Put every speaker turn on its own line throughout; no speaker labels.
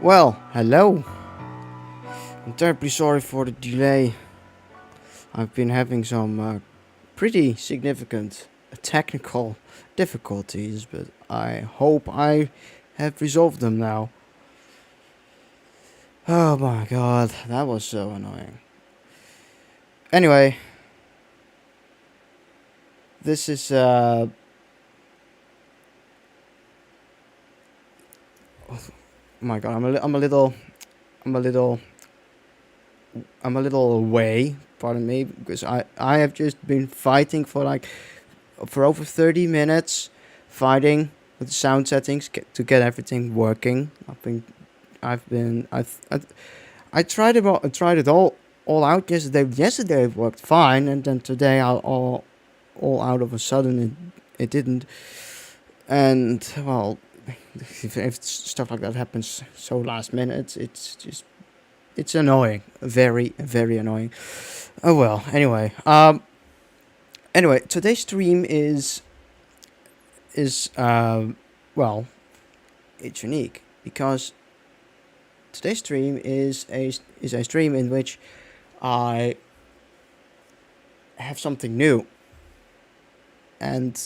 Well, hello. I'm terribly sorry for the delay. I've been having some pretty significant technical difficulties, but I hope I have resolved them now. Oh my god, that was so annoying. Anyway, this is oh my god, I'm a little away. Pardon me, because I have just been fighting for over 30 minutes, fighting with the sound settings to get everything working. I tried it all out yesterday. Yesterday it worked fine, and then today all out of a sudden it didn't. And well, if stuff like that happens so last minute, it's annoying, very annoying. Oh well. Anyway, today's stream is well, it's unique because today's stream is a stream in which I have something new, and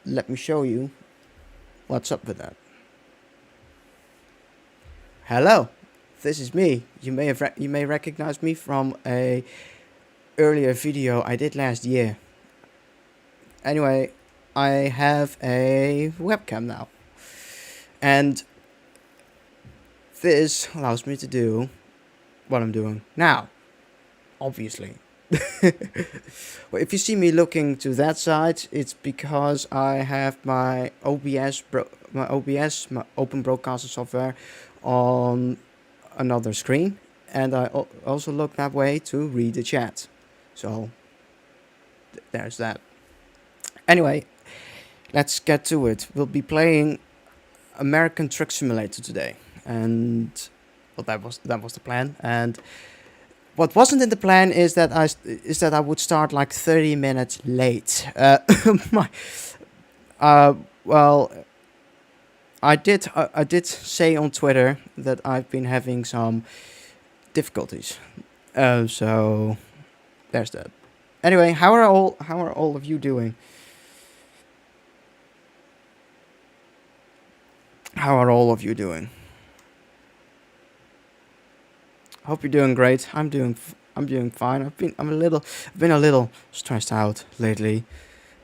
let me show you what's up with that. Hello, this is me. You may recognize me from a earlier video I did last year. Anyway, I have a webcam now, and this allows me to do what I'm doing now, obviously. Well, if you see me looking to that side, it's because I have my my Open Broadcaster software, on another screen, and I also look that way to read the chat. So there's that. Anyway, let's get to it. We'll be playing American Truck Simulator today, and well, that was the plan. And what wasn't in the plan is that I would start like 30 minutes late. My, well, I did say on Twitter that I've been having some difficulties. So there's that. Anyway, how are all of you doing? How are all of you doing? Hope you're doing great. I'm doing fine. I've been a little stressed out lately.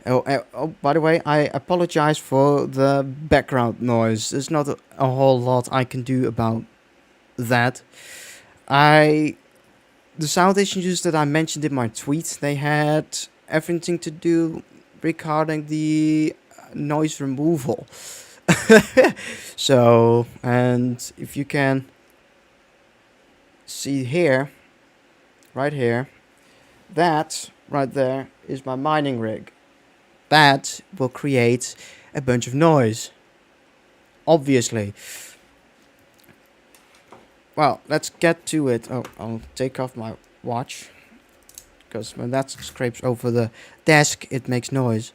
Oh, by the way, I apologize for the background noise. There's not a whole lot I can do about that. The sound issues that I mentioned in my tweet, they had everything to do regarding the noise removal. So, and if you can see here, right here, that right there is my mining rig. That will create a bunch of noise, obviously. Well, let's get to it. Oh, I'll take off my watch, because when that scrapes over the desk, it makes noise.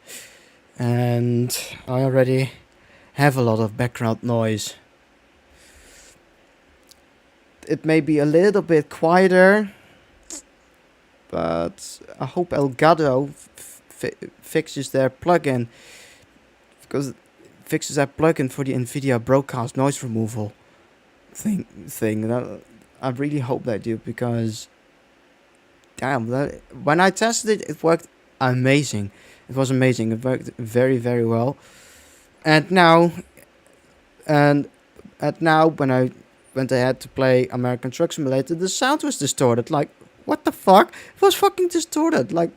And I already have a lot of background noise. It may be a little bit quieter, but I hope Elgato fixes their plugin, because it fixes that plugin for the NVIDIA broadcast noise removal thing. I really hope they do, because damn, when I tested it, it worked amazing. It was amazing. It worked very well. And now when they had to play American Truck Simulator, the sound was distorted. Like, what the fuck? It was fucking distorted. Like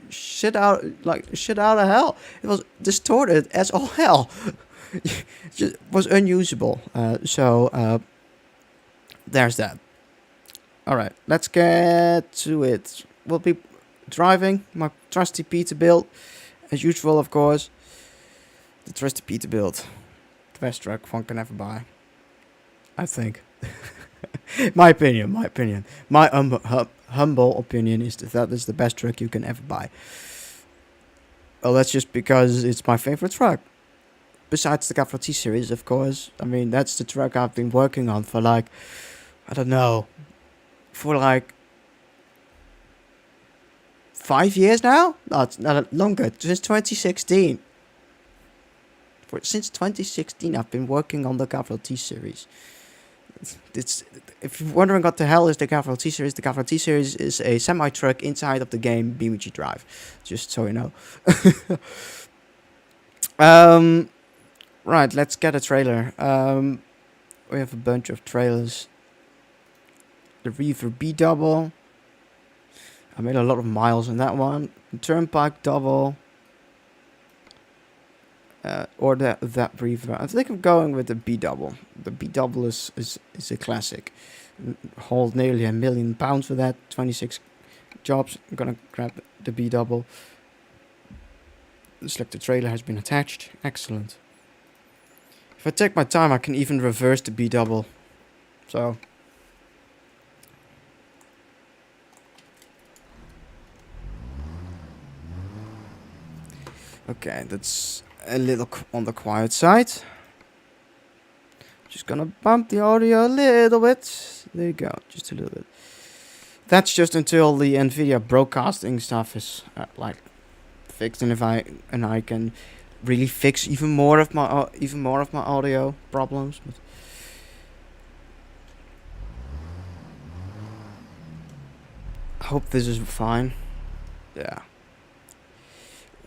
shit out of hell. It was distorted as all hell. It just was unusable. So there's that. Alright, let's get to it. We'll be driving my trusty Peterbilt, as usual, of course. The trusty Peterbilt. The best truck one can ever buy, I think. My opinion. My humble opinion is that is the best truck you can ever buy. Well, that's just because it's my favorite truck. besides the Capital T series, of course. I mean, that's the truck I've been working on for like, I don't know, for like 5 years now? No, it's not longer, since 2016. Since 2016, I've been working on the Capital T series. It's, if you're wondering what the hell is the Capital T series is a semi-truck inside of the game BMG Drive. Just so you know. Right, let's get a trailer. We have a bunch of trailers. The Reefer B double. I made a lot of miles in that one. The Turnpike double. Or that Reefer. I think I'm going with the B double. The B double is a classic. Hold nearly £1 million for that. 26 jobs. I'm gonna grab the B double. The selected trailer has been attached. Excellent. If I take my time, I can even reverse the B double. So. Okay, that's a little on the quiet side. Just gonna bump the audio a little bit. There you go, just a little bit. That's just until the NVIDIA broadcasting stuff is like fixed, and I can really fix even more of my audio problems. But I hope this is fine. Yeah.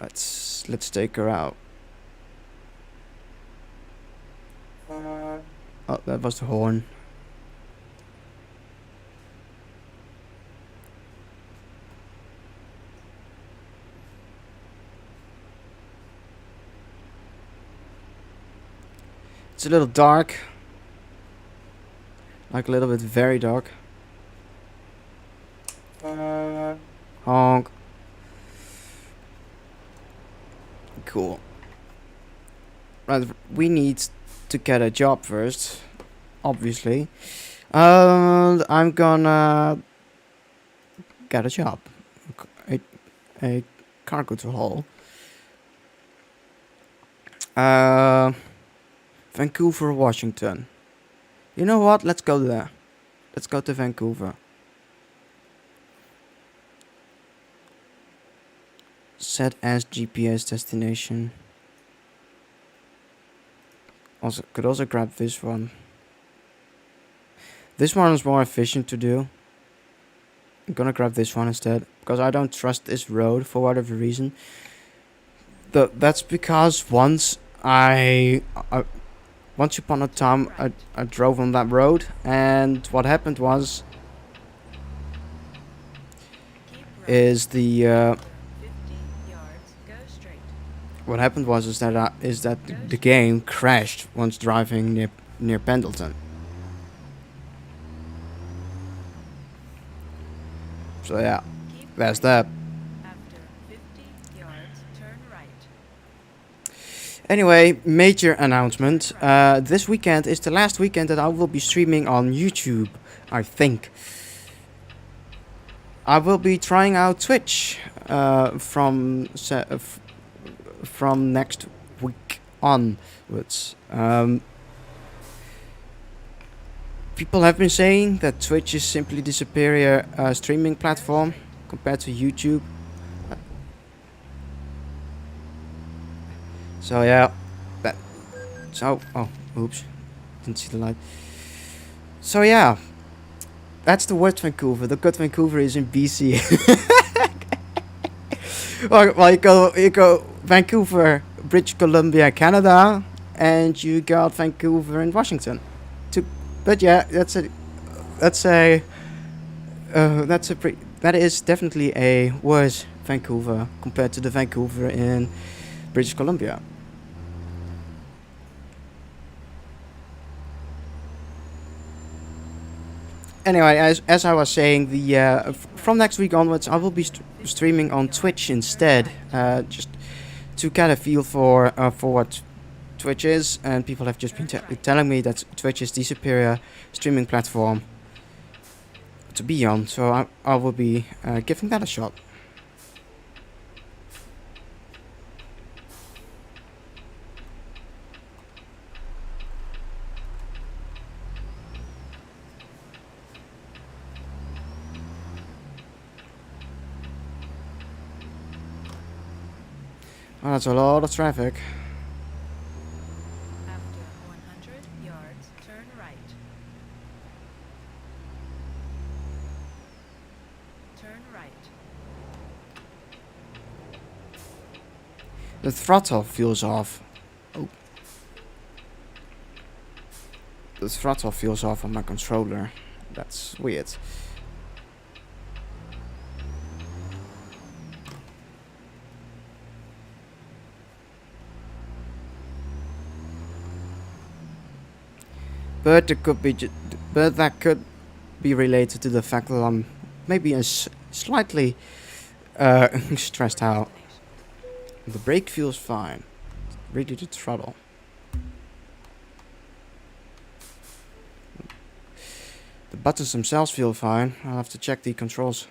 Let's take her out. Oh, that was the horn. It's a little dark. Like a little bit very dark. Honk. Cool. Right, we need to get a job first, obviously. And I'm gonna get a job. A cargo to haul. Vancouver, Washington. You know what? Let's go there. Let's go to Vancouver. Set as GPS destination. Also, could also grab this one. This one is more efficient to do. I'm gonna grab this one instead, because I don't trust this road for whatever reason. That's because once upon a time I drove on that road, and what happened was that the game crashed once driving near Pendleton. So yeah, that's that. Anyway, major announcement. This weekend is the last weekend that I will be streaming on YouTube, I think. I will be trying out Twitch from next week onwards. People have been saying that Twitch is simply the superior streaming platform compared to YouTube. So yeah, oops, didn't see the light. So yeah, that's the worst Vancouver. The good Vancouver is in BC. well, you go Vancouver, British Columbia, Canada, and you got Vancouver in Washington. But yeah, that is definitely a worse Vancouver compared to the Vancouver in British Columbia. Anyway, as I was saying, from next week onwards, I will be streaming on Twitch instead, just to get a feel for what Twitch is, and people have just been telling me that Twitch is the superior streaming platform to be on, so I will be giving that a shot. Oh, that's a lot of traffic.
After 100 yards, turn right. Turn right.
The throttle feels off. Oh. The throttle feels off on my controller. That's weird. But it could be, but that could be related to the fact that I'm maybe slightly stressed out. The brake feels fine. Really, the throttle. The buttons themselves feel fine. I'll have to check the controls.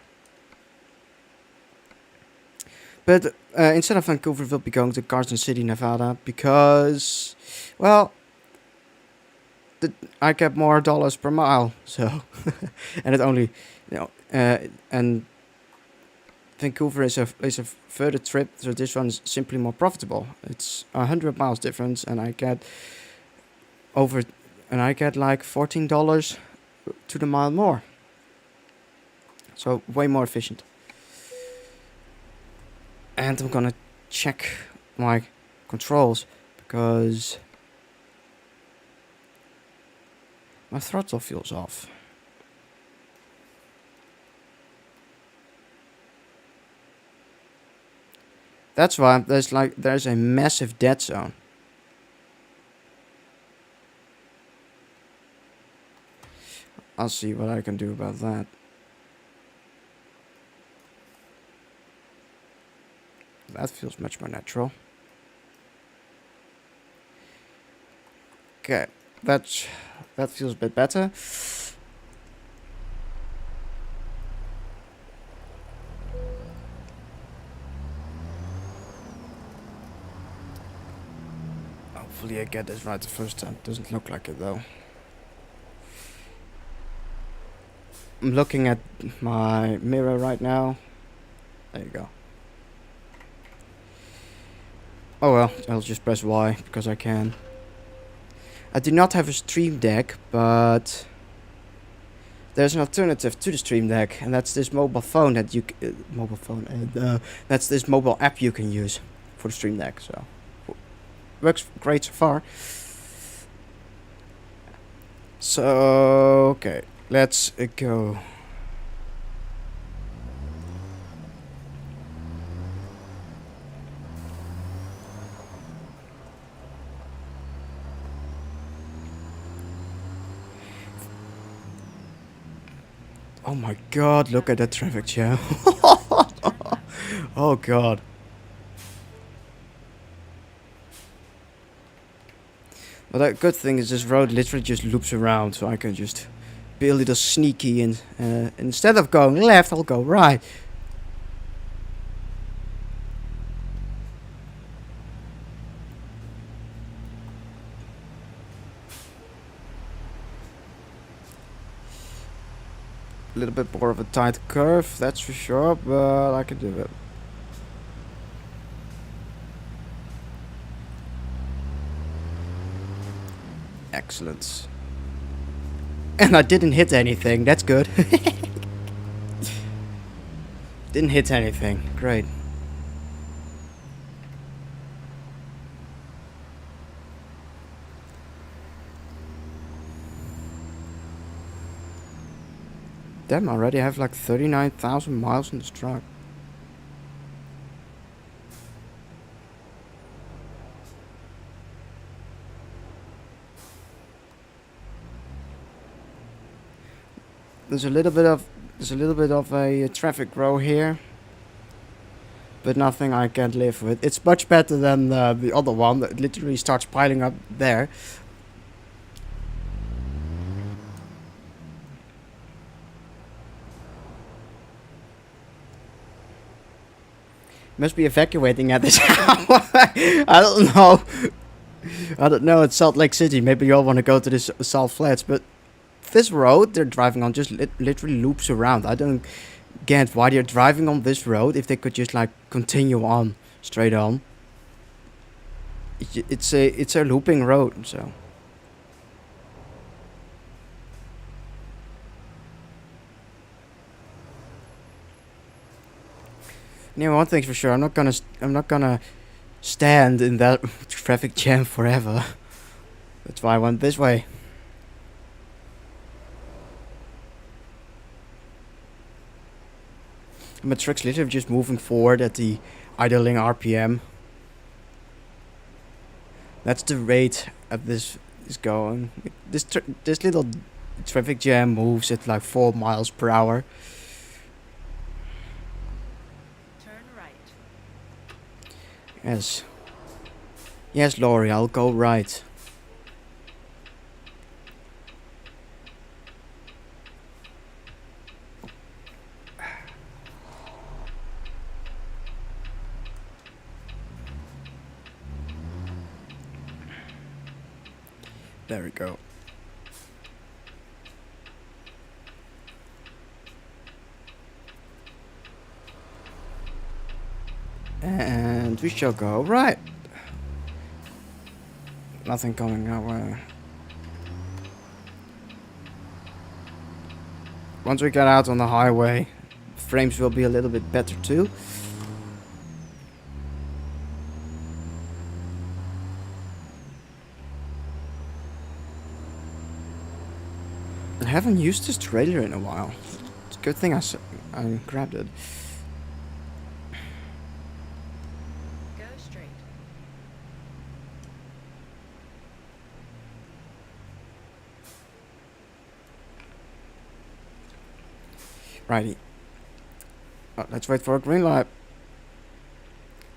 But instead of Vancouver, we'll be going to Carson City, Nevada, because, well, I get more dollars per mile. So, and it only, and Vancouver is a further trip, so this one's simply more profitable. It's 100 miles difference, and I get like $14 to the mile more. So way more efficient. And I'm gonna check my controls because my throttle feels off. That's why there's a massive dead zone. I'll see what I can do about that. That feels much more natural. Okay, that feels a bit better. Hopefully I get this right the first time. Doesn't look like it though. I'm looking at my mirror right now. There you go. Oh well, I'll just press Y because I can. I do not have a Stream Deck, but there's an alternative to the Stream Deck, and that's this mobile phone that you that's this mobile app you can use for the Stream Deck. So works great so far. So okay, let's go. Oh my god, look at that traffic jam. Oh god. But the good thing is this road literally just loops around, so I can just be a little sneaky and instead of going left, I'll go right. A little bit more of a tight curve, that's for sure, but I can do it. Excellent. And I didn't hit anything, that's good. Didn't hit anything, great. Damn, I already have like 39,000 miles in this truck. There's a little bit of a traffic row here, but nothing I can't live with. It's much better than the other one that literally starts piling up there. Must be evacuating at this hour. I don't know. I don't know. It's Salt Lake City. Maybe you all want to go to this Salt Flats, but this road they're driving on just literally loops around. I don't get why they're driving on this road if they could just like continue on straight on. It's a looping road, so. Yeah, one thing's for sure. I'm not gonna stand in that traffic jam forever. That's why I went this way. My truck's literally just moving forward at the idling RPM. That's the rate at this is going. This little traffic jam moves at like 4 miles per hour.
Turn right.
Yes. Yes, Laurie, I'll go right. There we go. And we shall go right. Nothing coming our way. Once we get out on the highway, frames will be a little bit better too. I haven't used this trailer in a while. It's a good thing I grabbed it.
Go straight.
Righty. Oh, let's wait for a green light.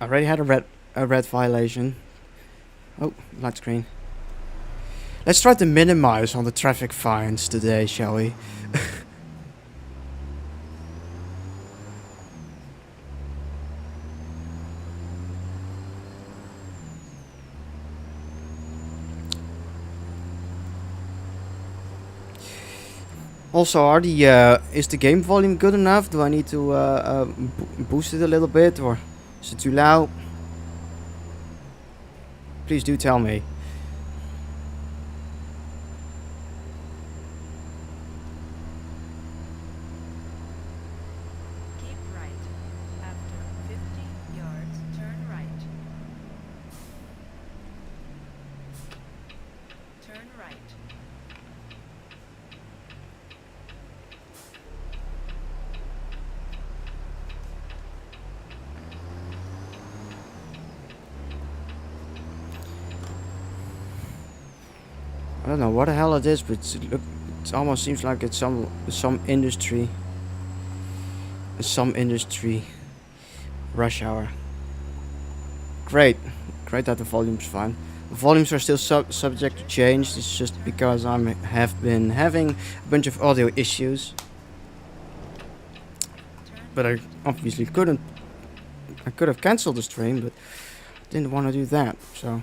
I already had a red violation. Oh, light screen. Let's try to minimize on the traffic fines today, shall we? Also, is the game volume good enough? Do I need to boost it a little bit, or is it too loud? Please do tell me.
Keep right. After 50 yards, turn right. Turn right.
I don't know what the hell it is, but it almost seems like it's some industry rush hour. Great that the volume's fine. The volumes are still subject to change. It's just because I have been having a bunch of audio issues, but I obviously couldn't. I could have cancelled the stream, but didn't want to do that, so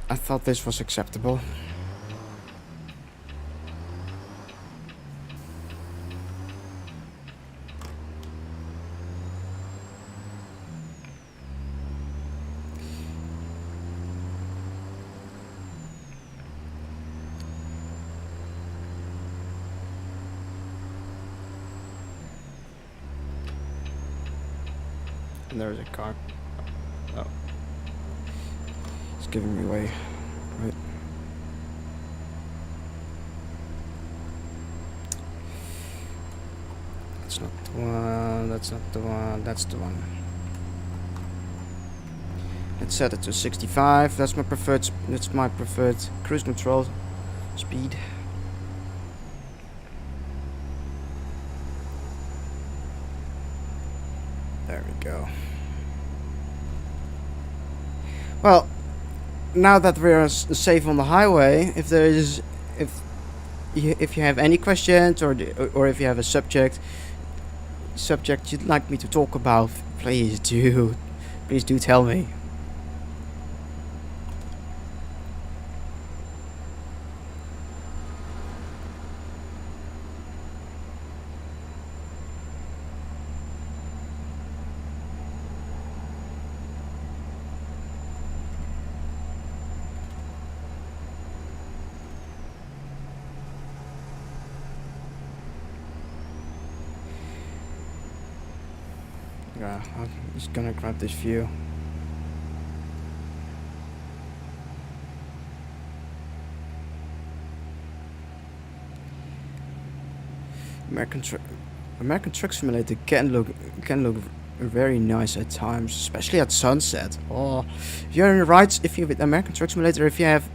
I thought this was acceptable. And there's a car. Oh. It's giving me away. Right. That's not the one. That's not the one. That's the one. Let's set it to 65. That's my preferred. That's my preferred cruise control speed. There we go. Well, now that we're safe on the highway, if you have any questions or if you have a subject you'd like me to talk about, please do tell me. Okay, I'm just gonna grab this view. American Truck American Truck Simulator can look very nice at times, especially at sunset. Oh, if you're in the right, if you with American Truck Simulator, if you have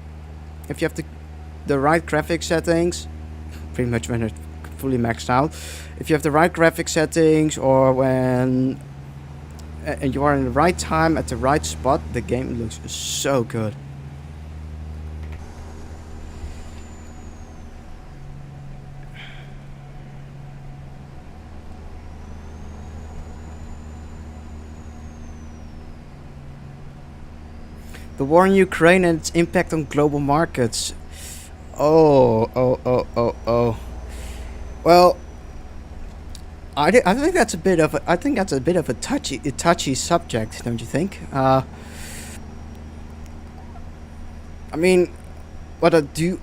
the right graphic settings, pretty much when it's fully maxed out, if you have the right graphic settings, or when and you are in the right time at the right spot, the game looks so good. The war in Ukraine and its impact on global markets. Oh. Well, I think that's a bit of a touchy subject, don't you think? I mean, what I do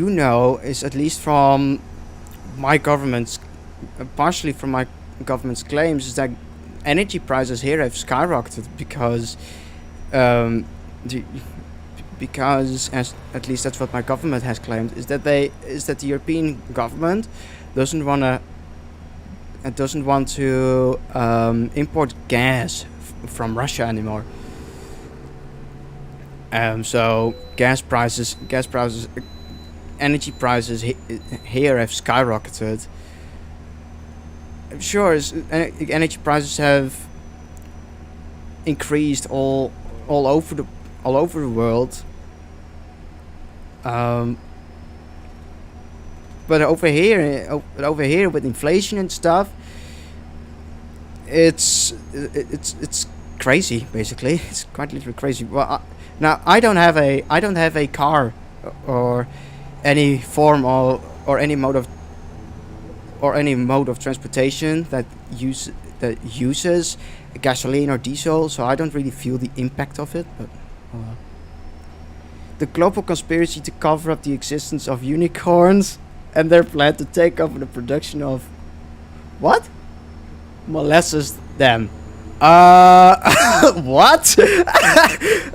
know is, at least from my government's, partially from my government's claims, is that energy prices here have skyrocketed um, the, because, as at least that's what my government has claimed, is that the European government doesn't want to import gas from Russia anymore. So energy prices here have skyrocketed. Sure, energy prices have increased all over the world. But over here with inflation and stuff, it's crazy. Basically, it's quite literally crazy. Well, now I don't have a car or any form or any mode of transportation that uses gasoline or diesel, so I don't really feel the impact of it. But the global conspiracy to cover up the existence of unicorns and their plan to take over the production of what? Molasses them. What?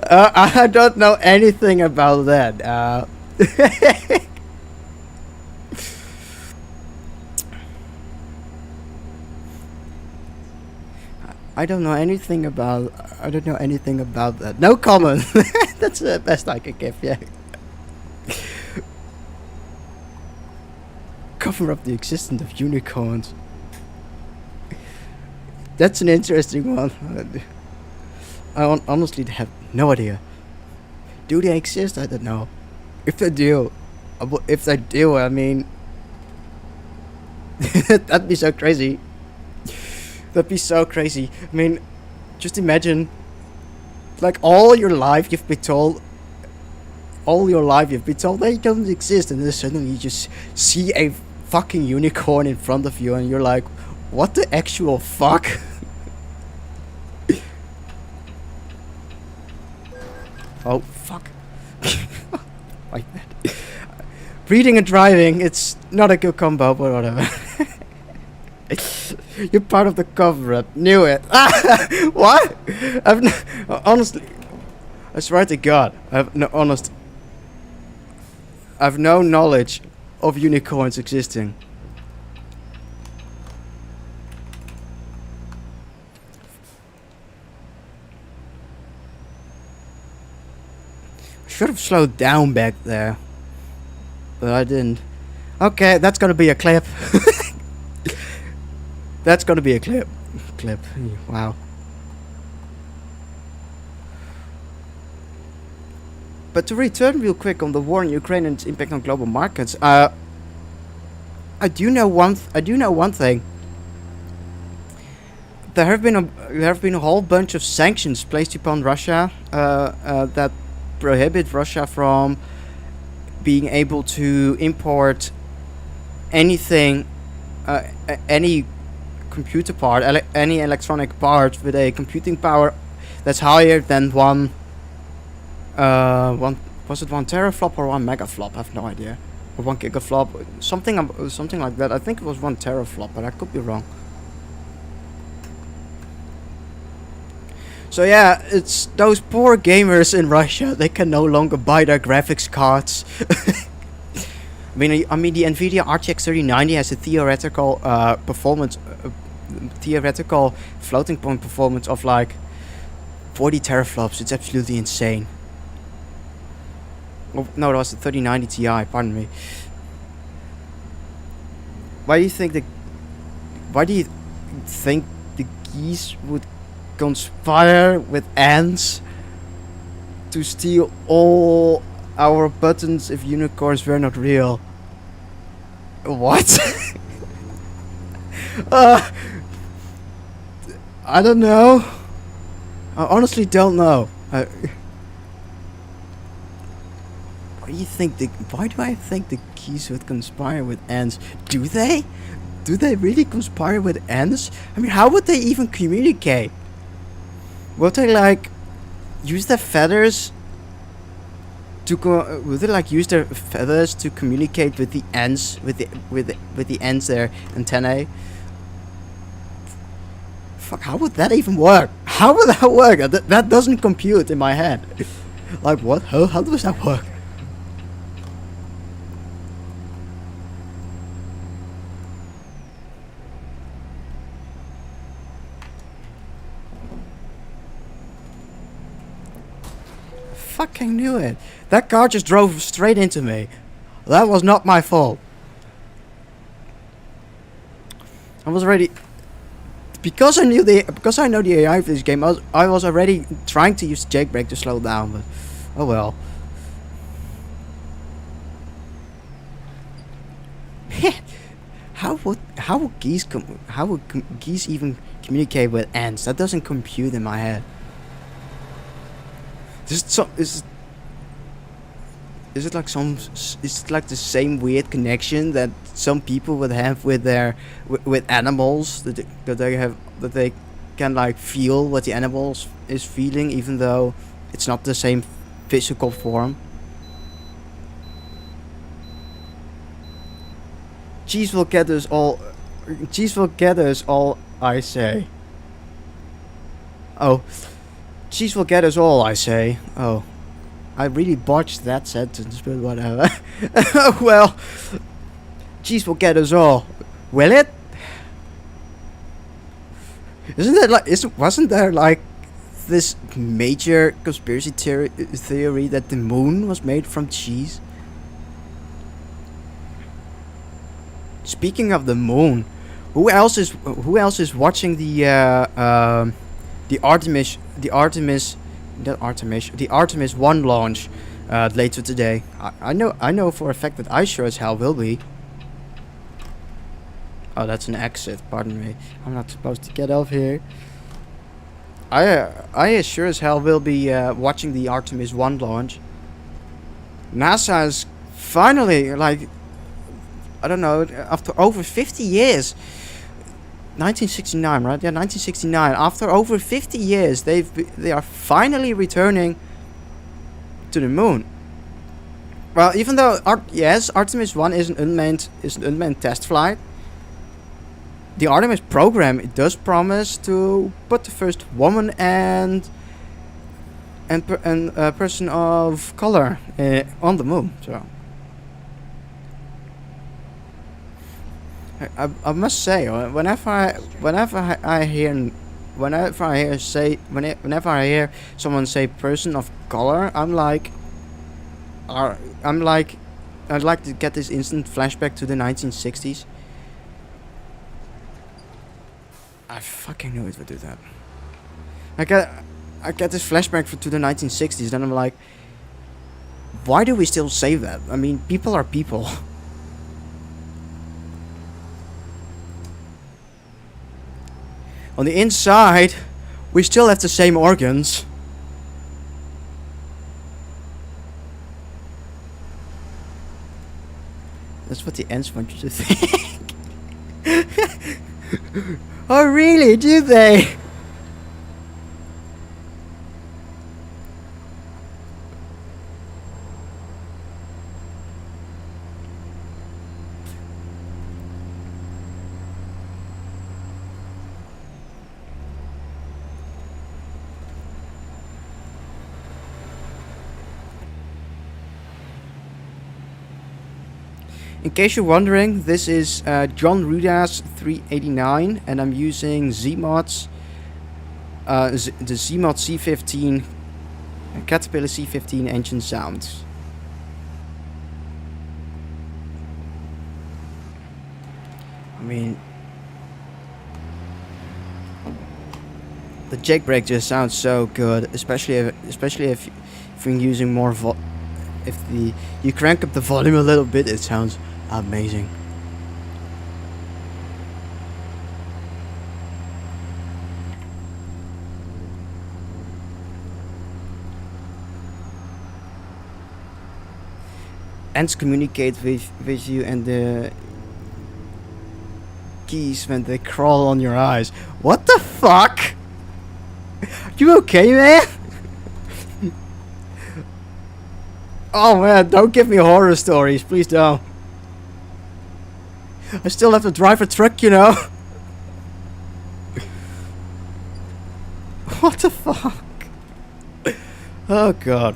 I don't know anything about that. I don't know anything about that. No comment. That's the best I can give. Yeah. Cover up the existence of unicorns. That's an interesting one. I honestly have no idea. Do they exist? I don't know. If they do, I mean, that'd be so crazy. That'd be so crazy. I mean, just imagine, like, all your life you've been told they don't exist, and then suddenly you just see a fucking unicorn in front of you, and you're like, what the actual fuck? Oh, fuck. Like that. Reading and driving, it's not a good combo, but whatever. You're part of the cover-up. Knew it. What? Honestly, I swear to God, I've no knowledge of unicorns existing. Should have slowed down back there, but I didn't. Okay, that's gonna be a clip. That's gonna be a clip. Wow. But to return real quick on the war in Ukraine and its impact on global markets, I do know one thing. There have been a whole bunch of sanctions placed upon Russia that prohibit Russia from being able to import anything, any computer part, any electronic part with a computing power that's higher than one teraflop or 1 megaflop? I have no idea. Or 1 gigaflop, something like that. I think it was 1 teraflop, but I could be wrong. So yeah, it's those poor gamers in Russia. They can no longer buy their graphics cards. I mean, the Nvidia RTX 3090 has a theoretical theoretical floating point performance of like 40 teraflops. It's absolutely insane. Oh, no, that was the 3090 Ti. Pardon me. Why do you think the Why do you think the geese would conspire with ants to steal all our buttons if unicorns were not real? What? uh, I don't know. I honestly don't know. Why do I think the geese would conspire with ants? Do they? Do they really conspire with ants? I mean, how would they even communicate? Would they like use their feathers would they like use their feathers to communicate with the ants, with the ants, their antennae? Fuck, how would that even work? How would that work? That doesn't compute in my head. Like what? How does that work? Fucking knew it. That car just drove straight into me. That was not my fault. I was already because I know the AI of this game. I was already trying to use jailbreak to slow down, but oh well. How would geese even communicate with ants? That doesn't compute in my head. Is it like the same weird connection that some people would have with their with animals that they can like feel what the animals is feeling even though it's not the same physical form? Cheese will get us all. Cheese will get us all, I say. Oh. Cheese will get us all, I say. Oh. I really botched that sentence, but whatever. Well. Cheese will get us all. Will it? Wasn't there like this major conspiracy theory that the moon was made from cheese? Speaking of the moon, who else is watching the Artemis 1 launch later today? I know for a fact that I sure as hell will be. Oh, that's an exit. Pardon me. I'm not supposed to get off here. I sure as hell will be watching the Artemis 1 launch. NASA is finally like. I don't know, after over 50 years. 1969, right? Yeah, 1969. After over 50 years, they are finally returning to the moon. Well, even though Artemis 1 is an unmanned test flight, the Artemis program, it does promise to put the first woman and person of color on the moon. So I must say, whenever I hear someone say person of color, I'd like to get this instant flashback to the 1960s. I fucking knew it would do that. I get this flashback to the 1960s, and I'm like, why do we still say that? I mean, people are people. On the inside, we still have the same organs. That's what the ants want you to think. Oh really, do they? In case you're wondering, this is Jon-Ruda's 389, and I'm using Zeemods, the Zeemod C15, Caterpillar C15 engine sounds. I mean, the jake brake just sounds so good, especially if you're using more you crank up the volume a little bit, it sounds amazing. Ants communicate with you, and the geese when they crawl on your eyes. What the fuck? You okay, man? Oh man, don't give me horror stories, please don't. I still have to drive a truck, you know. What the fuck? Oh god.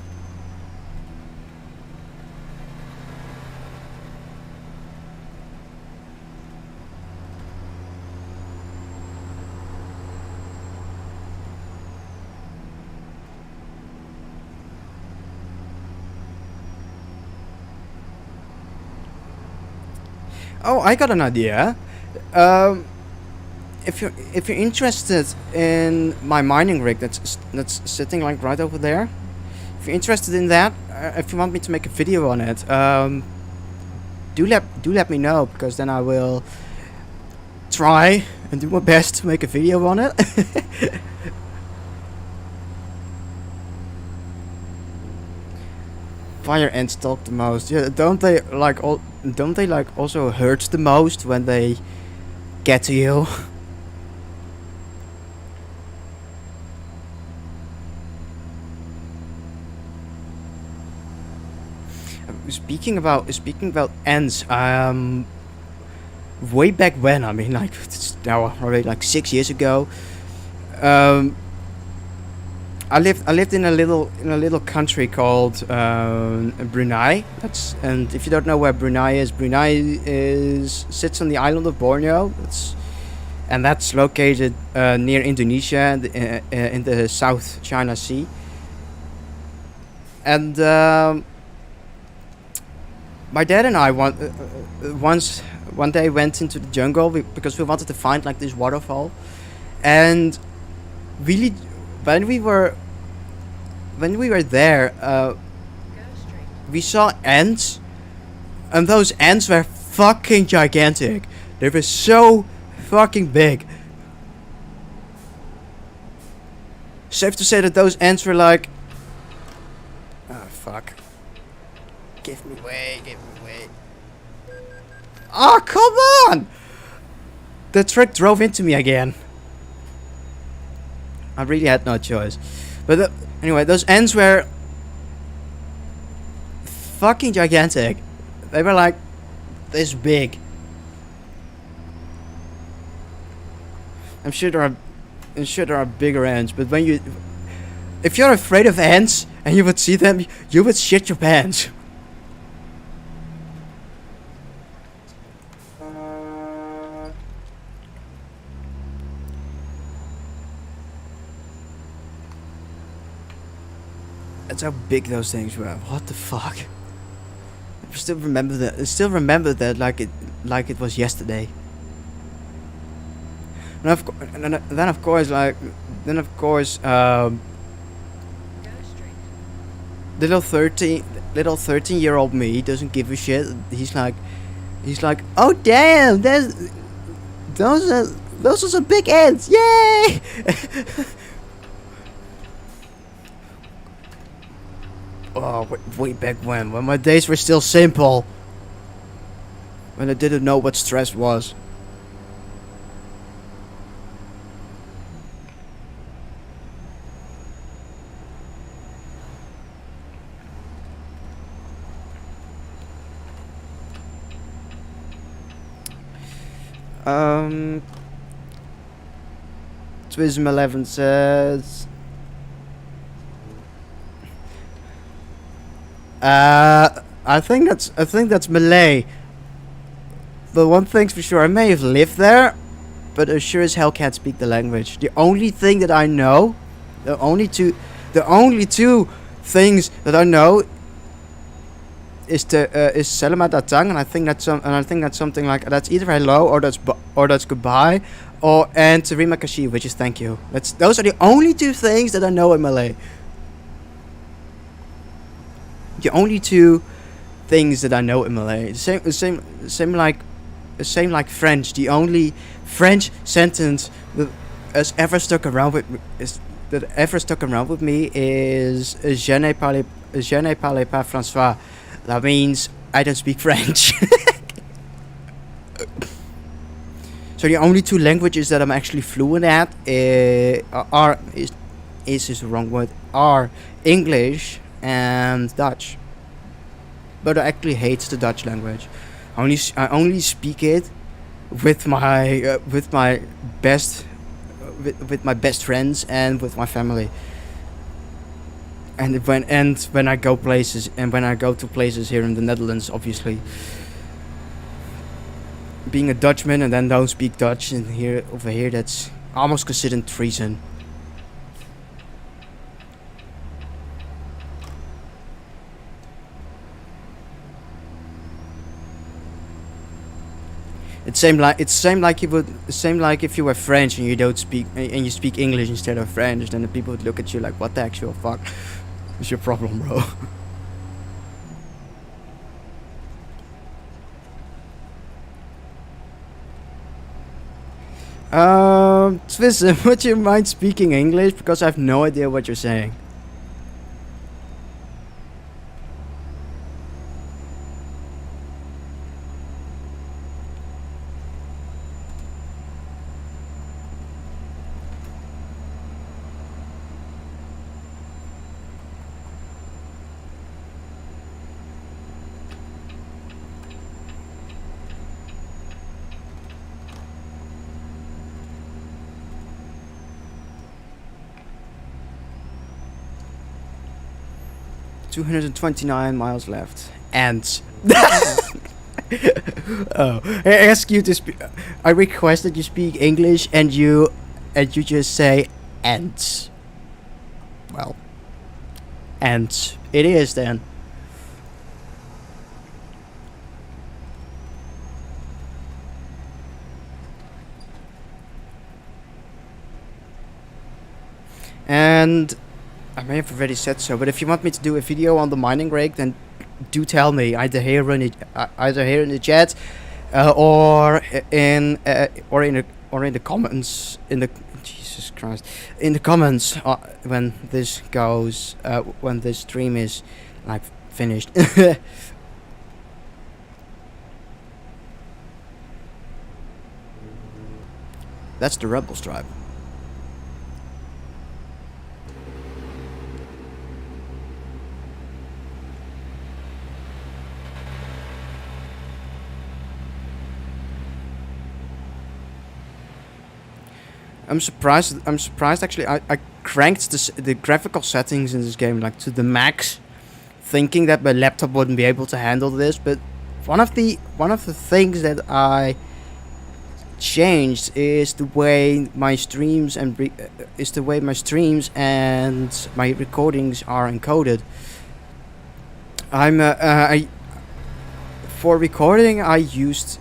Oh, I got an idea. If you're interested in my mining rig that's sitting like right over there, if you're interested in that, if you want me to make a video on it, do let me know, because then I will try and do my best to make a video on it. Fire ants talk the most. Yeah, don't they like also hurt the most when they get to you? Speaking about ants, way back when, I mean, like it's now already like 6 years ago. I lived in a little country called Brunei. And if you don't know where Brunei is sits on the island of Borneo. That's located near Indonesia in the South China Sea. And my dad and I one day went into the jungle because we wanted to find like this waterfall, and really. When we were there, we saw ants, and those ants were fucking gigantic. They were so fucking big. Safe to say that those ants were like, oh fuck, give me way. Oh come on! The truck drove into me again. I really had no choice. But anyway, those ants were fucking gigantic. They were like this big. I'm sure there are bigger ants, but if you're afraid of ants and you would see them, you would shit your pants. That's how big those things were. What the fuck? I still remember that like it was yesterday. And then of course little 13-year-old me doesn't give a shit. He's like, oh damn, those are some big ants, yay! Oh, way back when my days were still simple. When I didn't know what stress was. Twism11 says I think that's Malay. But one thing's for sure, I may have lived there, but I sure as hell can't speak the language. The only thing that I know, the only two, the only two things that I know is Selamat Datang, and I think that's something like that's either hello or that's goodbye, and Terima Kasih, which is thank you. Those are the only two things that I know in Malay. The only two things that I know in Malay. Same like French. The only French sentence that has ever stuck around with me is Je ne parle pas François. That means I don't speak French. So the only two languages that I'm actually fluent at is the wrong word, are English and Dutch. But I actually hate the Dutch language. I only speak it with my best friends and with my family. And when I go to places here in the Netherlands, obviously, being a Dutchman and then don't speak Dutch over here, that's almost considered treason. It's same like if you were French and you speak English instead of French, then the people would look at you like, what the actual fuck is your problem, bro? Twism, would you mind speaking English, because I have no idea what you're saying. $229 miles left. And oh, I ask you to speak. I request that you speak English, and you just say "and." Well, and it is then. And I may have already said so, but if you want me to do a video on the mining rig, then do tell me, either here in the chat, or in the comments, Jesus Christ, in the comments, when this goes, when this stream is like finished. That's the Rebel Stripe. I'm surprised actually. I cranked the graphical settings in this game like to the max, thinking that my laptop wouldn't be able to handle this. But one of the things that I changed is the way my streams and my recordings are encoded. For recording I used.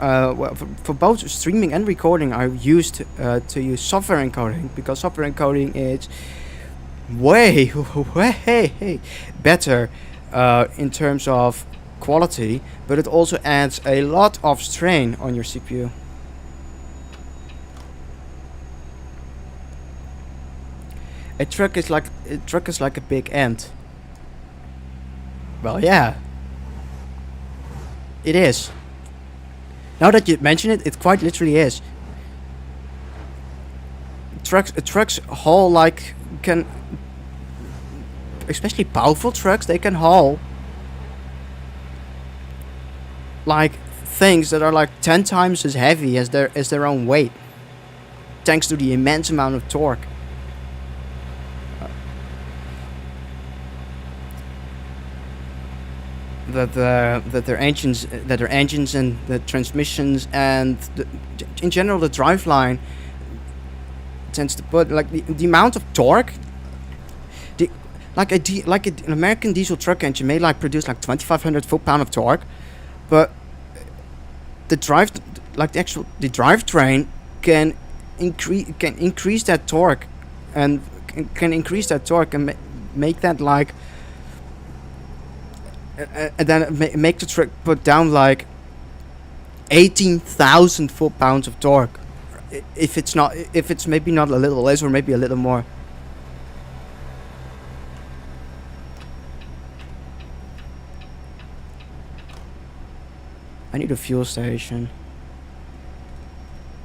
Well, for both streaming and recording, I used to use software encoding, because software encoding is way better in terms of quality, but it also adds a lot of strain on your CPU. A truck is like a big ant. Well, yeah, it is. Now that you mention it, it quite literally is. Trucks haul especially powerful trucks, they can haul like things that are like 10 times as heavy as their own weight, thanks to the immense amount of torque. that their engines and the transmissions and in general the driveline tends to put like the amount of torque. The, an American diesel truck engine may like produce like 2,500 foot-pound of torque, but the the drivetrain can increase that torque and can increase that torque and make that like and then make the truck put down like 18,000 foot-pounds of torque. If it's maybe not a little less or maybe a little more. I need a fuel station.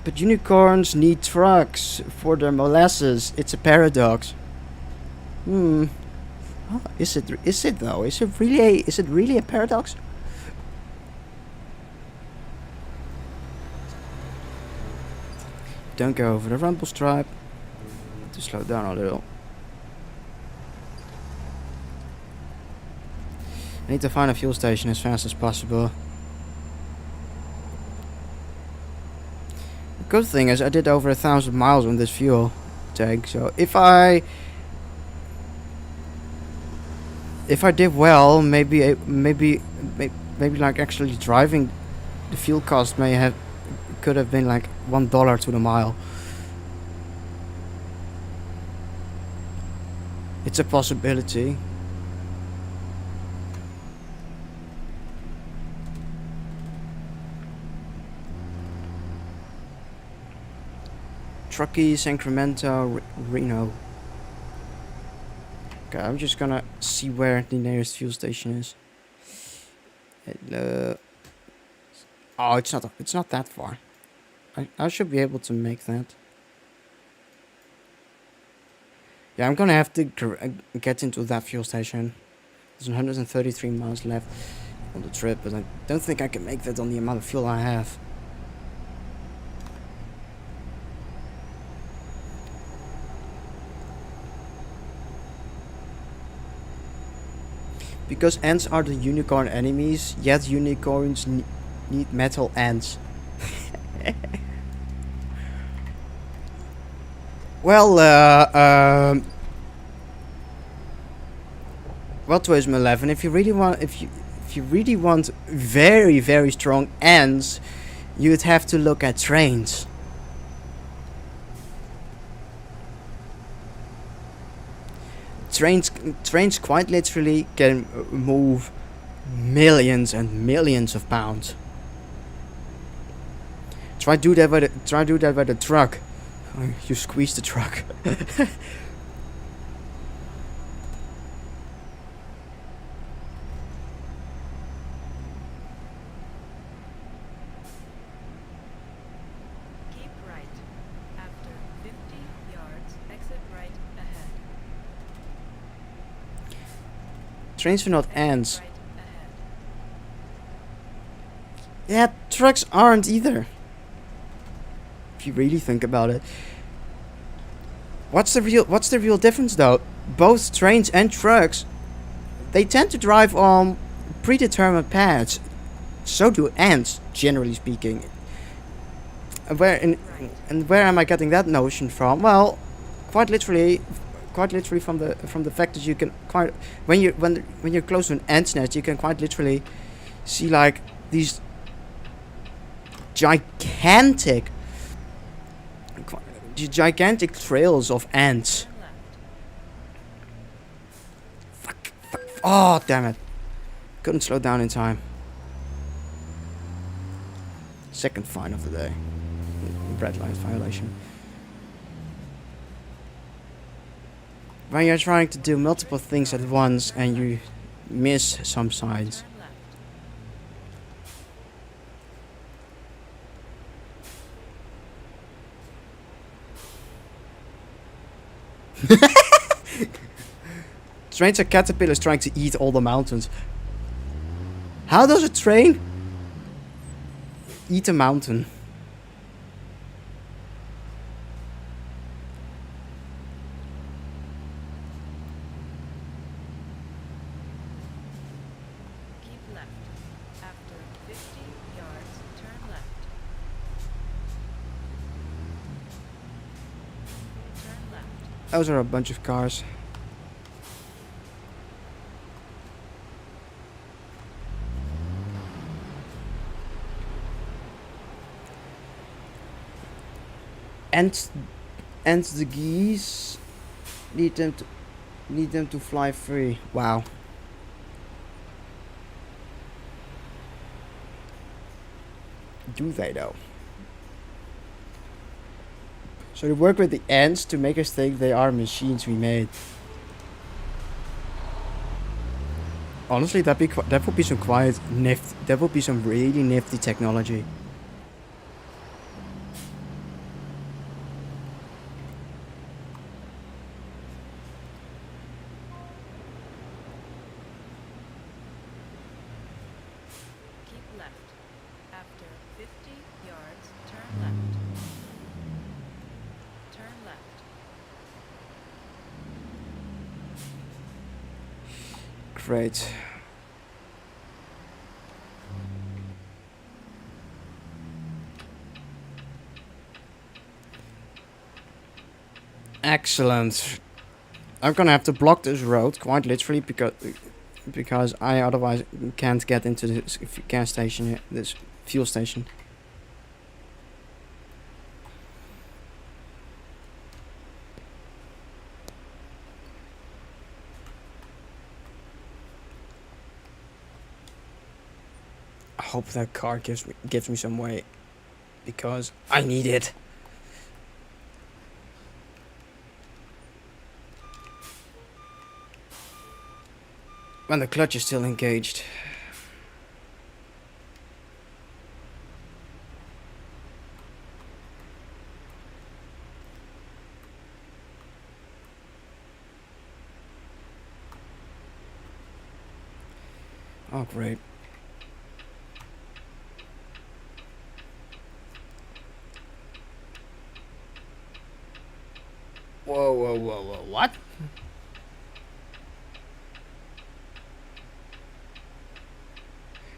But unicorns need trucks for their molasses. It's a paradox. Oh, is it though? Is it really a paradox? Don't go over the rumble stripe. To slow down a little. I need to find a fuel station as fast as possible. The good thing is I did over 1,000 miles on this fuel tank, so if I did well, maybe like actually driving, the fuel cost could have been like $1 to the mile. It's a possibility. Truckee, Sacramento, Reno. Okay, I'm just gonna see where the nearest fuel station is. Oh, it's not that far. I should be able to make that. Yeah, I'm gonna have to get into that fuel station. There's 133 miles left on the trip, but I don't think I can make that on the amount of fuel I have. Because ants are the unicorn enemies, yet unicorns need metal ants. Well, well, Twism 11. If you really want very, very strong ants, you'd have to look at trains. Trains quite literally can move millions and millions of pounds. Try do that with a truck. You squeeze the truck.
Keep right. After 50 yards, exit right ahead.
Trains are not ants.
Right ahead.
Yeah, trucks aren't either. If you really think about it. What's the real difference though? Both trains and trucks, they tend to drive on predetermined paths. So do ants, generally speaking. Where am I getting that notion from? Well, quite literally from the fact that you can when you're close to an ant's nest, you can quite literally see like these gigantic trails of ants. Fuck. Oh, damn it. Couldn't slow down in time. Second fine of the day. Red light violation. When you're trying to do multiple things at once and you miss some signs. Trains are caterpillars trying to eat all the mountains. How does a train eat a mountain?
Keep left.
Those are a bunch of cars. And the geese need them to fly free. Wow. Do they though? So they work with the ants to make us think they are machines we made. Honestly, that would be some quite nifty. That would be some really nifty technology.
Keep left. After 50 yards, turn left. Turn left.
Great. Excellent. I'm gonna have to block this road quite literally because I otherwise can't get into this gas station here, this fuel station. I hope that car gives me some way, because I need it. When the clutch is still engaged. Oh, great. Whoa, what?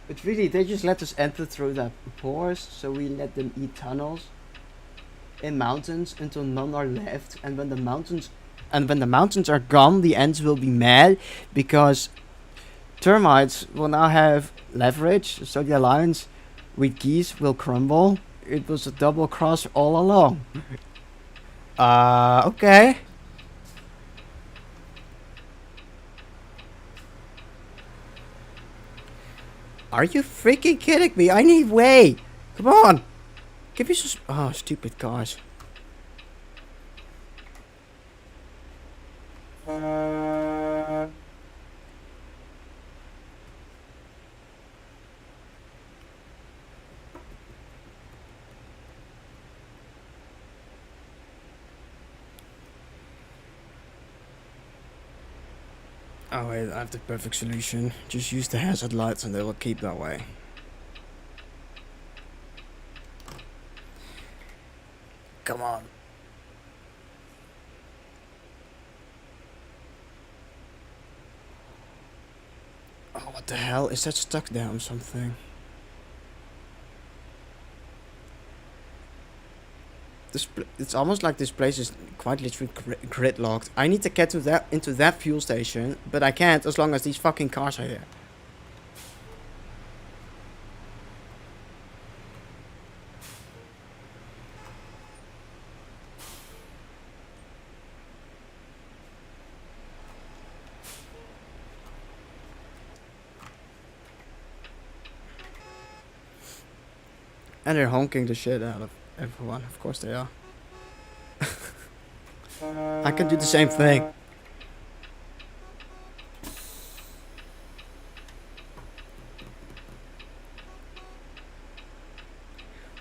But really, they just let us enter through that pores, so we let them eat tunnels in mountains until none are left, and when the mountains are gone, the ants will be mad because termites will now have leverage, so the alliance with geese will crumble. It was a double cross all along. Okay. Are you freaking kidding me? I need way. Come on. Give me some. Oh, stupid cars. Oh wait, I have the perfect solution. Just use the hazard lights and they will keep that way. Come on. Oh, what the hell? Is that stuck down something? It's almost like this place is quite literally gridlocked. I need to get to into that fuel station, but I can't as long as these fucking cars are here. And they're honking the shit out of everyone. Of course they are. I can do the same thing.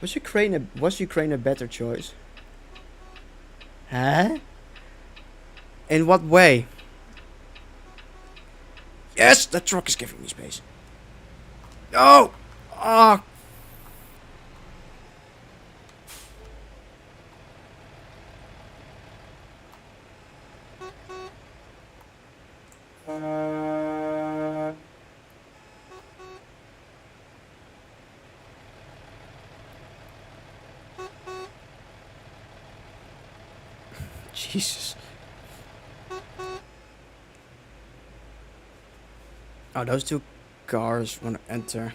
Was Ukraine a better choice? Huh? In what way? Yes, the truck is giving me space. No! Oh! Jesus. Oh, those two cars want to enter.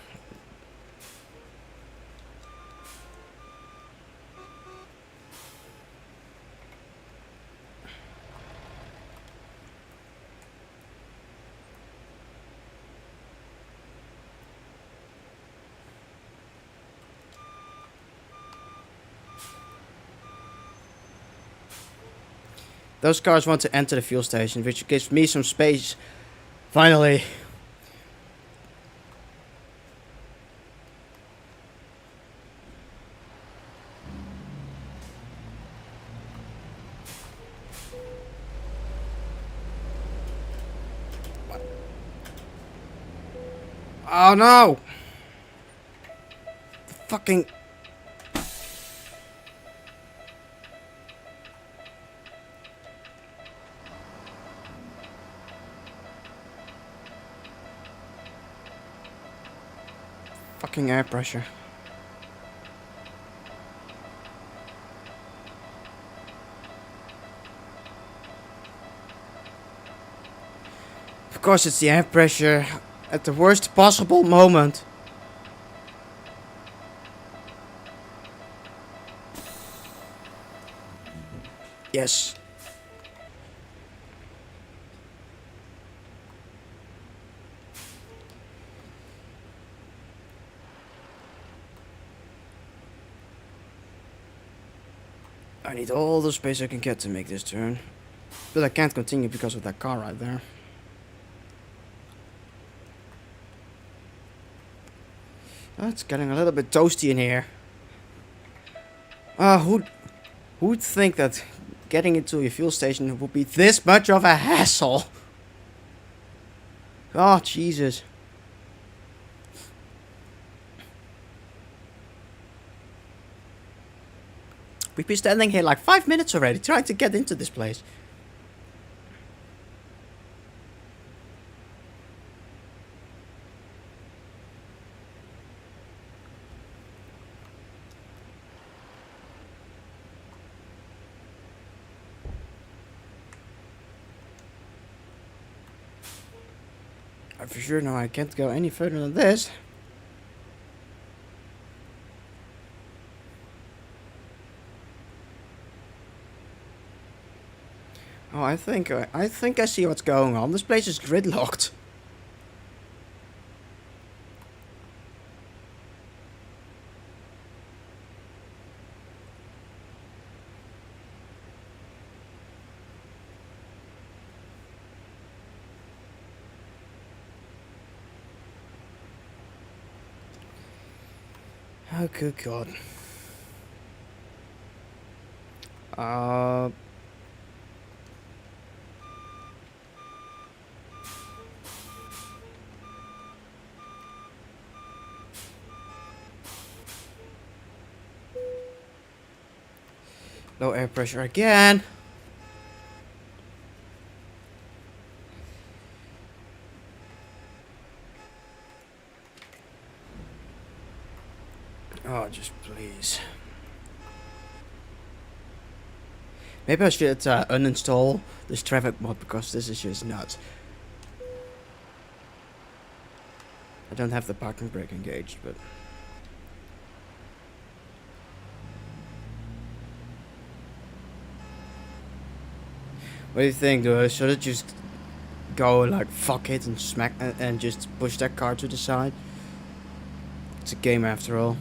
Those cars want to enter the fuel station, which gives me some space. Finally. Oh no! Fucking... Fucking air pressure. Of course it's the air pressure at the worst possible moment. Yes. I need all the space I can get to make this turn. But I can't continue because of that car right there. Oh, it's getting a little bit toasty in here. Who'd think that getting into a fuel station would be this much of a hassle? Oh, Jesus. We've been standing here like 5 minutes already trying to get into this place. I for sure know I can't go any further than this. Oh, I think I see what's going on. This place is gridlocked. Oh, good God. Low air pressure again. Oh, just please. Maybe I should uninstall this traffic mod because this is just nuts. I don't have the parking brake engaged, but... What do you think, though? Should I just go like fuck it and smack and just push that car to the side? It's a game after all.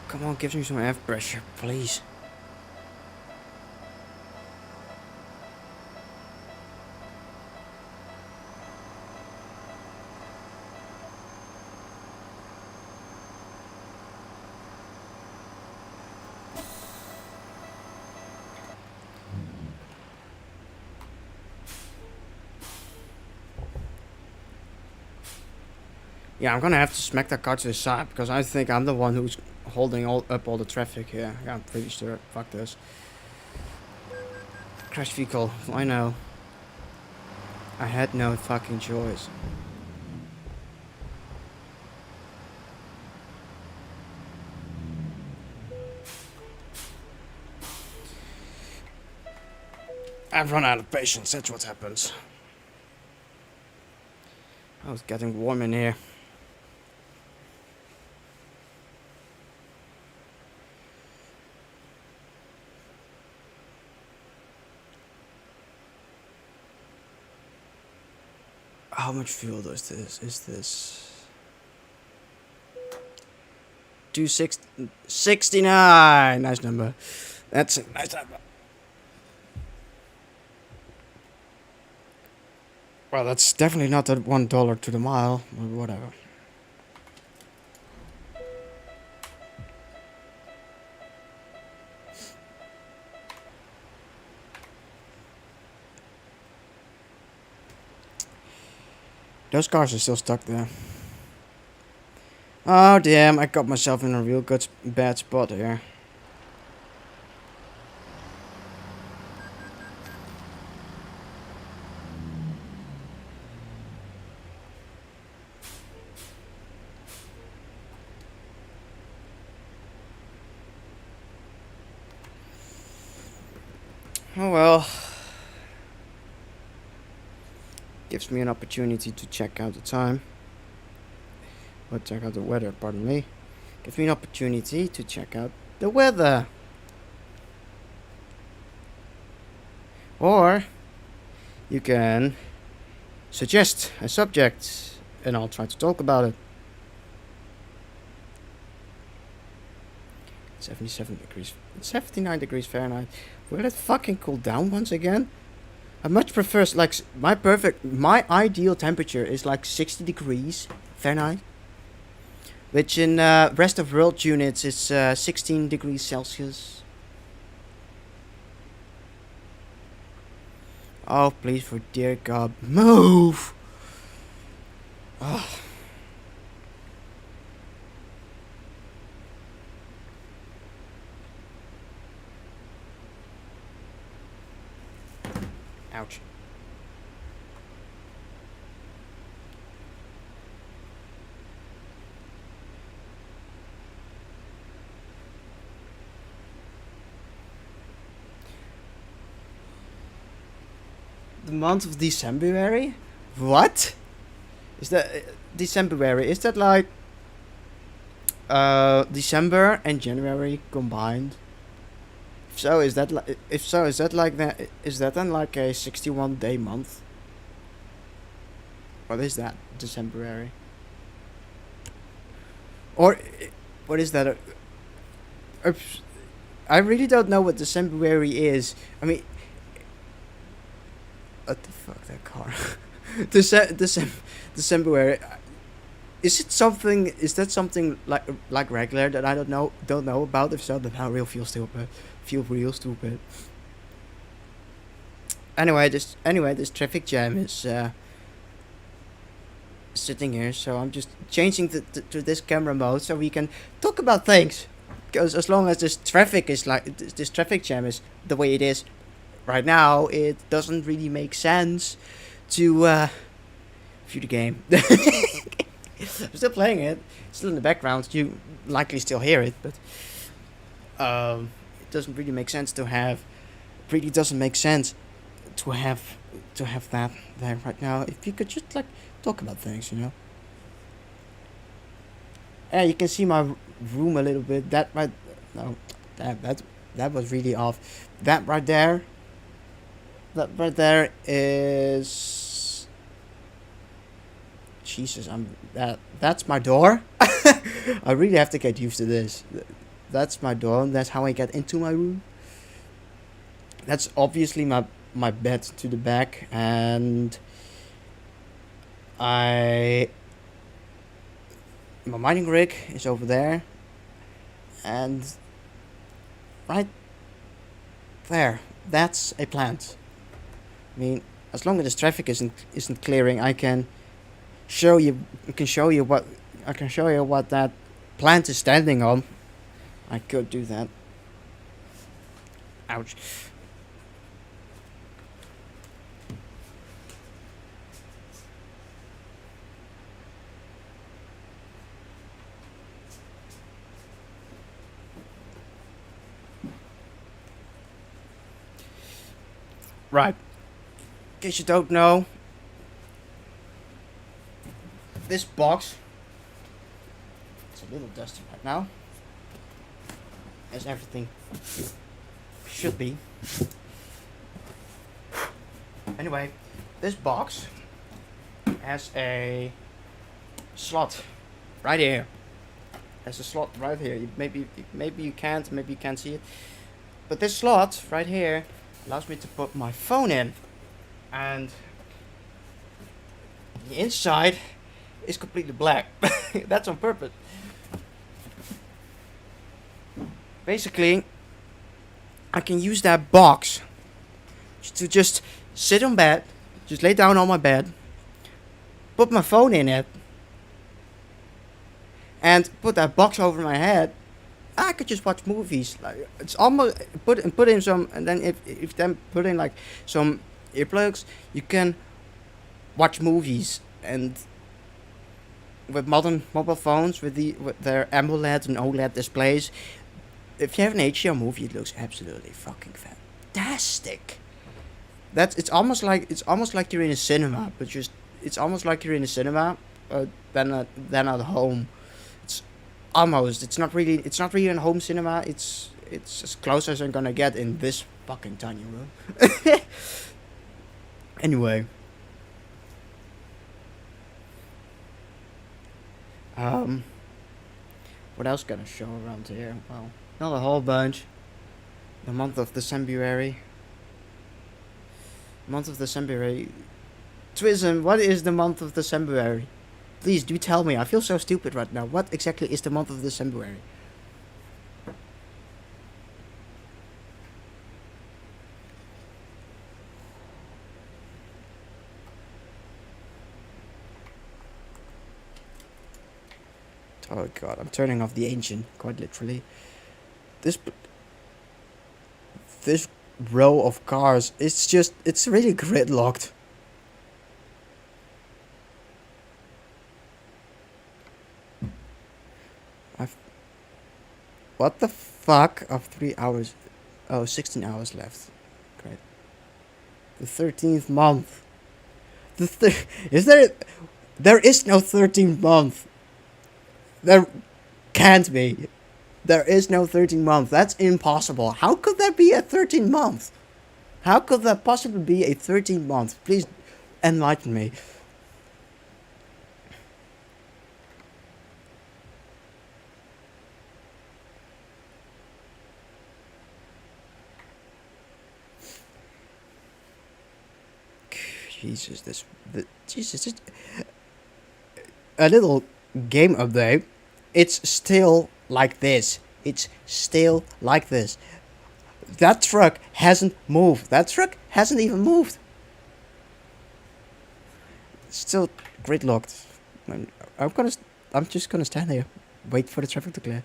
Come on, give me some air pressure, please. Yeah, I'm gonna have to smack that car to the side because I think I'm the one who's holding up all the traffic here. Yeah, I'm pretty sure. Fuck this. Crash vehicle. I know. I had no fucking choice. I've run out of patience, that's what happens. Oh, it's getting warm in here. How much fuel is this? Is this 269? Nice number. That's a nice number. Well, that's definitely not at $1 to the mile, or whatever. Those cars are still stuck there. Oh damn, I got myself in a real good bad spot here. Oh well. Gives me an opportunity to check out the time. Or check out the weather, pardon me. Gives me an opportunity to check out the weather. Or you can suggest a subject and I'll try to talk about it. 77 degrees, 79 degrees Fahrenheit. Will it fucking cool down once again? I much prefer, like, my ideal temperature is like 60 degrees Fahrenheit. Which in rest of world units is 16 degrees Celsius. Oh, please, for dear God, move! Oh. Ouch. The month of December? What? Is that December? Is that like December and January combined? If so, is that like that? Is that then like a 61-day month? What is that? December? Or what is that? I really don't know what December is. I mean, what the fuck, that car? December. Is it something? Is that something like regular that I don't know about? If so, then I really feel stupid. Feel real stupid. Anyway, this traffic jam is sitting here, so I'm just changing to this camera mode so we can talk about things. Because as long as this traffic is like this traffic jam is the way it is right now, it doesn't really make sense to view the game. I'm still playing it. It's still in the background. You likely still hear it, but it doesn't really make sense to have. Really doesn't make sense to have that there right now. If you could just like talk about things, you know. Yeah, you can see my room a little bit. That right, no, that was really off. That right there. That right there is. Jesus, that's my door. I really have to get used to this. That's my door, and that's how I get into my room. That's obviously my bed to the back, and my mining rig is over there, and right there, that's a plant. I mean, as long as this traffic isn't clearing, I can show you what that plant is standing on. I could do that. Ouch. Right. In case you don't know, this box, it's a little dusty right now, as everything should be. Anyway, this box has a slot right here. Has a slot right here. Maybe you can't see it, but this slot right here allows me to put my phone in, and the inside is completely black. That's on purpose. Basically, I can use that box to just sit on bed, just lay down on my bed, put my phone in it, and put that box over my head. I could just watch movies. Like it's almost put in some, and then if then put in like some earplugs, you can watch movies. And with modern mobile phones, with their AMOLED and OLED displays, if you have an HDR movie, it looks absolutely fucking fantastic. It's almost like you're in a cinema, but just it's almost like you're in a cinema, than at home. It's almost. It's not really a home cinema. It's as close as I'm gonna get in this fucking tiny room. Anyway. What else gonna show around here? Well, not a whole bunch. The month of December. Month of December. Twism, what is the month of December? Please do tell me. I feel so stupid right now. What exactly is the month of December? Oh god, I'm turning off the ancient, quite literally. This row of cars, it's really gridlocked. What the fuck of 3 hours? Oh, 16 hours left. Great. The 13th month. Is there... There is no 13th month. There can't be. There is no 13th month. That's impossible. How could there be a 13th month? How could there possibly be a 13th month? Please enlighten me. Jesus, a little game update. It's still like this. It's still like this. That truck hasn't moved. That truck hasn't even moved. It's still gridlocked. I'm just gonna stand here, wait for the traffic to clear.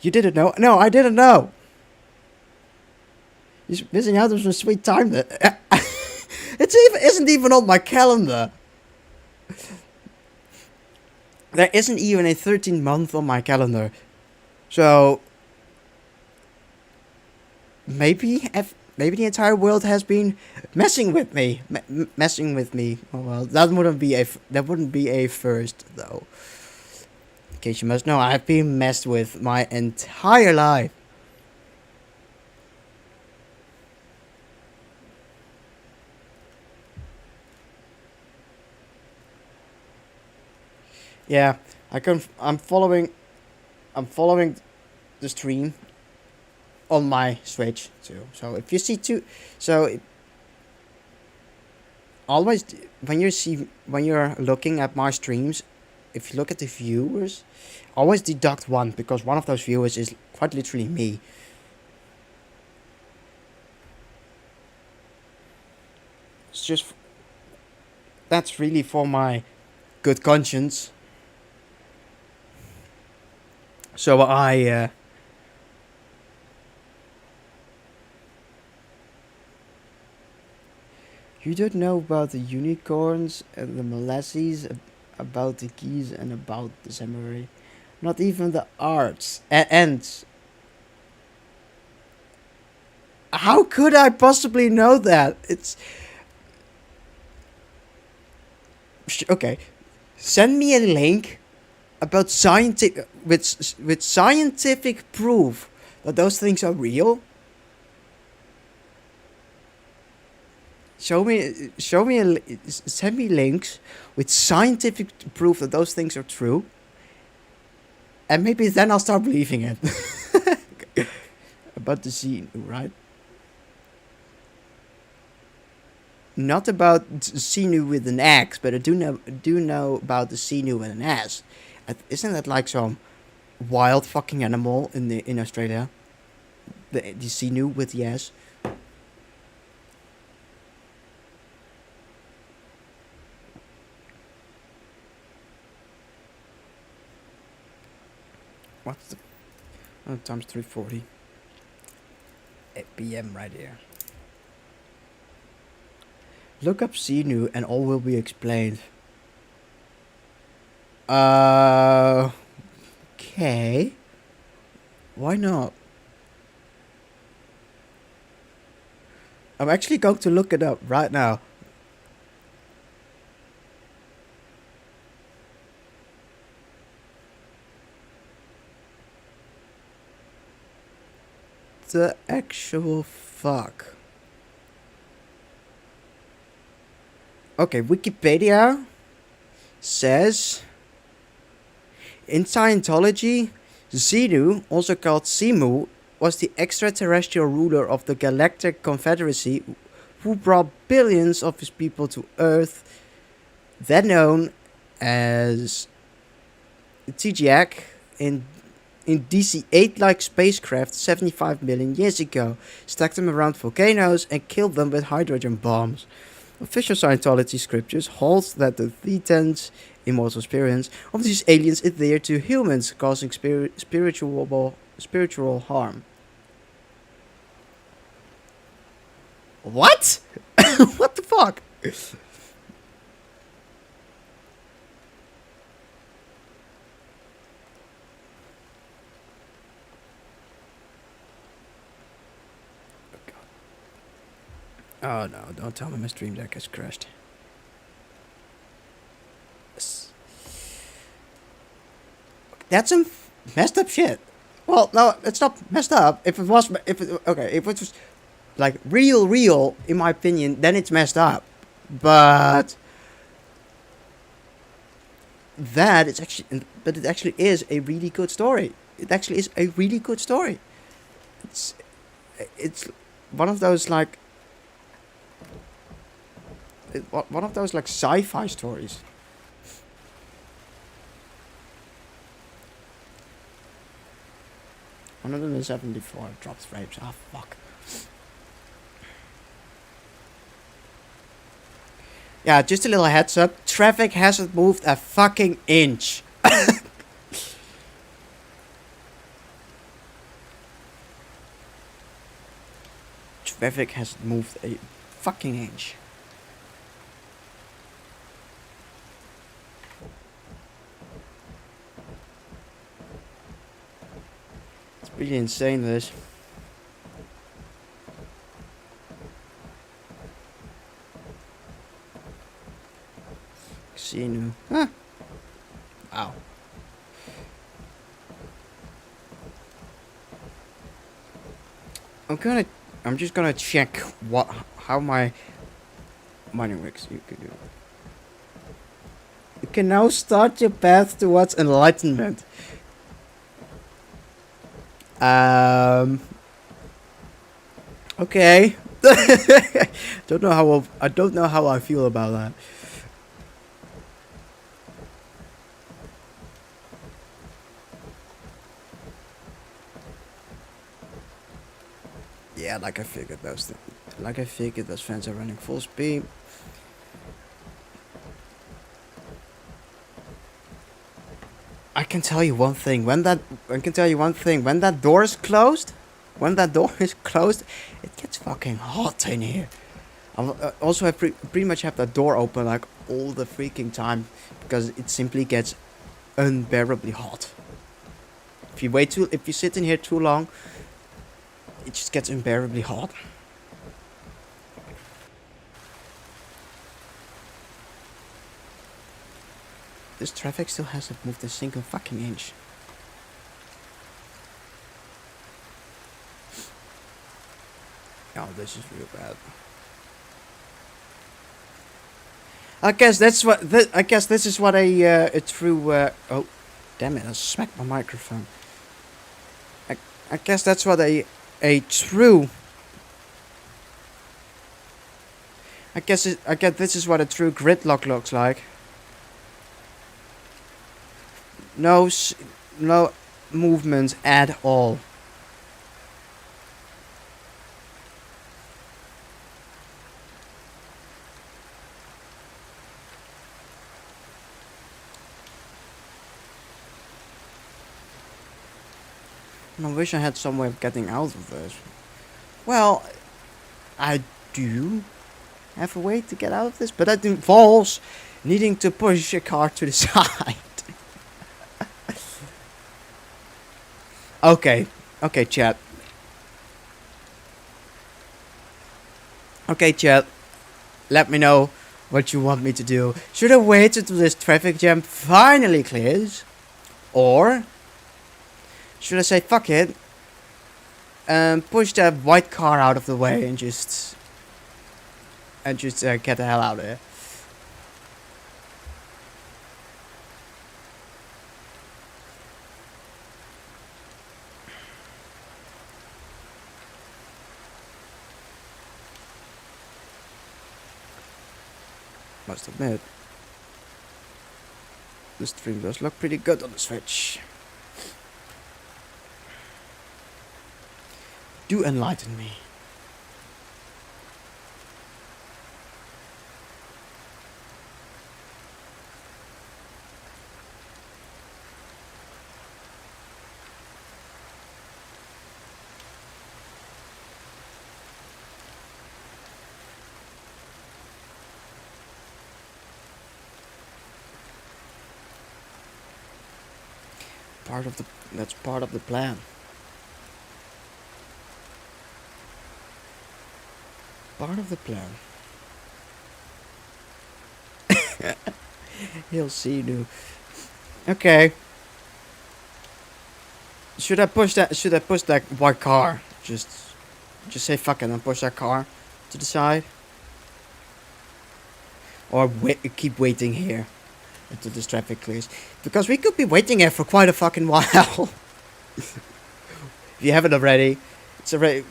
You didn't know? No, I didn't know. You're missing out on some sweet time there. Isn't even on my calendar. There isn't even a 13th month on my calendar. So maybe the entire world has been messing with me. Messing with me. Oh well, that wouldn't be a first though. In case you must know, I've been messed with my entire life. Yeah, I'm following the stream on my Switch too. So if you see always when you're looking at my streams, if you look at the viewers, always deduct one, because one of those viewers is quite literally me. It's just that's really for my good conscience. So you don't know about the unicorns and the molasses, about the geese and about the samurai. Not even the arts and How could I possibly know that? It's okay. Send me a link about scientific with scientific proof that those things are real. Show me send me links with scientific proof that those things are true, and maybe then I'll start believing it. About the scene, right? Not about Xenu with an X, but I do know about the Xenu with an S. Isn't that like some wild fucking animal in Australia? The Xenu with the S. What's the times 340? 8 p.m. right here. Look up Xenu and all will be explained. Okay. Why not? I'm actually going to look it up right now. The actual fuck. Okay, Wikipedia says in Scientology, Xenu, also called Simu, was the extraterrestrial ruler of the Galactic Confederacy who brought billions of his people to Earth, then known as TGAC in DC-8-like spacecraft 75 million years ago, stacked them around volcanoes and killed them with hydrogen bombs. Official Scientology scriptures hold that the Thetans, immortal spirits, of these aliens adhere to humans, causing spiritual harm. What? What the fuck? Oh no, don't tell me my stream deck has crashed. That's some messed up shit. Well, no, it's not messed up. If it was like real, in my opinion, then it's messed up. But it actually is a really good story. It actually is a really good story. It's one of those like sci-fi stories. $174 drops frames. Ah, fuck. Yeah, just a little heads up. Traffic hasn't moved a fucking inch. Traffic hasn't moved a fucking inch. It's really insane, this. Xenu. Huh. Wow. I'm just gonna check how my mining works. You can now start your path towards enlightenment. Okay. I don't know how I feel about that. Yeah, like I figured those fans are running full speed. I can tell you one thing. When that door is closed, it gets fucking hot in here. I pretty much have that door open like all the freaking time because it simply gets unbearably hot. If you sit in here too long, It just gets unbearably hot. This traffic still hasn't moved a single fucking inch. Oh, this is real bad. I guess that's what. I guess this is what a true. Oh, damn it! I smacked my microphone. I guess that's what a true. I guess this is what a true gridlock looks like. No movement at all. And I wish I had some way of getting out of this. Well, I do have a way to get out of this, but that involves needing to push a car to the side. Okay, chat. Okay, chat. Let me know what you want me to do. Should I wait until this traffic jam finally clears? Or should I say fuck it and push that white car out of the way and just get the hell out of here? Must admit, the stream does look pretty good on the Switch. Do enlighten me. That's part of the plan. Part of the plan. He'll see you. Okay. Should I push that white car? Just say fuck it and push that car to the side? Or keep waiting here until this traffic clears? Because we could be waiting here for quite a fucking while. If you haven't already, it's already...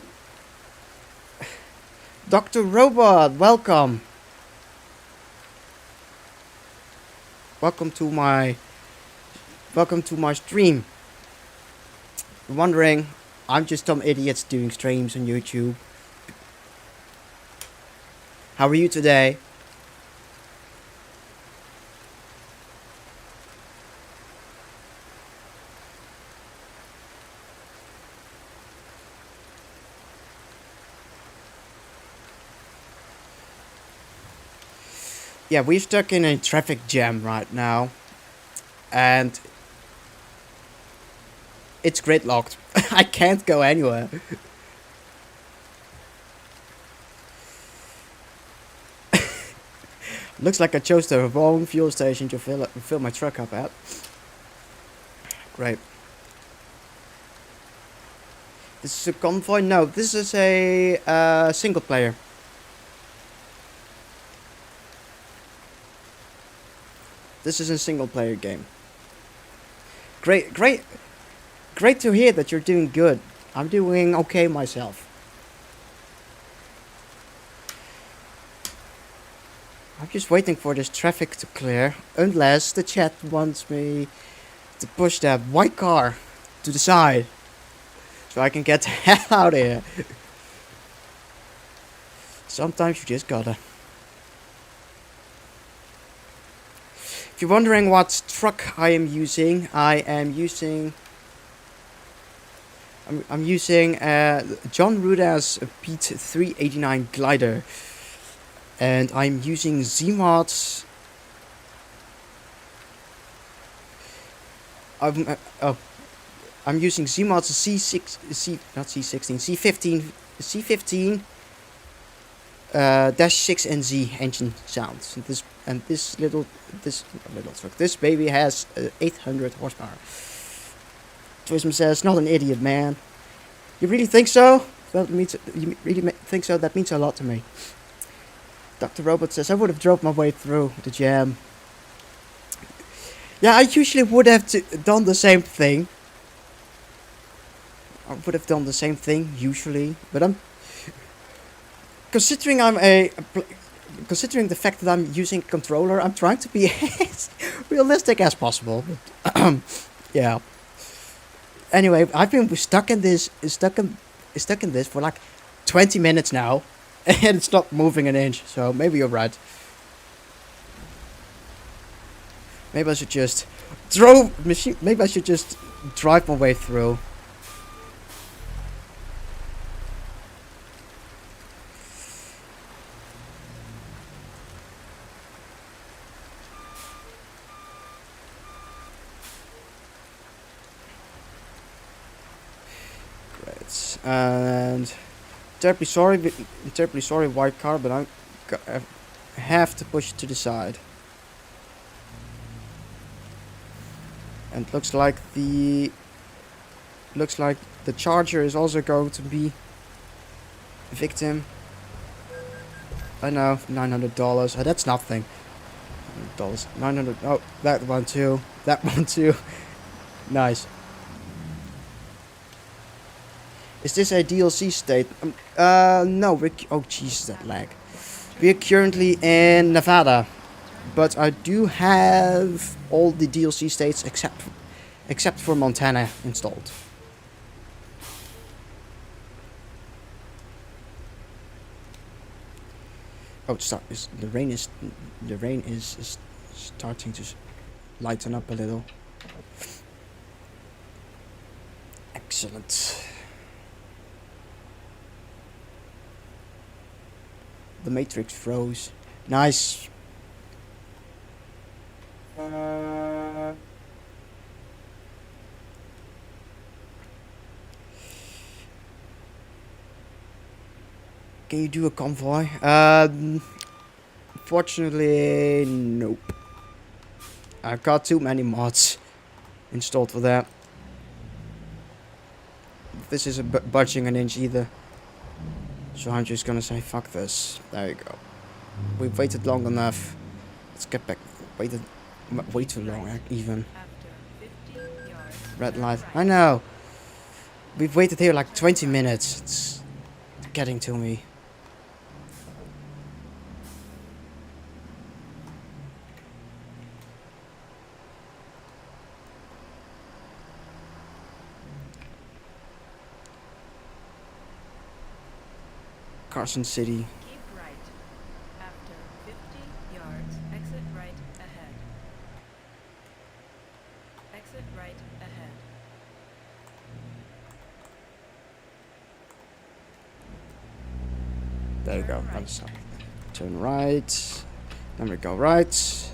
Dr. Robot, welcome. Welcome to my stream. You're wondering, I'm just some idiots doing streams on YouTube. How are you today? Yeah, we're stuck in a traffic jam right now, and it's gridlocked. I can't go anywhere. Looks like I chose the wrong fuel station to fill my truck up at. Great. This is a convoy? No, this is a single player. This is a single player game. Great to hear that you're doing good. I'm doing okay myself. I'm just waiting for this traffic to clear, unless the chat wants me to push that white car to the side, so I can get the hell out of here. Sometimes you just gotta. If you're wondering what truck I am using, I'm using Jon-Ruda's Pete 389 glider, and I'm using Zeemods. I'm using Zeemods not C16, C15 dash 6NZ engine sounds. This little truck, this baby has 800 horsepower. Twism says, "Not an idiot, man. You really think so? Well, you really think so? That means a lot to me." Dr. Robot says, "I would have drove my way through the jam." Yeah, I usually would have done the same thing. I would have done the same thing usually, but considering considering the fact that I'm using a controller, I'm trying to be as realistic as possible. Yeah. Anyway, I've been stuck in this for like 20 minutes now, and it's not moving an inch. So maybe you're right. Maybe I should just Maybe I should just drive my way through. Great. And terribly sorry, white car, but I have to push it to the side. And looks like the charger is also going to be a victim. I know, $900. Oh, that's nothing. $900. Oh, that one too. That one too. Nice. Is this a DLC state? No. Oh, Jesus, that lag. We're currently in Nevada. But I do have all the DLC states except for Montana installed. Oh, the rain is starting to lighten up a little. Excellent. The Matrix froze. Nice. Can you do a convoy? Fortunately, nope. I've got too many mods installed for that. This isn't budging an inch either. So I'm just gonna say fuck this. There you go. We've waited long enough. Let's get back. Waited way too long even. Red light. I know. We've waited here like 20 minutes. It's getting to me. Carson City.
Keep right. After 50 yards, exit right ahead. Exit right ahead.
There we go. Turn right. Then we go right.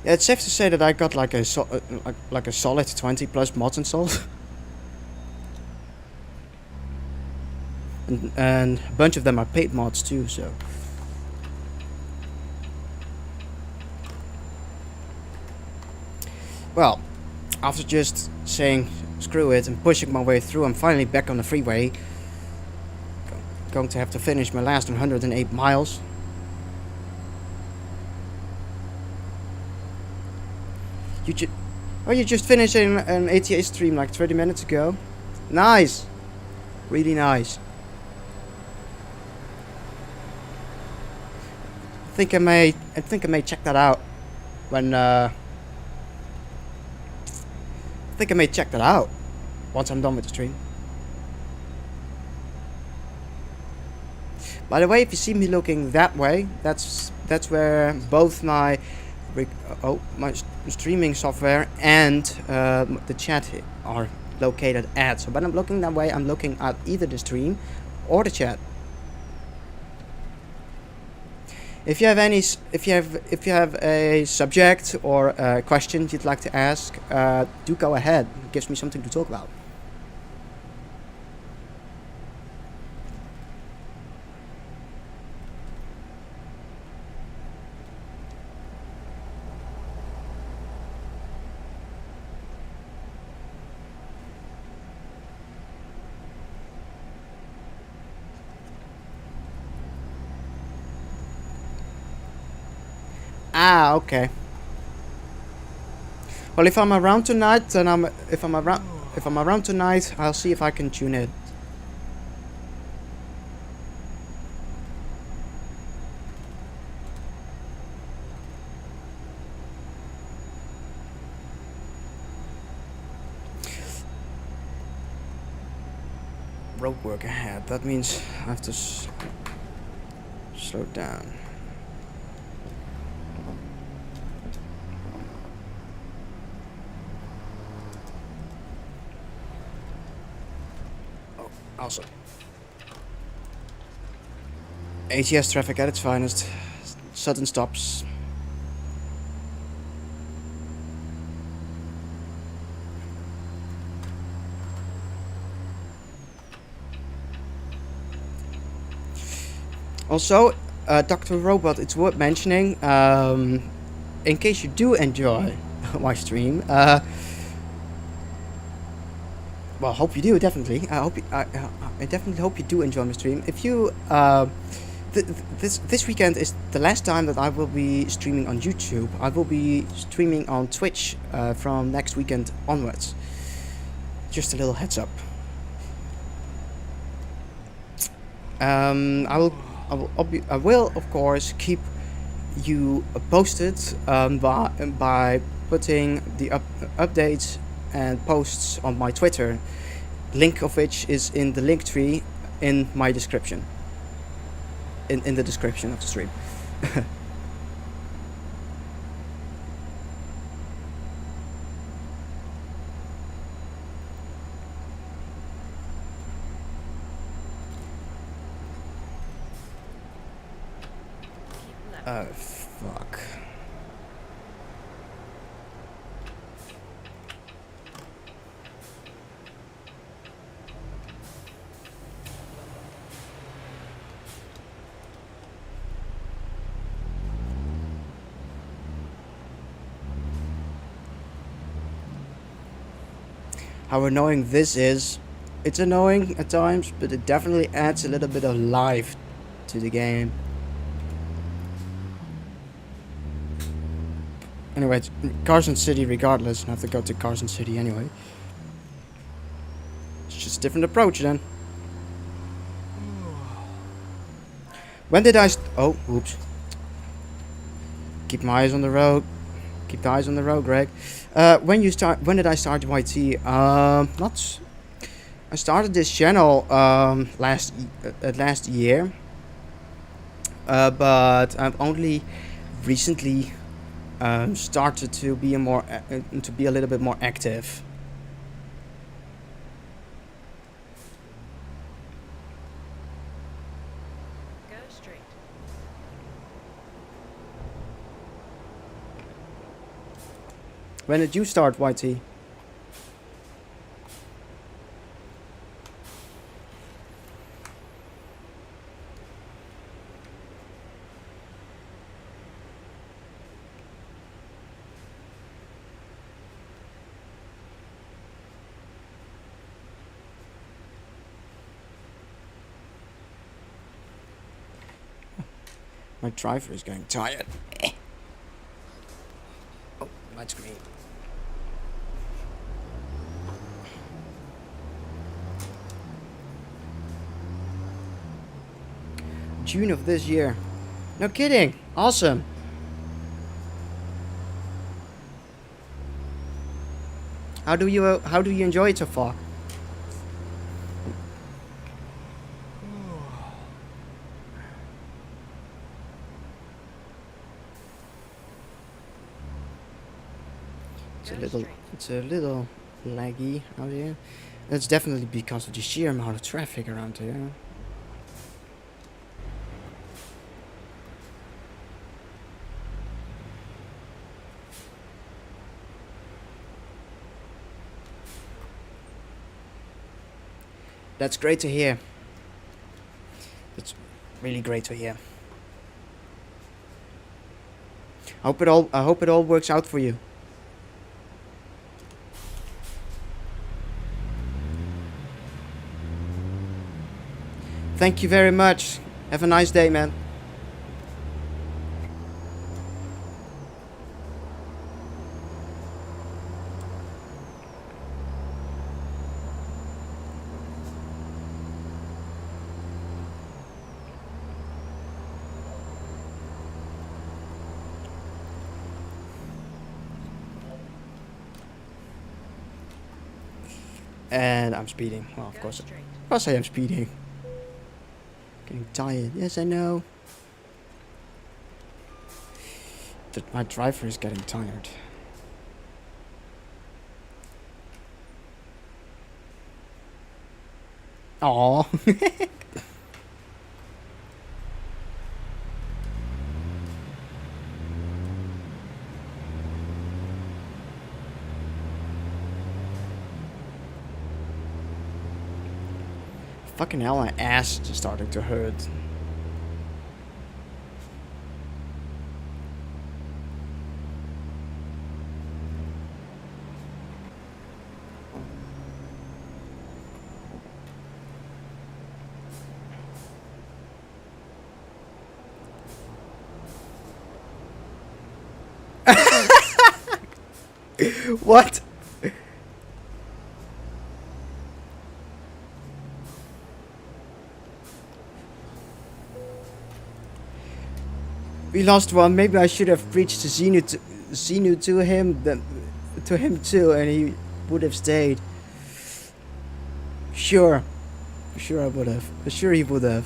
Yeah, it's safe to say that I got like a solid 20 plus mods installed. And a bunch of them are paid mods too, so. Well, after just saying screw it and pushing my way through, I'm finally back on the freeway. Going to have to finish my last 108 miles. You just finished an ATS stream like 30 minutes ago. Nice, really nice. I think I may check that out when I think I may check that out once I'm done with the stream. By the way, if you see me looking that way, that's where both my streaming software and the chat are located at. So when I'm looking that way, I'm looking at either the stream or the chat. If you have if you have a subject or a question you'd like to ask, do go ahead. It gives me something to talk about. Ah, okay. Well, if I'm around tonight, then if I'm around tonight, I'll see if I can tune in. Road work ahead. That means I have to slow down. Oh, awesome. ATS traffic at its finest. Sudden stops. Also, Dr. Robot, it's worth mentioning, in case you do enjoy my stream, well, hope you do, definitely. I definitely hope you do enjoy my stream. If you, this weekend is the last time that I will be streaming on YouTube. I will be streaming on Twitch from next weekend onwards. Just a little heads up. I will of course keep you posted by putting the updates and posts on my Twitter, link of which is in the link tree in my description. In the description of the stream.
Keep left.
Oh, fuck. How annoying this is. It's annoying at times, but it definitely adds a little bit of life to the game. Anyway, it's Carson City regardless, and I have to go to Carson City anyway. It's just a different approach then. When did I oh, oops. Keep my eyes on the road. Keep the eyes on the road, Greg. When did I start YT? Not. I started this channel last year, but I've only recently started to be a little bit more active.
Go straight.
When did you start YT? My driver is getting tired. Oh, light screen. June of this year. No kidding. Awesome. How do you enjoy it so far?
Go straight.
It's a little laggy out here. That's definitely because of the sheer amount of traffic around here. That's great to hear. It's really great to hear. I hope it all works out for you. Thank you very much. Have a nice day, man. And I'm speeding. Well, of
Go
course
straight.
I am speeding. Getting tired. Yes, I know. That my driver is getting tired. Aww. Fucking hell, my ass is starting to hurt. What? We lost one. Maybe I should have preached to Xenu to him, to him too, and he would have stayed. Sure I would have. Sure he would have.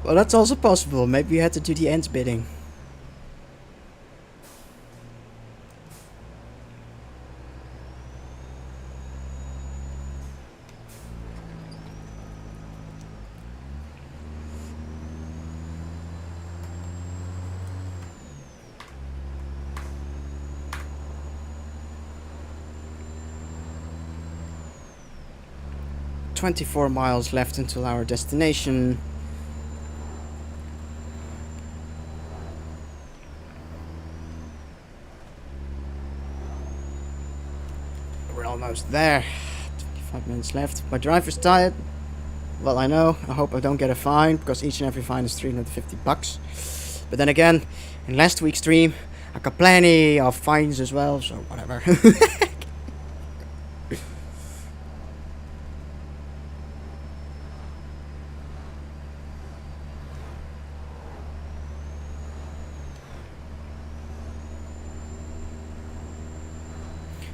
Well, that's also possible. Maybe you had to do the end's bidding. "24 miles left until our destination." We're almost there. 25 minutes left. My driver's tired. Well, I know. I hope I don't get a fine, because each and every fine is 350 bucks. But then again, in last week's stream, I got plenty of fines as well, so whatever.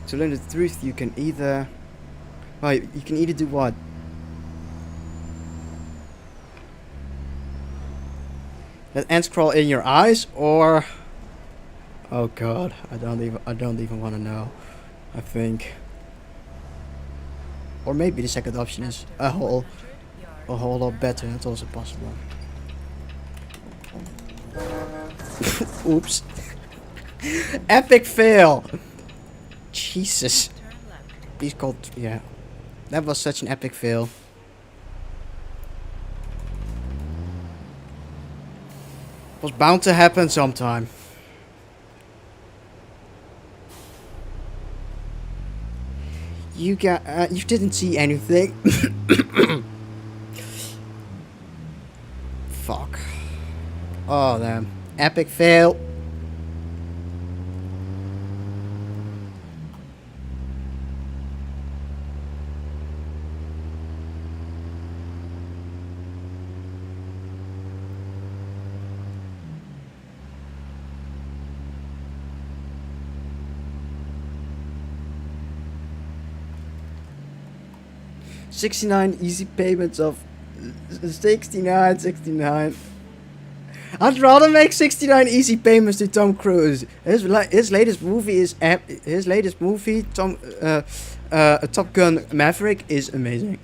To learn the truth, you can either... Well, you can either do what? Let ants crawl in your eyes, or... Oh god, I don't even want to know. I think... Or maybe the second option is a whole lot better. That's also possible. Oops. Epic fail! Jesus.
Turn left.
He's called... Yeah. That was such an epic fail. Was bound to happen sometime. You didn't see anything. Fuck. Oh damn. Epic fail. $69 easy payments of 69. I'd rather make 69 easy payments to Tom Cruise. His latest movie is Top Gun Maverick is amazing.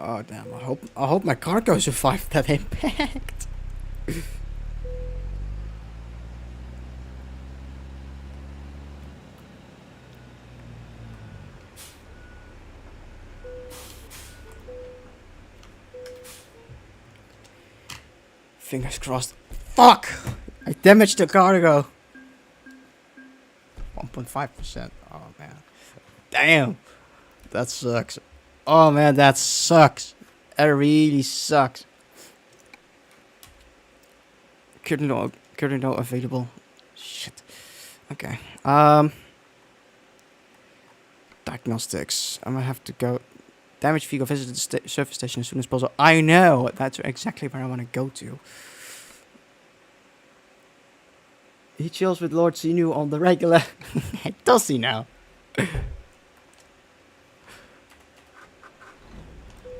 Oh damn! I hope my cargo survived that impact. Fingers crossed. Fuck! I damaged the cargo. 1.5%. Oh man. Damn. That sucks. Oh man, that sucks. That really sucks. Current no available. Shit. Okay. Diagnostics. I'm gonna have to go. Damaged vehicle, visit the service station as soon as possible. I know. That's exactly where I want to go to. He chills with Lord Sinu on the regular. Does he now?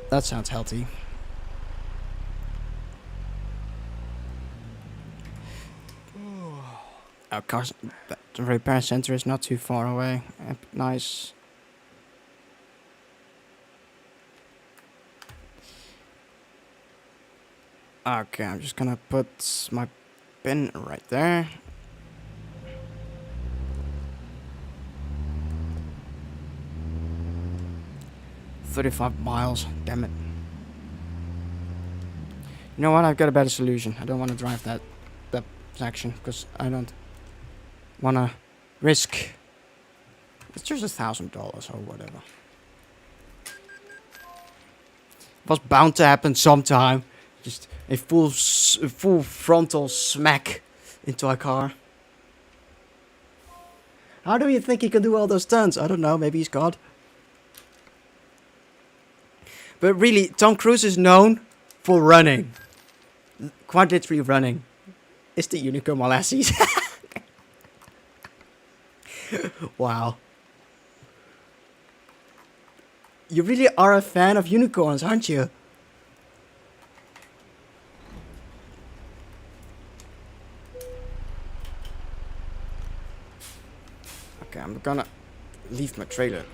That sounds healthy. Our the repair center is not too far away. Nice. Okay, I'm just gonna put my pin right there. $35 miles, damn it. You know what, I've got a better solution. I don't want to drive that section, because I don't want to risk. It's just $1,000 or whatever. It was bound to happen sometime. Just a full frontal smack into a car. How do you think he can do all those stunts? I don't know, maybe he's God. But really, Tom Cruise is known for running. Quite literally running. It's the Unicorn Molasses. Wow. You really are a fan of unicorns, aren't you? Okay, I'm gonna leave my trailer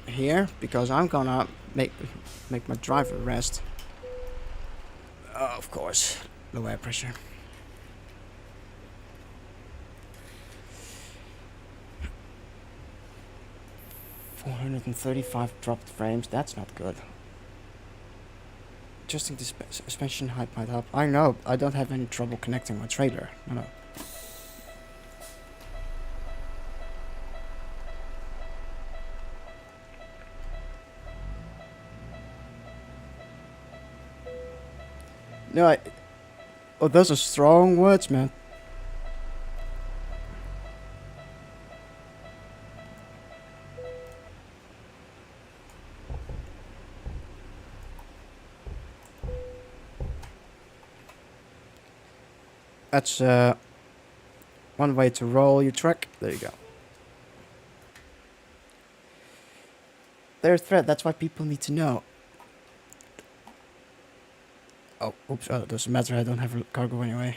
here because I'm gonna make my driver rest. Of course, low air pressure. $435 dropped frames. That's not good. Adjusting the suspension height might help. I know. I don't have any trouble connecting my trailer. No. No, oh, those are strong words, man. That's one way to roll your truck. There you go. They're a threat. That's why people need to know. Oh, oops. Oh, doesn't matter. I don't have cargo anyway.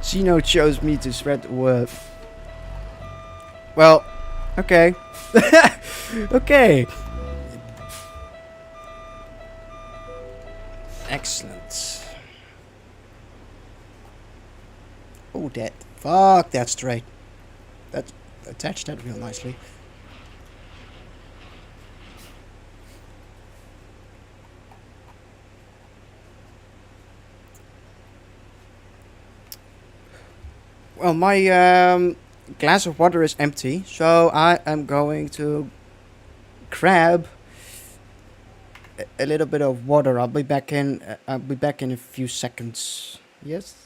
Gino chose me to spread the word. Well, okay. Okay. Excellent. Oh, that. Fuck, that's straight. That attached that real nicely. Well, my glass of water is empty, so I am going to grab a little bit of water. I'll be back in. I'll be back in a few seconds. Yes.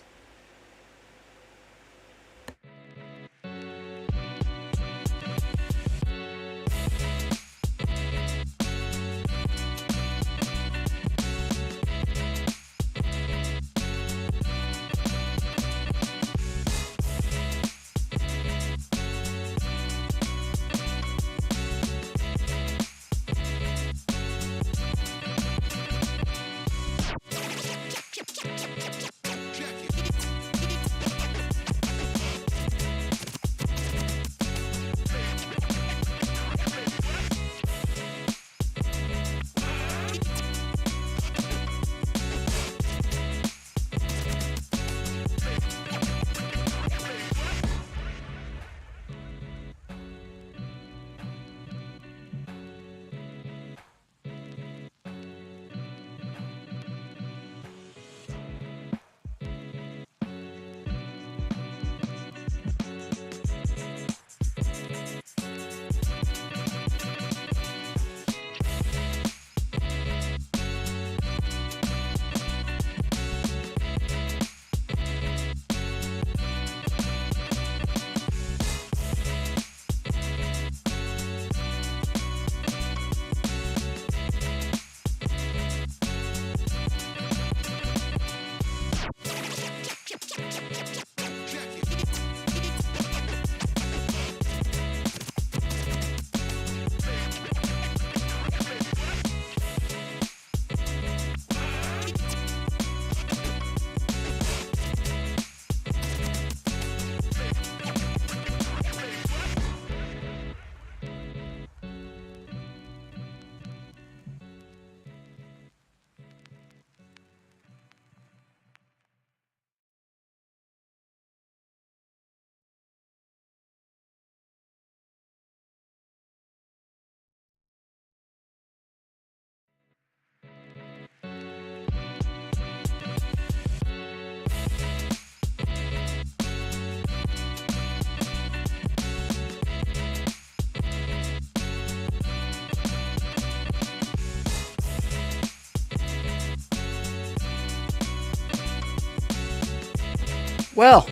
Well,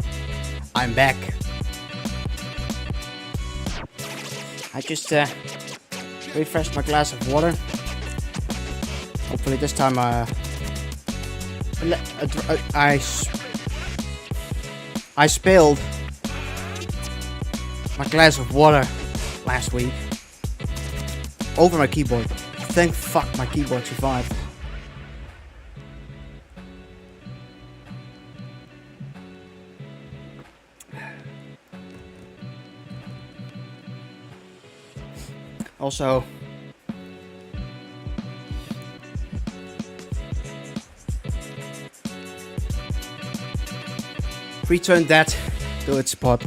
I'm back. I just refreshed my glass of water. Hopefully this time I spilled my glass of water last week over my keyboard. Thank fuck my keyboard survived. Also, return that to its spot.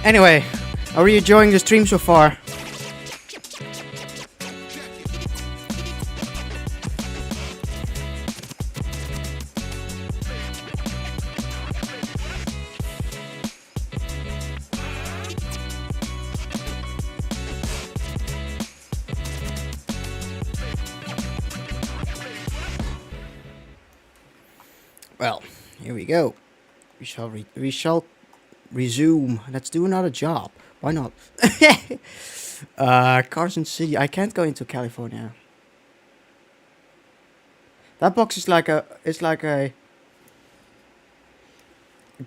Anyway, are you enjoying the stream so far? Well, here we go. We shall resume. Let's do another job. Why not? Carson City. I can't go into California. That box is like a. It's like a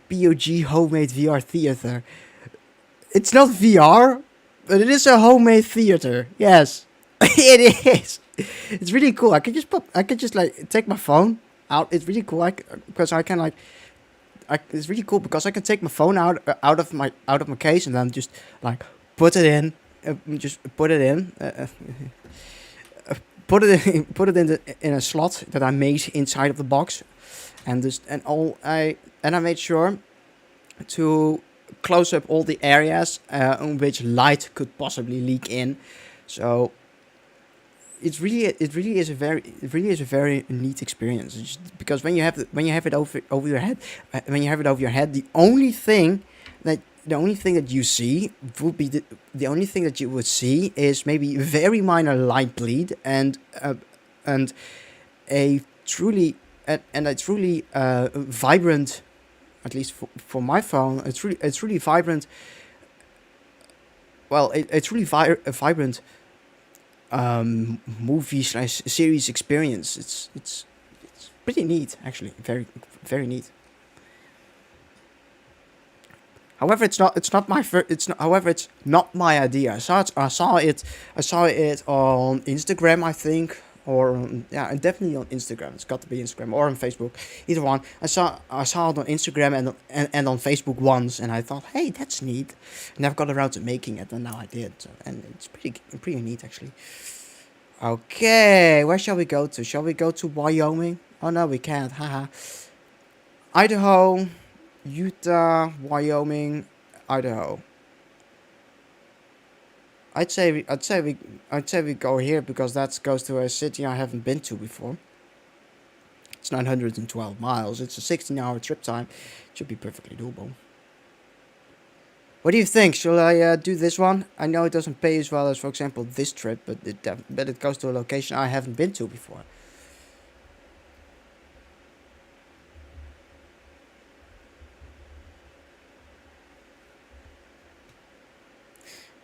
BOG homemade VR theater. It's not VR, but it is a homemade theater. Yes, it is. It's really cool. I could just like take my phone out. It's really cool. Because I can like. It's really cool because I can take my phone out of my case and then just like put it in, put it in a slot that I made inside of the box, and I made sure to close up all the areas on which light could possibly leak in, so. It really is a very neat experience. It's just because when you have it over your head, the only thing that you see would be the only thing that you would see is maybe very minor light bleed and a truly vibrant, at least for my phone, it's really vibrant. Well, it's really vibrant. Movie / series experience. It's pretty neat, actually. Very neat. However, it's not my it's not my idea. I saw it on Instagram, I think, or definitely on Instagram. It's got to be Instagram or on Facebook, either one. I saw it on Instagram and on Facebook once, and I thought, hey, that's neat. Never got around to making it, and now I did, and it's pretty neat, actually. Okay, where shall we go to? Shall we go to Wyoming? Oh no, we can't. Haha. Idaho, Utah, Wyoming, Idaho. I'd say we go here because that goes to a city I haven't been to before. It's 912 miles. It's a 16-hour trip time. It should be perfectly doable. What do you think? Shall I do this one? I know it doesn't pay as well as, for example, this trip, but it goes to a location I haven't been to before.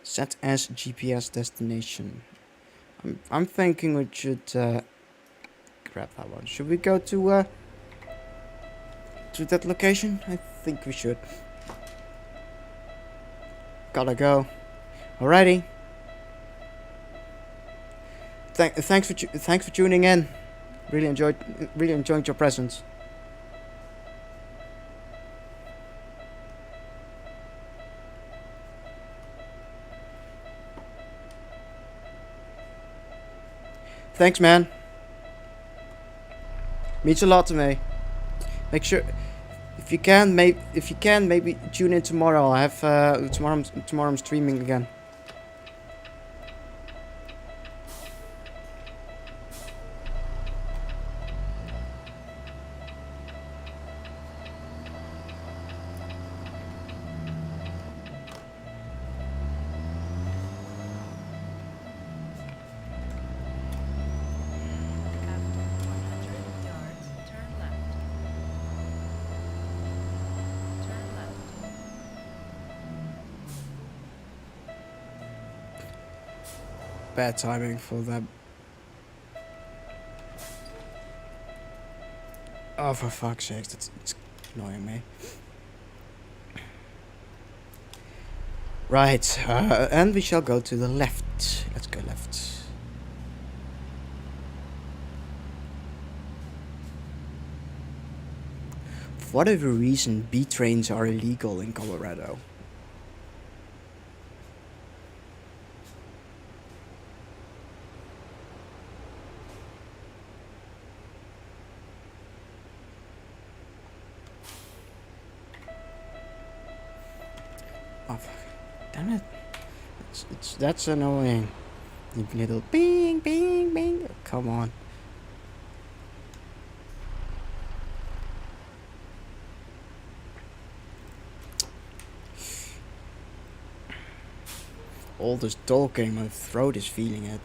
Set as GPS destination. I'm thinking we should grab that one. Should we go to that location? I think we should. Gotta go. Alrighty. Thanks for tuning in. Really enjoyed your presence. Thanks, man. Means a lot to me. Make sure. If you can, maybe tune in tomorrow. I have tomorrow I'm streaming again. bad timing for them. Oh, for fuck's sake, it's annoying me. Right, and we shall go to the left. Let's go left. For whatever reason, B trains are illegal in Colorado. Oh, fuck. Damn it. That's annoying. You little bing, bing, bing. Come on. All this talking, my throat is feeling it.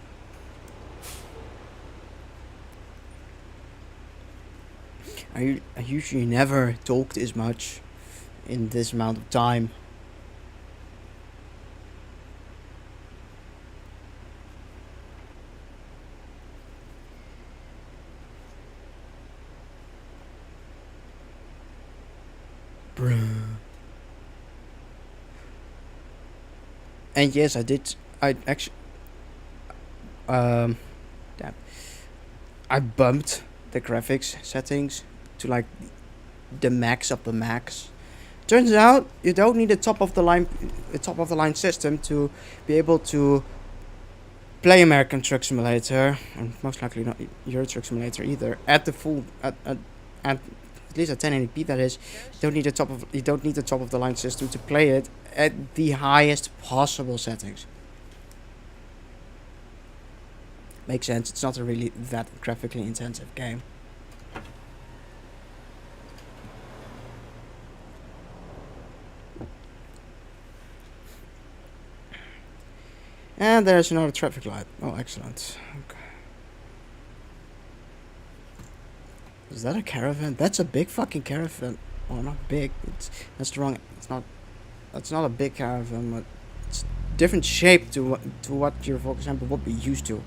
I usually never talk this much in this amount of time. Bruh. And yes, I did. I actually. Damn. I bumped the graphics settings to like the max of the max. Turns out you don't need a top of the line system to be able to play American Truck Simulator, and most likely not Euro Truck Simulator either, at the full at least at 1080p. That is, you don't need the top of the line system to play it at the highest possible settings. Makes sense. It's not a really that graphically intensive game. And there's another traffic light. Oh, excellent. Okay. Is that a caravan? That's a big fucking caravan. Oh, not big. That's the wrong. It's not. That's not a big caravan, but it's different shape to what you, for example, would be used to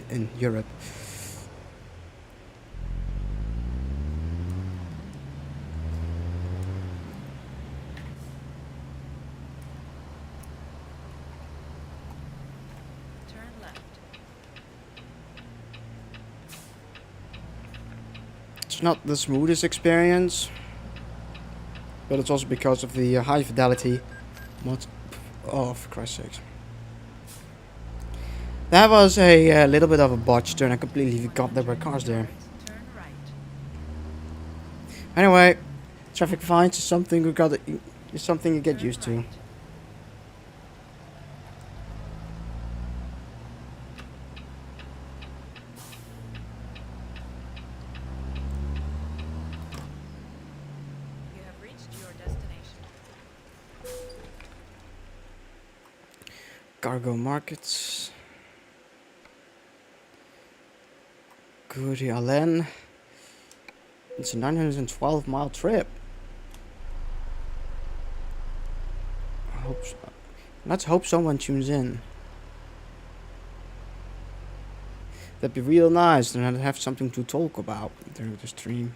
in Europe.
Turn left.
It's not the smoothest experience, but it's also because of the high fidelity mod. Oh, for Christ's sakes. That was a little bit of a botch turn. I completely forgot there were cars there.
Turn right.
Anyway, traffic fines is something is something you get
Turn
used to.
right. You have reached your destination.
Cargo markets. Goody Allen. It's a 912-mile trip. Let's hope someone tunes in. That'd be real nice, and I'd have something to talk about during the stream.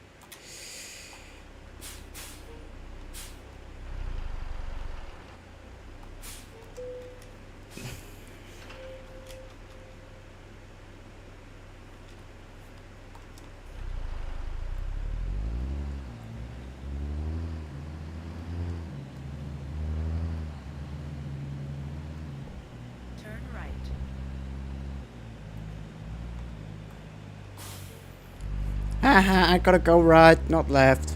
Turn right.
Haha, I gotta go right, not left.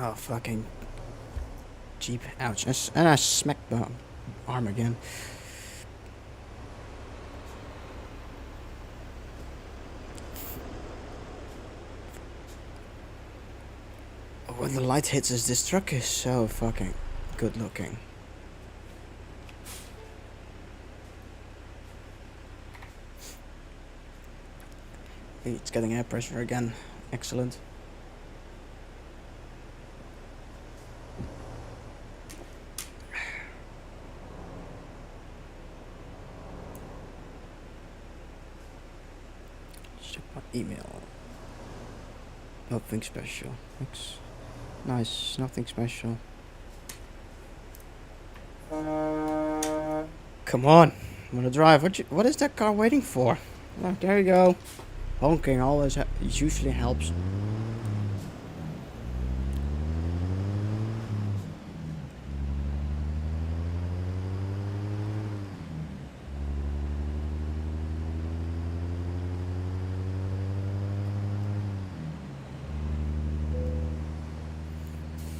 Oh, fucking Jeep. Ouch. And I smacked the arm again. when the light hits us, this truck is so fucking good looking. It's getting air pressure again. Excellent. Check my email. Nothing special. Nice, nothing special. Come on, I'm gonna drive. What is that car waiting for? Oh, there you go. Honking always usually helps.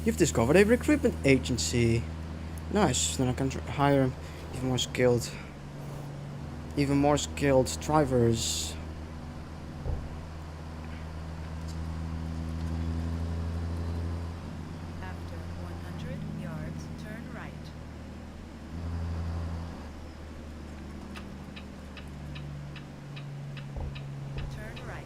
You've discovered a recruitment agency. Nice, then I can hire even more skilled drivers.
After 100 yards, turn right. Turn right.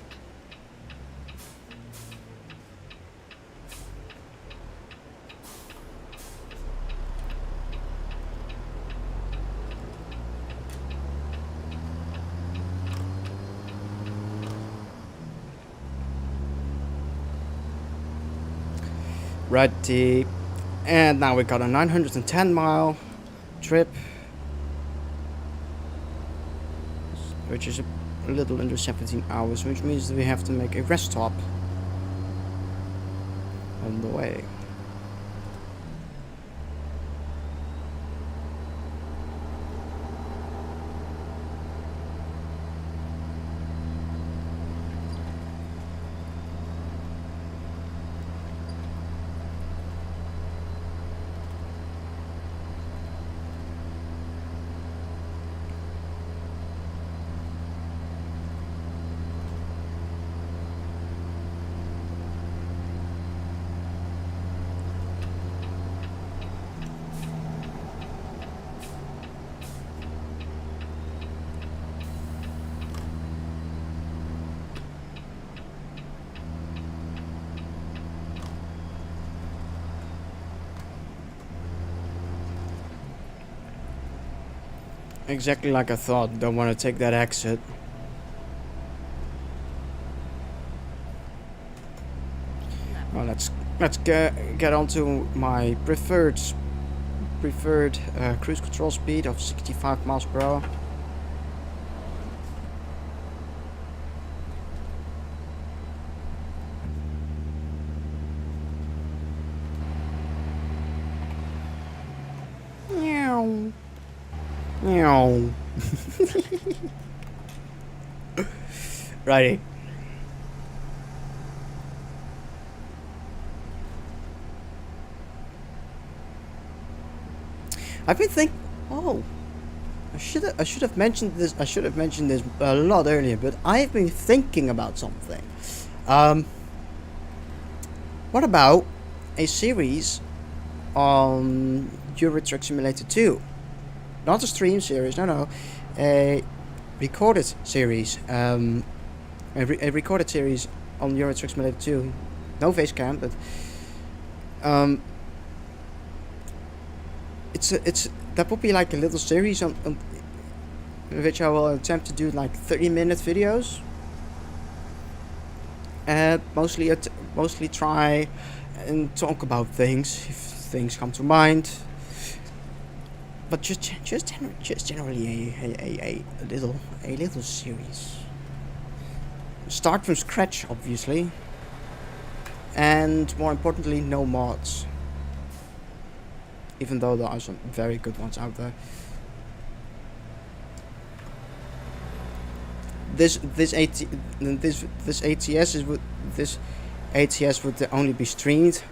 Ready. And now we got a 910 mile trip, which is a little under 17 hours, which means that we have to make a rest stop on the way. Exactly like I thought. Don't want to take that exit. Well, let's get on to my preferred cruise control speed of 65 miles per hour. Meow. Meow. Righty. I've been thinking. Oh, I should have mentioned this. I should have mentioned this a lot earlier. But I've been thinking about something. What about a series on Euro Truck Simulator 2? Not a stream series. No. A recorded series. A recorded series on Euro Truck Simulator 2. No face cam, but it's that would be like a little series on which I will attempt to do like 30-minute videos, and mostly try and talk about things if things come to mind, but just generally a little series. Start from scratch, obviously, and more importantly, no mods. Even though there are some very good ones out there. This ATS would only be streamed.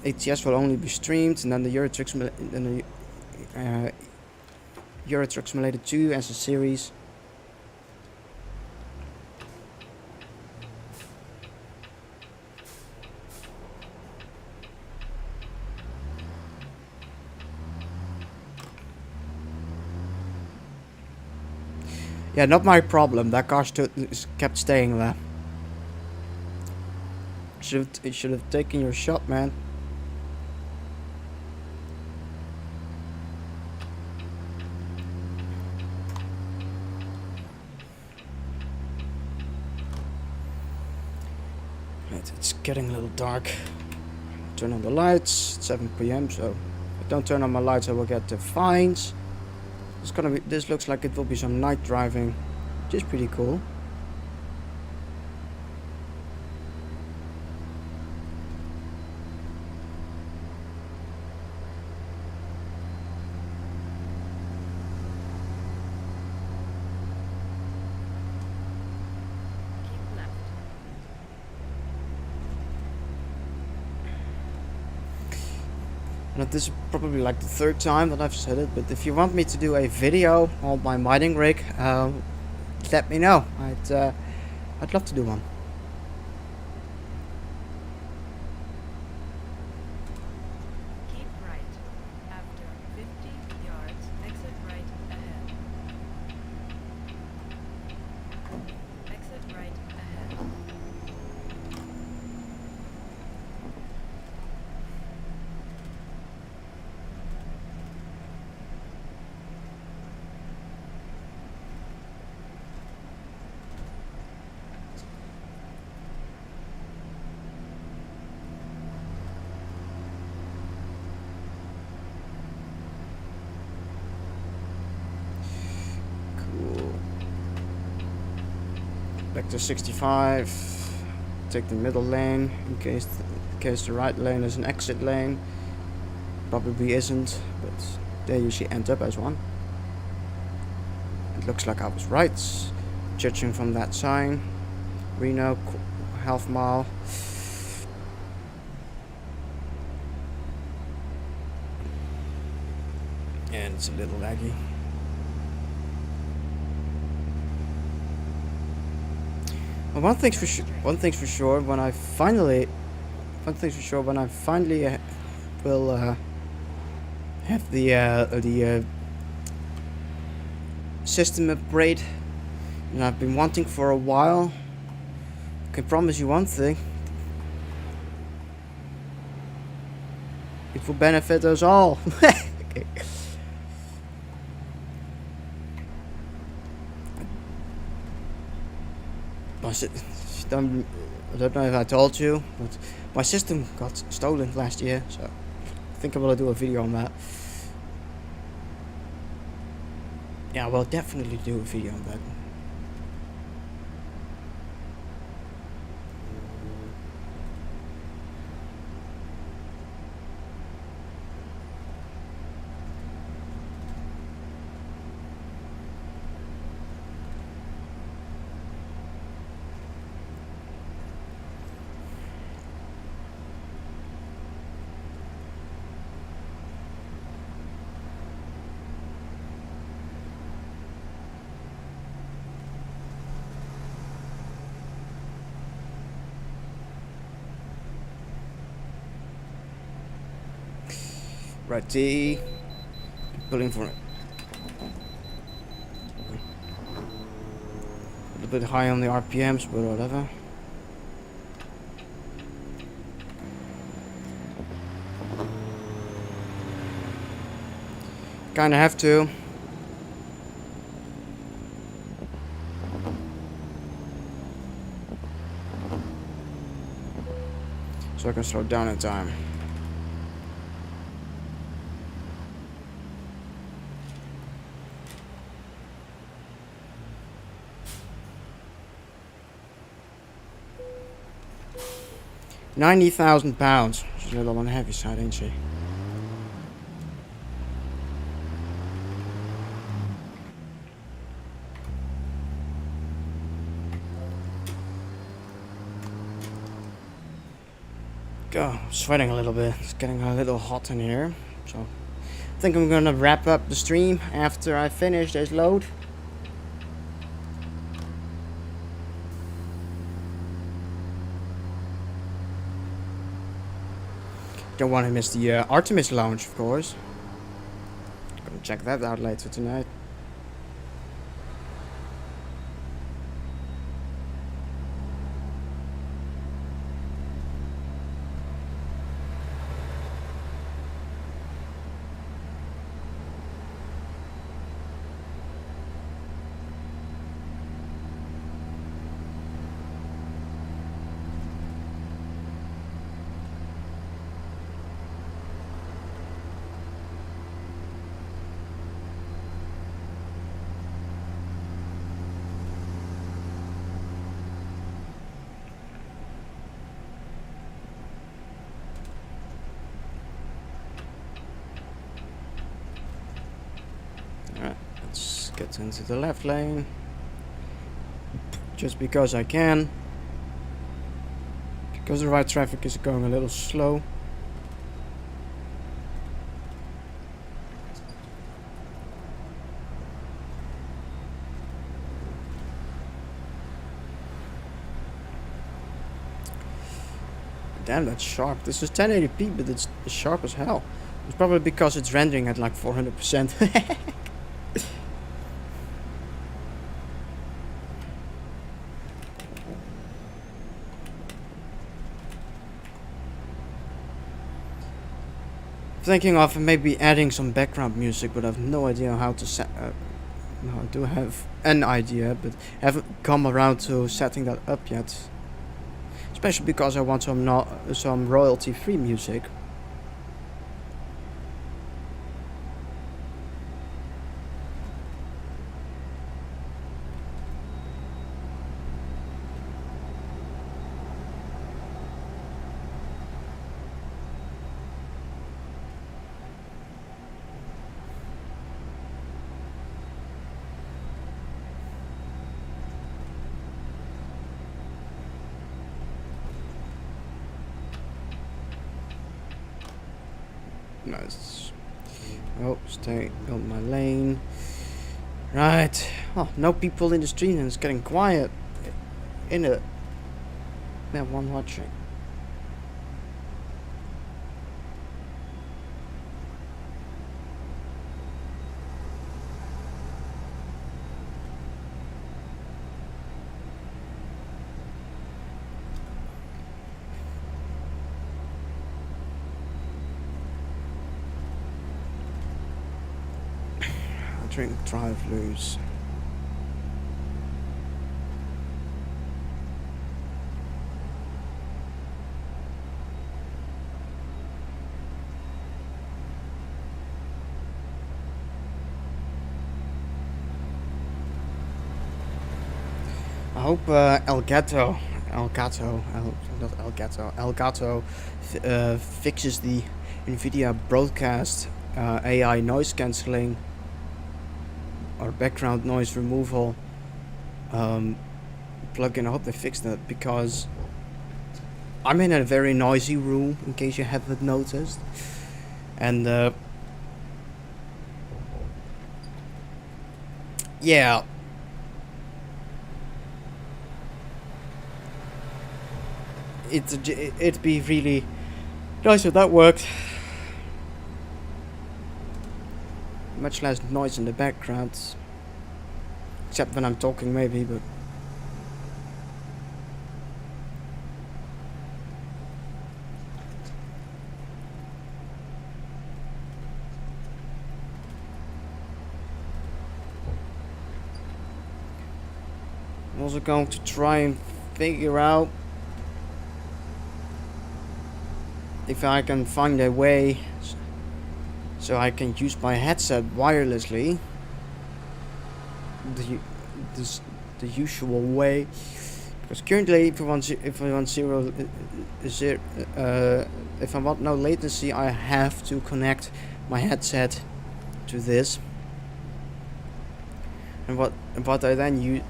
ATS will only be streamed, and then the Euro Truck Euro Truck Simulator 2 as a series. Yeah, not my problem. That car kept staying there. Should have taken your shot, man. It's getting a little dark. Turn on the lights. It's 7 p.m. So if I don't turn on my lights, I will get the fines. This looks like it will be some night driving, which is pretty cool.
Keep left.
And this is probably like the third time that I've said it, but if you want me to do a video on my mining rig, let me know. I'd love to do one.
Keep right. After 50 yards, exit right ahead. Exit right ahead.
Cool. Back to 65. Take the middle lane in case the right lane is an exit lane. Probably isn't, but they usually end up as one. It looks like I was right, judging from that sign. Reno, half mile. And it's a little laggy. Well, one thing's for sure. When I finally will have the system upgrade, and I've been wanting for a while. I can promise you one thing: it will benefit us all. Okay. I don't know if I told you, but my system got stolen last year, so I think I will do a video on that. Yeah, I will definitely do a video on that. Righty. Pulling for it. A little bit high on the RPMs, but whatever. Kinda have to. So I can slow down in time. £90,000. She's a little on the heavy side, ain't she? God, I'm sweating a little bit. It's getting a little hot in here. So think I'm gonna wrap up the stream after I finish this load. Don't want to miss the Artemis Lounge, of course. Gonna check that out later tonight. Alright, let's get into the left lane. Just because I can. Because the right traffic is going a little slow. Damn, that's sharp. This is 1080p, but it's sharp as hell. It's probably because it's rendering at like 400%. Thinking of maybe adding some background music, but I have no idea how to set. No, I do have an idea, but haven't come around to setting that up yet. Especially because I want some royalty-free music. Nice. Oh, stay on my lane. Right. Oh, no people in the stream and it's getting quiet. In it. Yeah, one watching. Drink, drive, lose. I hope Elgato, fixes the NVIDIA broadcast AI noise cancelling or background noise removal plugin. I hope they fix that because I'm in a very noisy room, in case you haven't noticed, and yeah, it'd be really nice if that worked. Much less noise in the background, except when I'm talking maybe, but I'm also going to try and figure out if I can find a way so I can use my headset wirelessly, the usual way. Because currently, if I want no latency, I have to connect my headset to this. And what I then use,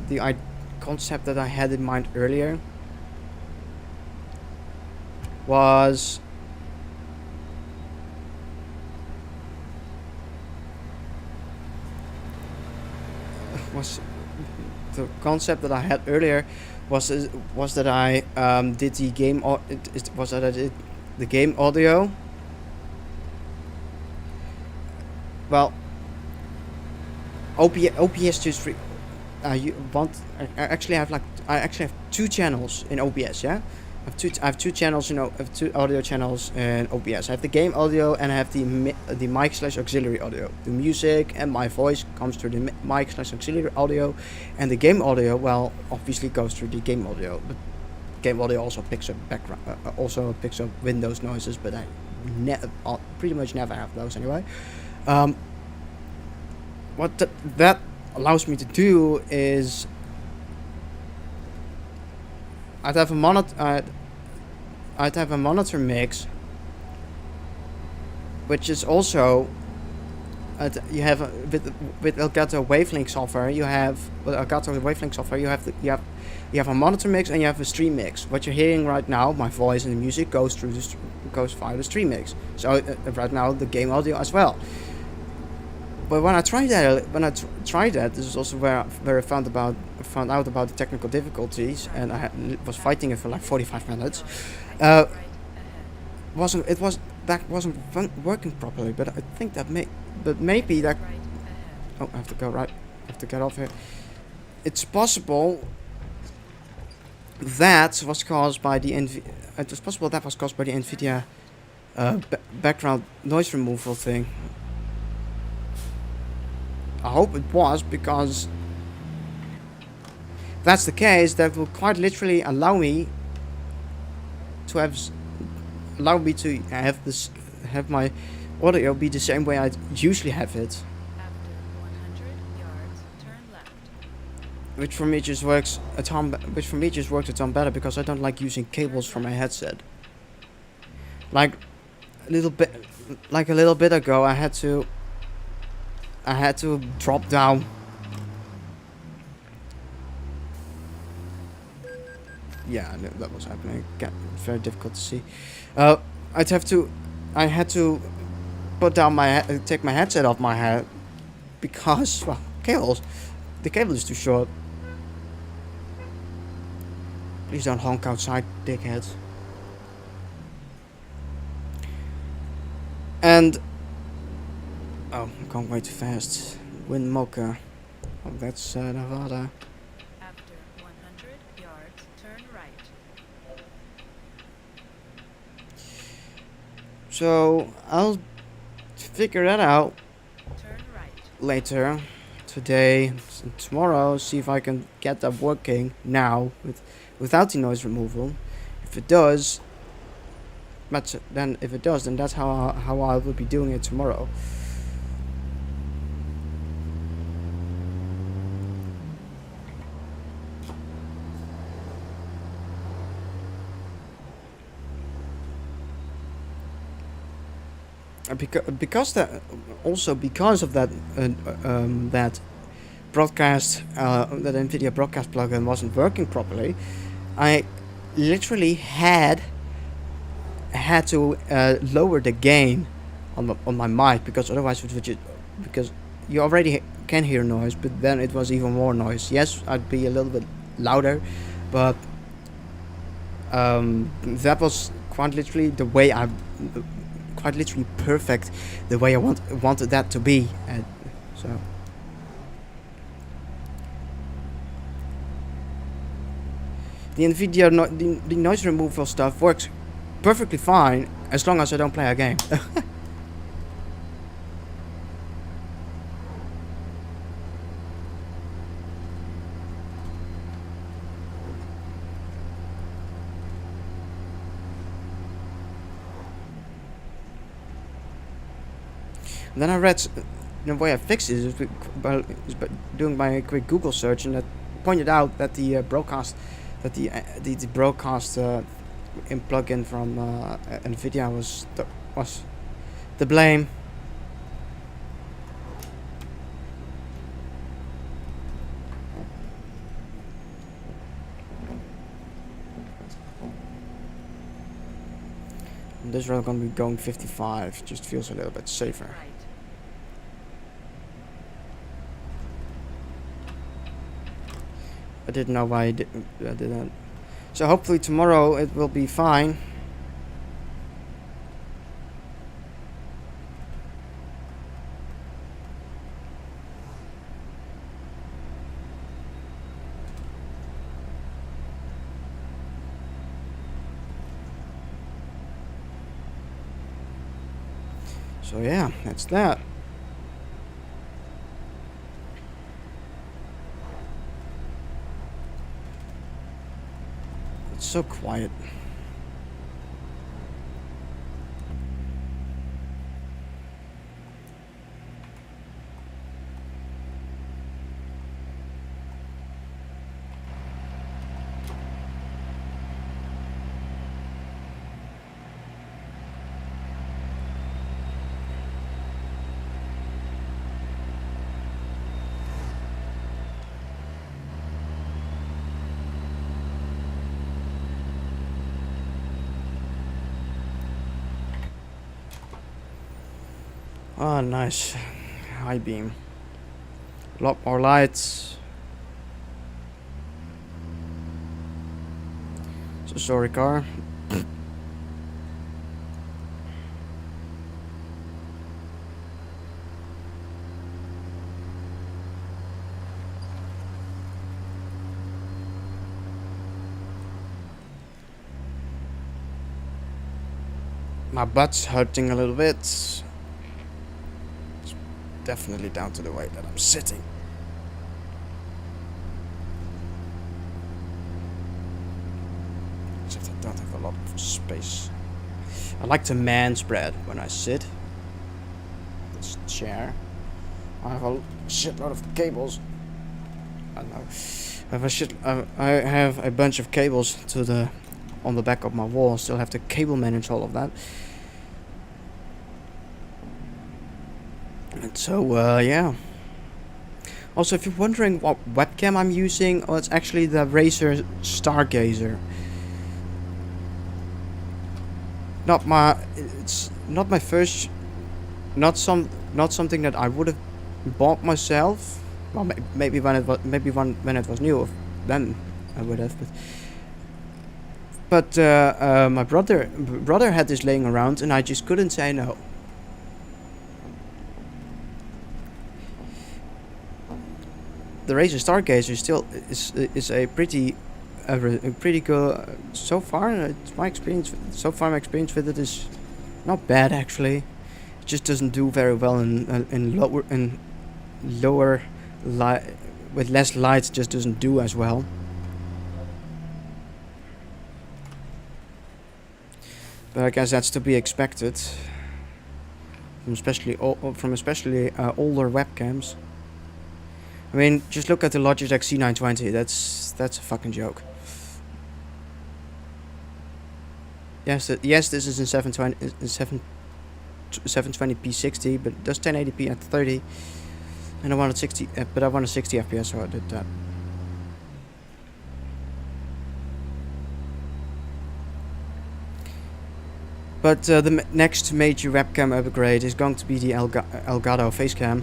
the concept that I had in mind earlier was was the concept that I had earlier was that I did the game was that I did the game audio. Well, OBS just you want I actually have two channels in OBS. Yeah, I have two channels. I have two audio channels in OBS. I have the game audio and I have the mic slash auxiliary audio. The music and my voice comes through the mic slash auxiliary audio, and the game audio, well, obviously goes through the game audio. But game audio also picks up Windows noises, but I pretty much never have those anyway. What that allows me to do is I'd have a monitor mix, which is also you have with Elgato Wavelength software. You have a monitor mix and you have a stream mix. What you're hearing right now, my voice and the music goes via the stream mix. So right now the game audio as well. But when I tried that, this is also where I found out about the technical difficulties, and I was fighting it for like 45 minutes. Wasn't working properly, but I think maybe that. Oh, I have to go right. I have to get off here. It's possible that was caused by the NVIDIA background noise removal thing. I hope it was, because if that's the case, that will quite literally allow me to have my audio be the same way I usually have it.
After 100 yards, turn left.
Which for me just works a ton better, because I don't like using cables for my headset. Like a little bit ago, I had to drop down. Yeah, that was happening. Very difficult to see. I had to take my headset off my head, because, well, the cable is too short. Please don't honk outside, dickheads. And oh, I'm going way too fast. Wind Mocha. Oh, that's Nevada.
After 100 yards, turn right.
So I'll figure that out
Turn right.
later, today and tomorrow. See if I can get that working now without the noise removal. If it does, then that's how I will be doing it tomorrow. Because of that that broadcast that NVIDIA broadcast plugin wasn't working properly, I literally had to lower the gain on my mic, because otherwise because you already can hear noise, but then it was even more noise. Yes, I'd be a little bit louder, but that was quite literally perfect, the way I wanted that to be. So the NVIDIA the noise removal stuff works perfectly fine as long as I don't play a game. Then I read the way I fixed it is by doing my quick Google search, and that pointed out that the broadcast in plugin from NVIDIA was the blame. And this road gonna be going 55. Just feels a little bit safer.
Right.
I didn't know why I did that. So hopefully tomorrow it will be fine. So yeah, that's that. It's so quiet. Ah, nice. High beam. A lot more lights. So sorry, car. My butt's hurting a little bit. It's definitely down to the way that I'm sitting. Except I don't have a lot of space. I like to man spread when I sit. This chair. I have a shitload of cables. I don't know. I have a bunch of cables to the on the back of my wall. Still have to cable manage all of that. And so yeah. Also, if you're wondering what webcam I'm using, oh, it's actually the Razer Stargazer. It's not my first, not something that I would have bought myself. Well, maybe when it was new, then I would have. But my brother had this laying around, and I just couldn't say no. The Razer Stargazer still is a pretty good so far. It's my experience. So far, my experience with it is not bad actually. It just doesn't do very well in lower light with less light. Just doesn't do as well. But I guess that's to be expected, from especially older webcams. I mean, just look at the Logitech C920. That's a fucking joke. Yes, this is in 720p 60, but it does 1080p at 30. And I wanted 60, but I wanted 60 FPS, so I did that. But the next major webcam upgrade is going to be the Elgato Facecam.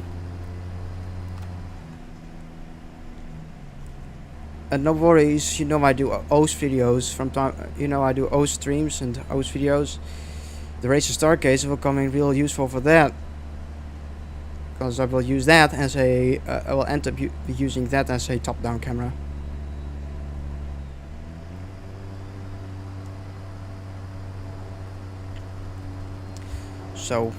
And no worries, you know I do OS videos from time. You know I do OS streams and OS videos. The Razer Stargazer will come in real useful for that, because I will use that as I will end up using that as a top-down camera. So.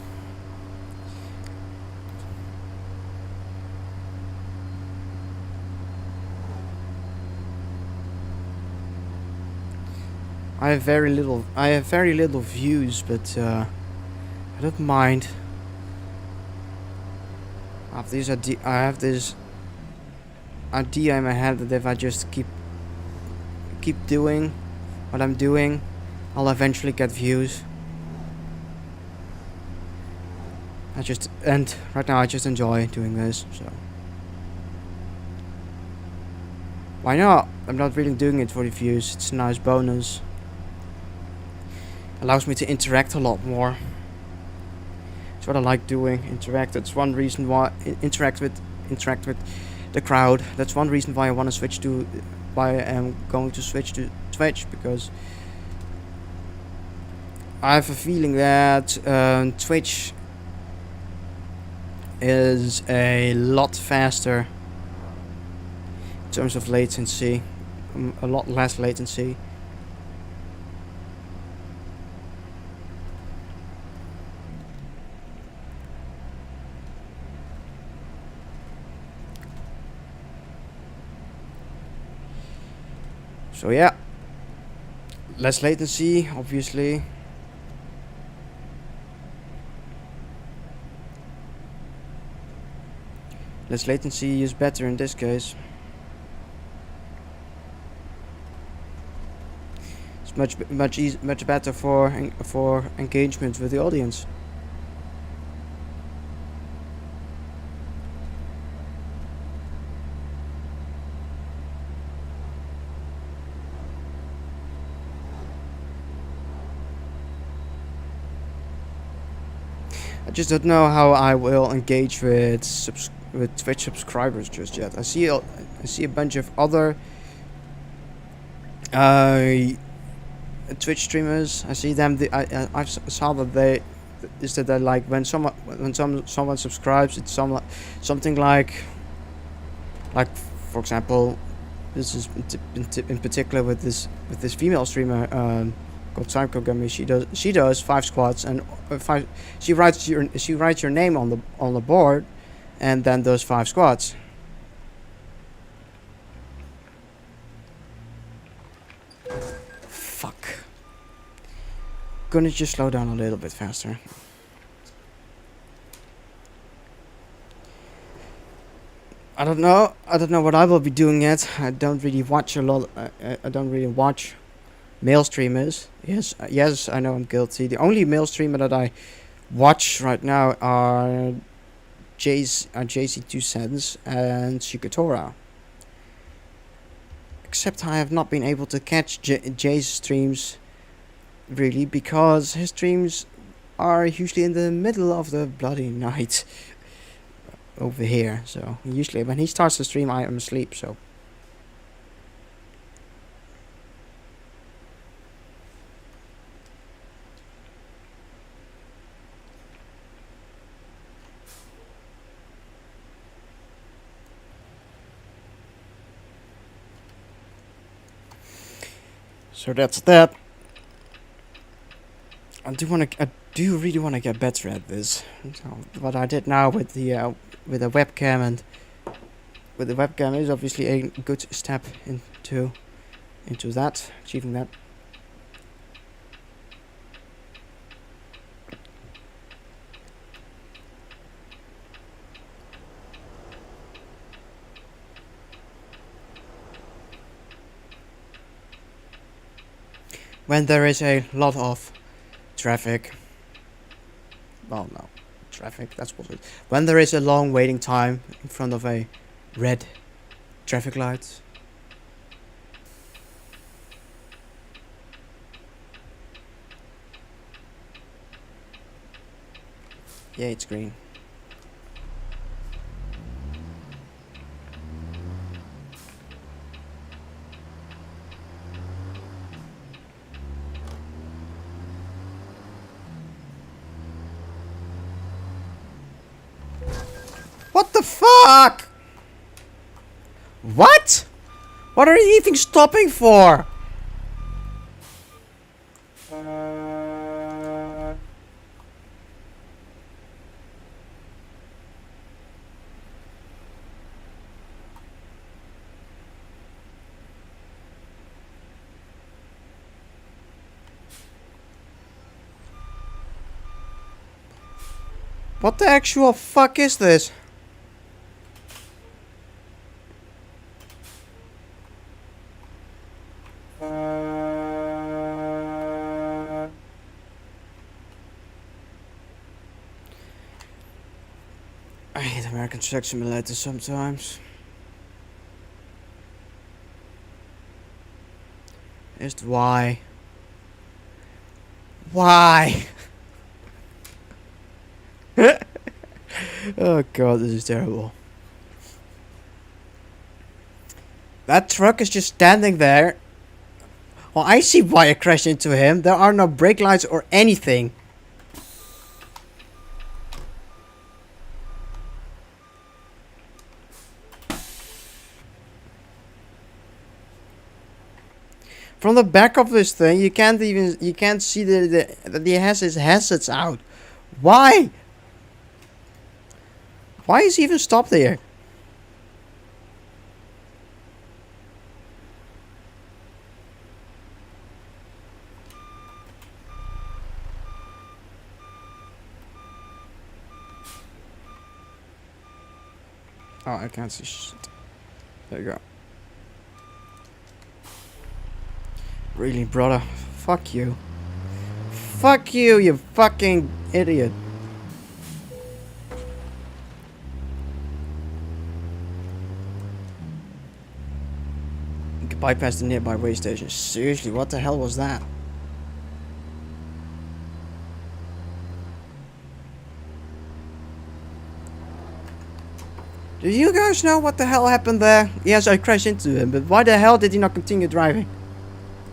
I have very little views, but I don't mind. I have this idea in my head that if I just keep doing what I'm doing, I'll eventually get views. Right now I just enjoy doing this, so why not? I'm not really doing it for the views. It's a nice bonus. Allows me to interact a lot more. It's what I like doing. Interact. That's one reason why interact with the crowd. That's one reason why I want to switch to, why I am going to switch to Twitch, because I have a feeling that Twitch is a lot faster in terms of latency, a lot less latency. So yeah, less latency, obviously. Less latency is better in this case. It's much better for engagement with the audience. I just don't know how I will engage with Twitch subscribers just yet. I see a bunch of other Twitch streamers. I see them. I saw that they like when someone subscribes, it's something like for example, this is in particular with this female streamer called Psycho Gummy. She does 5 squats and 5. She writes your name on the board, and then does 5 squats. Fuck. Gonna just slow down a little bit faster. I don't know what I will be doing yet. I don't really watch a lot. I don't really watch male streamers. Yes, I know I'm guilty. The only male streamer that I watch right now are JC2 and Shikatora. Except I have not been able to catch Jay's streams really, because his streams are usually in the middle of the bloody night over here. So usually when he starts the stream, I am asleep. So that's that. I do really want to get better at this. So what I did now with the webcam and with the webcam is obviously a good step into that, achieving that. When there is a lot of traffic, well, no, traffic, that's what it is. When there is a long waiting time in front of a red traffic light. Yeah, it's green. What the fuck? What? What are you even stopping for? What the actual fuck is this? I hate American Truck Simulator sometimes. Just why? Why? Oh god, this is terrible. That truck is just standing there. Well, I see why I crashed into him. There are no brake lights or anything. From the back of this thing, you can't see that he has his hazards out. Why? Why is he even stopped there? Oh, I can't see shit. There you go. Really, brother? Fuck you. Fuck you, you fucking idiot. You can bypass the nearby way station. Seriously, what the hell was that? Do you guys know what the hell happened there? Yes, I crashed into him, but why the hell did he not continue driving?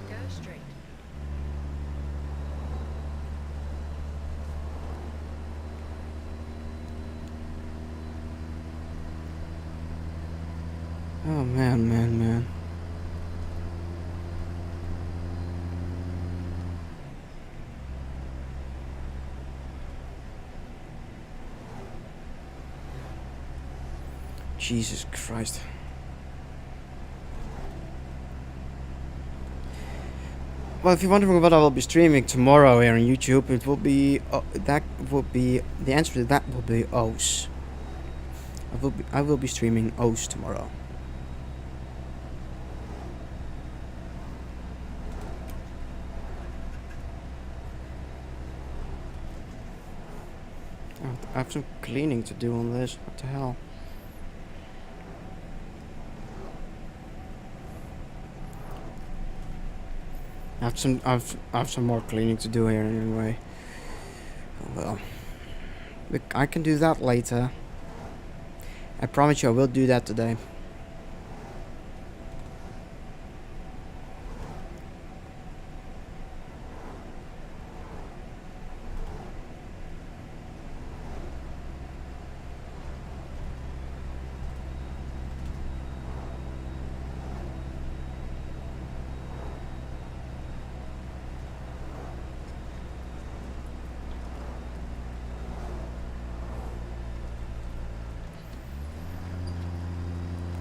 Go straight.
Oh man. Jesus Christ. Well, if you're wondering what I will be streaming tomorrow here on YouTube, it will be the answer to that will be O's. I will be streaming O's tomorrow. Oh, I have some cleaning to do on this. What the hell? I have some more cleaning to do here anyway. Well, I can do that later. I promise you I will do that today.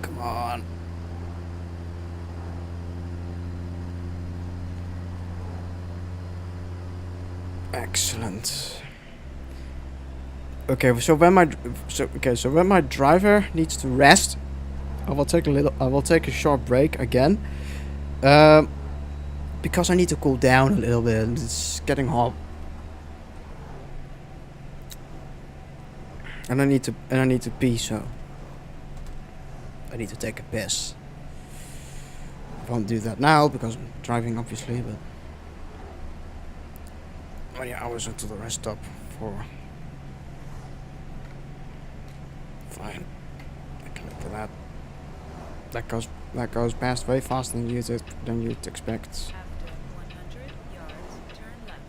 Come on. Excellent. Okay, so when my driver needs to rest, I will take a short break again. Because I need to cool down a little bit. It's getting hot. And I need to pee, so I need to take a piss. I won't do that now because I'm driving, obviously, but 20 hours until the rest stop for. Fine. I can live with that. That goes past way faster than you'd expect.
After 100 yards, turn left.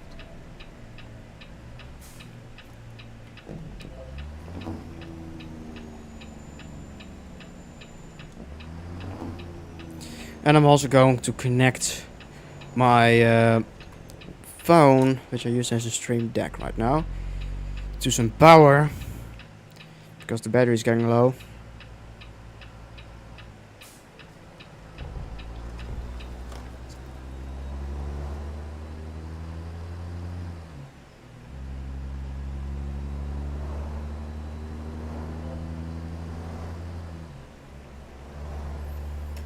And I'm also going to connect my phone, which I use as a stream deck right now, to some power because the battery is getting low.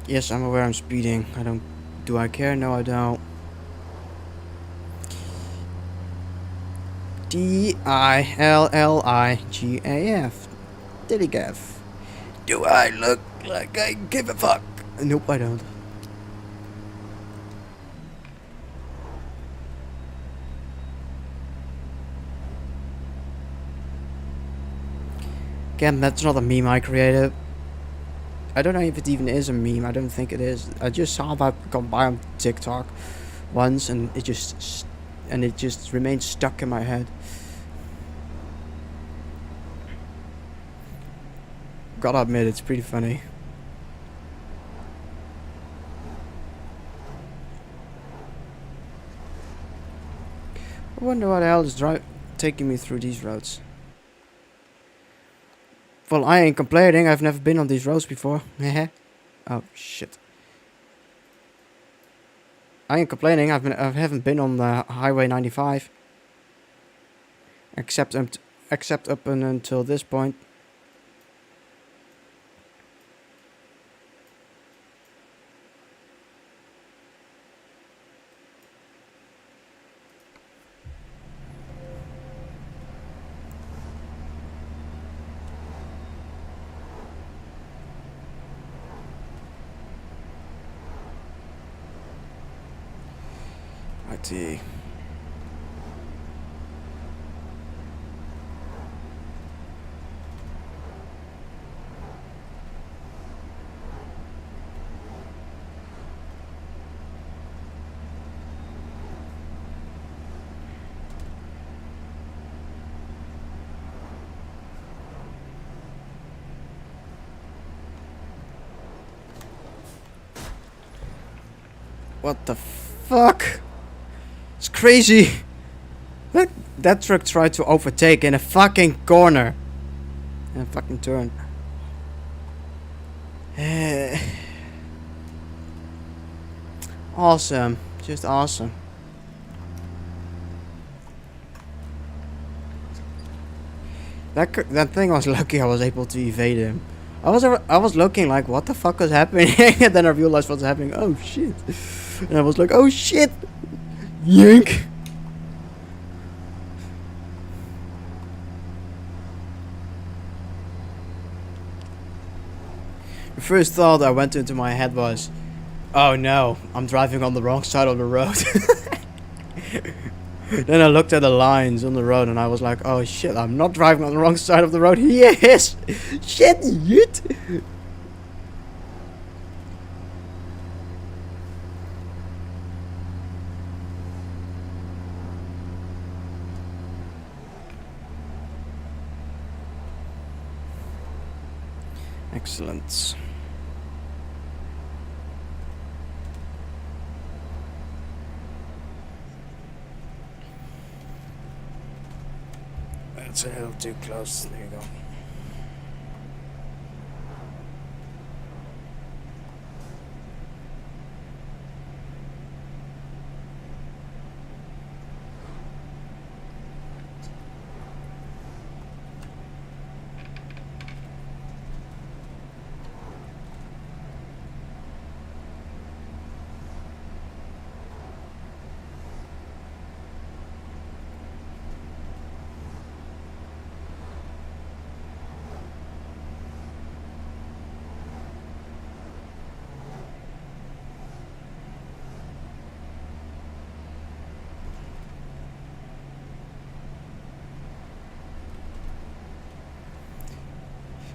Yes, I'm aware I'm speeding. Do I care? No, I don't. DILLIGAF. Dilligaf. Do I look like I give a fuck? Nope, I don't. Again, that's not a meme I created. I don't know if it even is a meme. I don't think it is. I just saw that gone by on TikTok once, and it just remained stuck in my head. Gotta admit, it's pretty funny. I wonder what the hell is taking me through these roads. Well, I ain't complaining. I've never been on these roads before. Oh shit. I ain't complaining. I haven't been on the Highway 95, except up until this point. IT. What the fuck? It's crazy. Look, that truck tried to overtake in a fucking corner. In a fucking turn. Awesome. Just awesome. That thing was lucky I was able to evade him. I was looking like, what the fuck was happening? And then I realized what's happening. Oh shit. And I was like, oh shit. Yank. The first thought that went into my head was, oh no, I'm driving on the wrong side of the road. Then I looked at the lines on the road and I was like, oh shit, I'm not driving on the wrong side of the road. Yes! Shit, yet! Excellent. That's a little too close. There you go.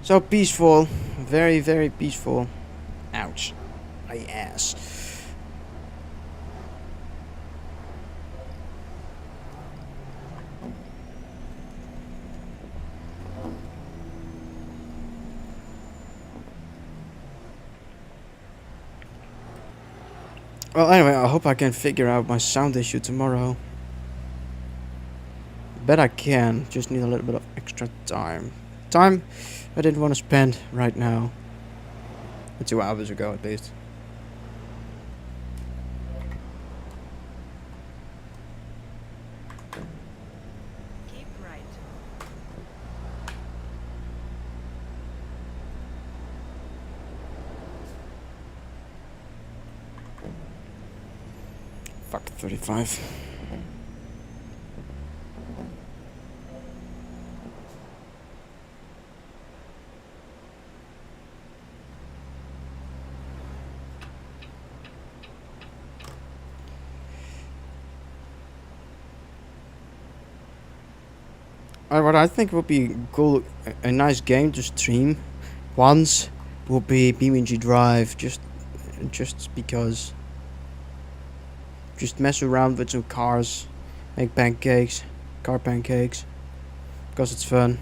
So peaceful, very, very peaceful. Ouch, my ass. Well, anyway, I hope I can figure out my sound issue tomorrow. Bet I can, just need a little bit of extra time. Time I didn't want to spend right now. 2 hours ago at least.
Keep right.
Fuck 35. What I think would be cool, a nice game to stream once, will be BeamNG Drive, just because. Just mess around with some cars, make pancakes, car pancakes, because it's fun.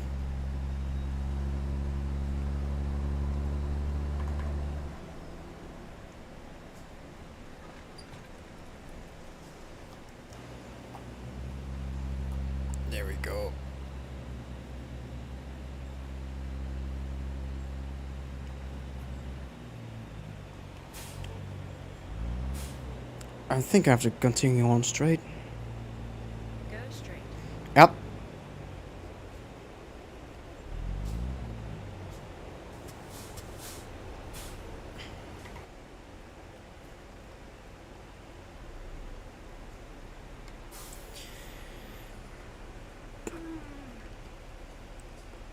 There we go. I think I have to continue on straight.
Go straight.
Yep.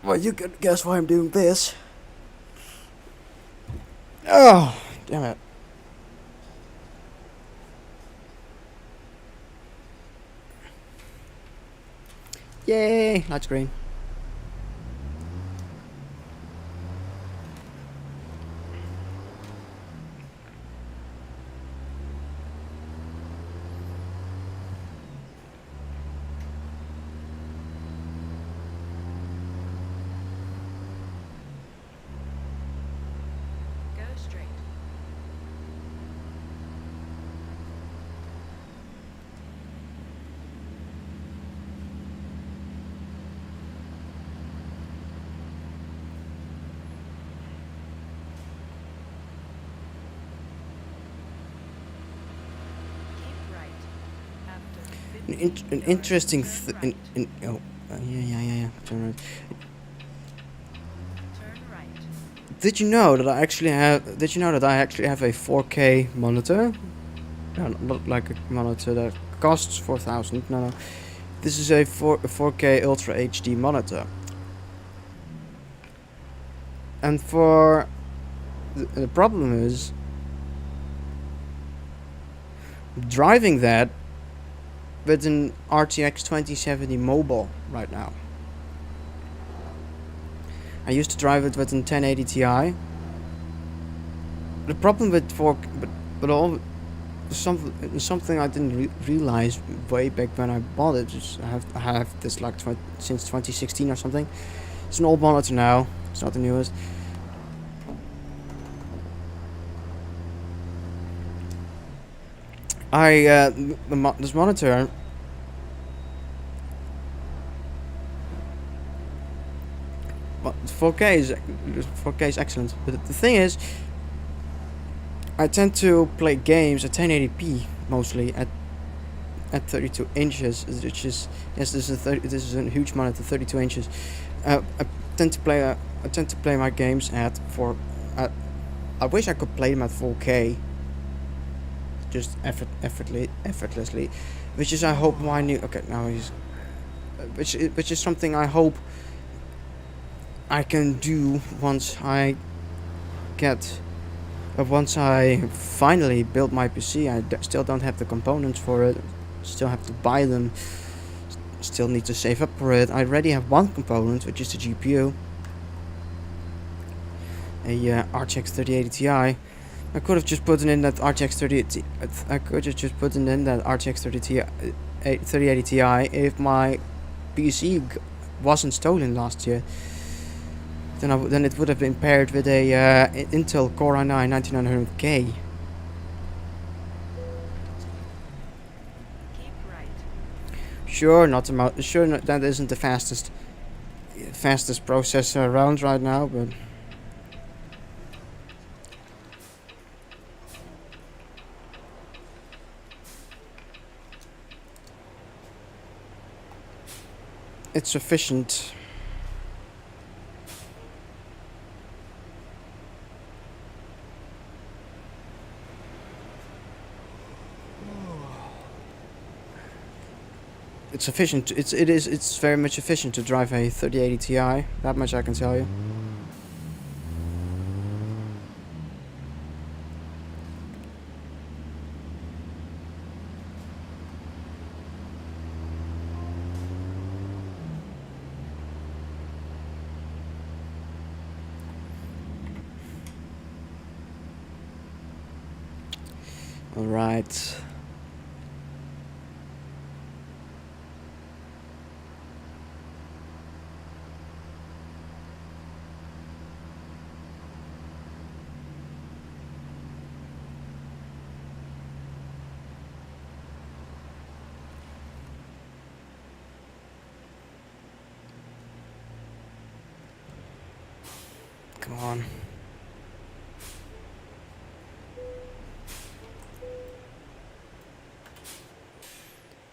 Well, you can guess why I'm doing this. Oh, damn it. Yay, lights green.
Go straight. Keep right. After 50
An
yards,
interesting
turn right.
yeah. Turn right.
Turn right.
Did you know that I actually have? Did you know that I actually have a 4K monitor? No, not like a monitor that costs 4,000. No. This is a 4K Ultra HD monitor. And for the problem is driving that with an RTX 2070 mobile right now. I used to drive it with an 1080 Ti. The problem with 4, but all something I didn't realize way back when I bought it. Is I have this like since 2016 or something. It's an old monitor now. It's not the newest. This monitor. But 4K is excellent. But the thing is, I tend to play games at 1080p mostly at 32 inches, which is yes, this is a huge monitor, 32 inches. I tend to play my games at 4. I wish I could play them at 4K, just effortlessly, which is I hope my new okay now he's which is something I hope I can do once I get. Once I finally build my PC, I still don't have the components for it. Still have to buy them. Still need to save up for it. I already have one component, which is the GPU. A RTX 3080 Ti. I could have just put in that RTX 3080. I could have just put in that RTX 3080 Ti if my PC wasn't stolen last year. Then it would have been paired with a Intel Core i9 9900K.
Keep right.
Sure, that isn't the fastest processor around right now, but it's sufficient. It's efficient. It's very much efficient to drive a 3080 Ti. That much I can tell you. Alright. Come on.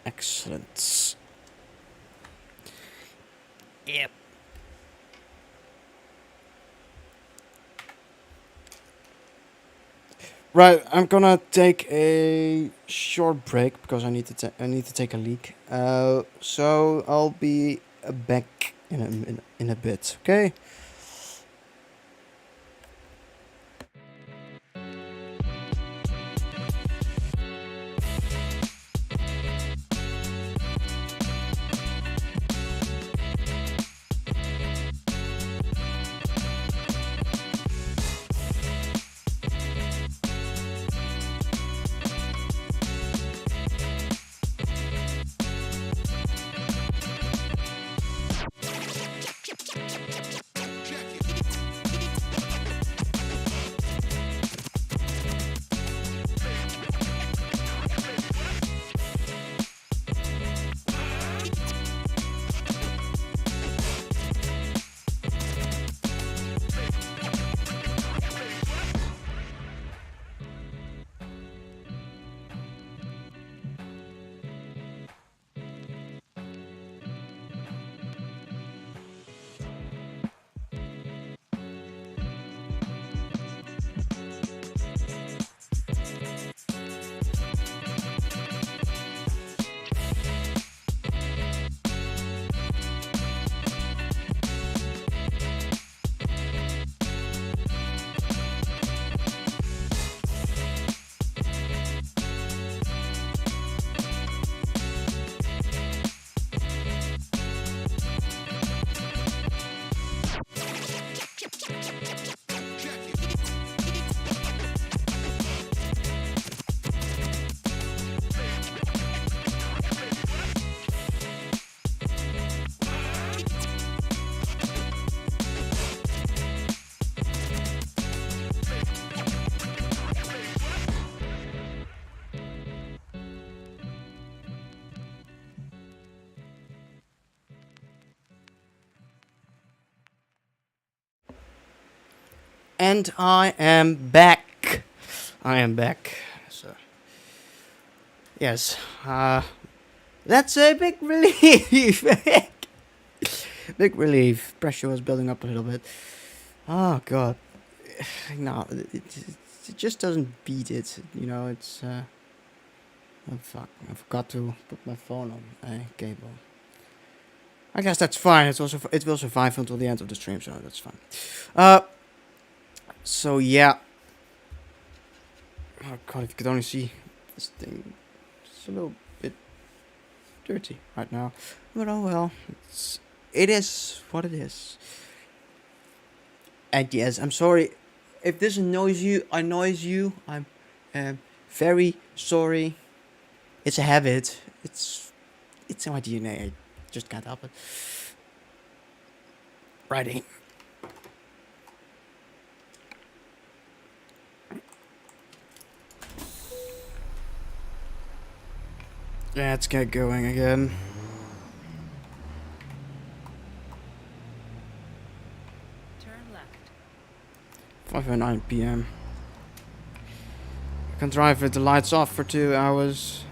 Excellent. Yep. Right, I'm gonna take a short break because I need to take a leak. So I'll be back in a bit. Okay. And I am back. I am back. So, yes, that's a big relief. Big relief. Pressure was building up a little bit. Oh god, no, it just doesn't beat it. You know, it's oh fuck, I forgot to put my phone on a cable. I guess that's fine. It will survive until the end of the stream, so that's fine. So yeah. Oh god, if you could only see this thing. It's a little bit dirty right now. But oh well. It is what it is. And yes, I'm sorry if this annoys you. I'm very sorry. It's a habit. It's in my DNA. I just can't help it. Righty. Let's get going again.
Turn left.
5:09 p.m. I can drive with the lights off for 2 hours.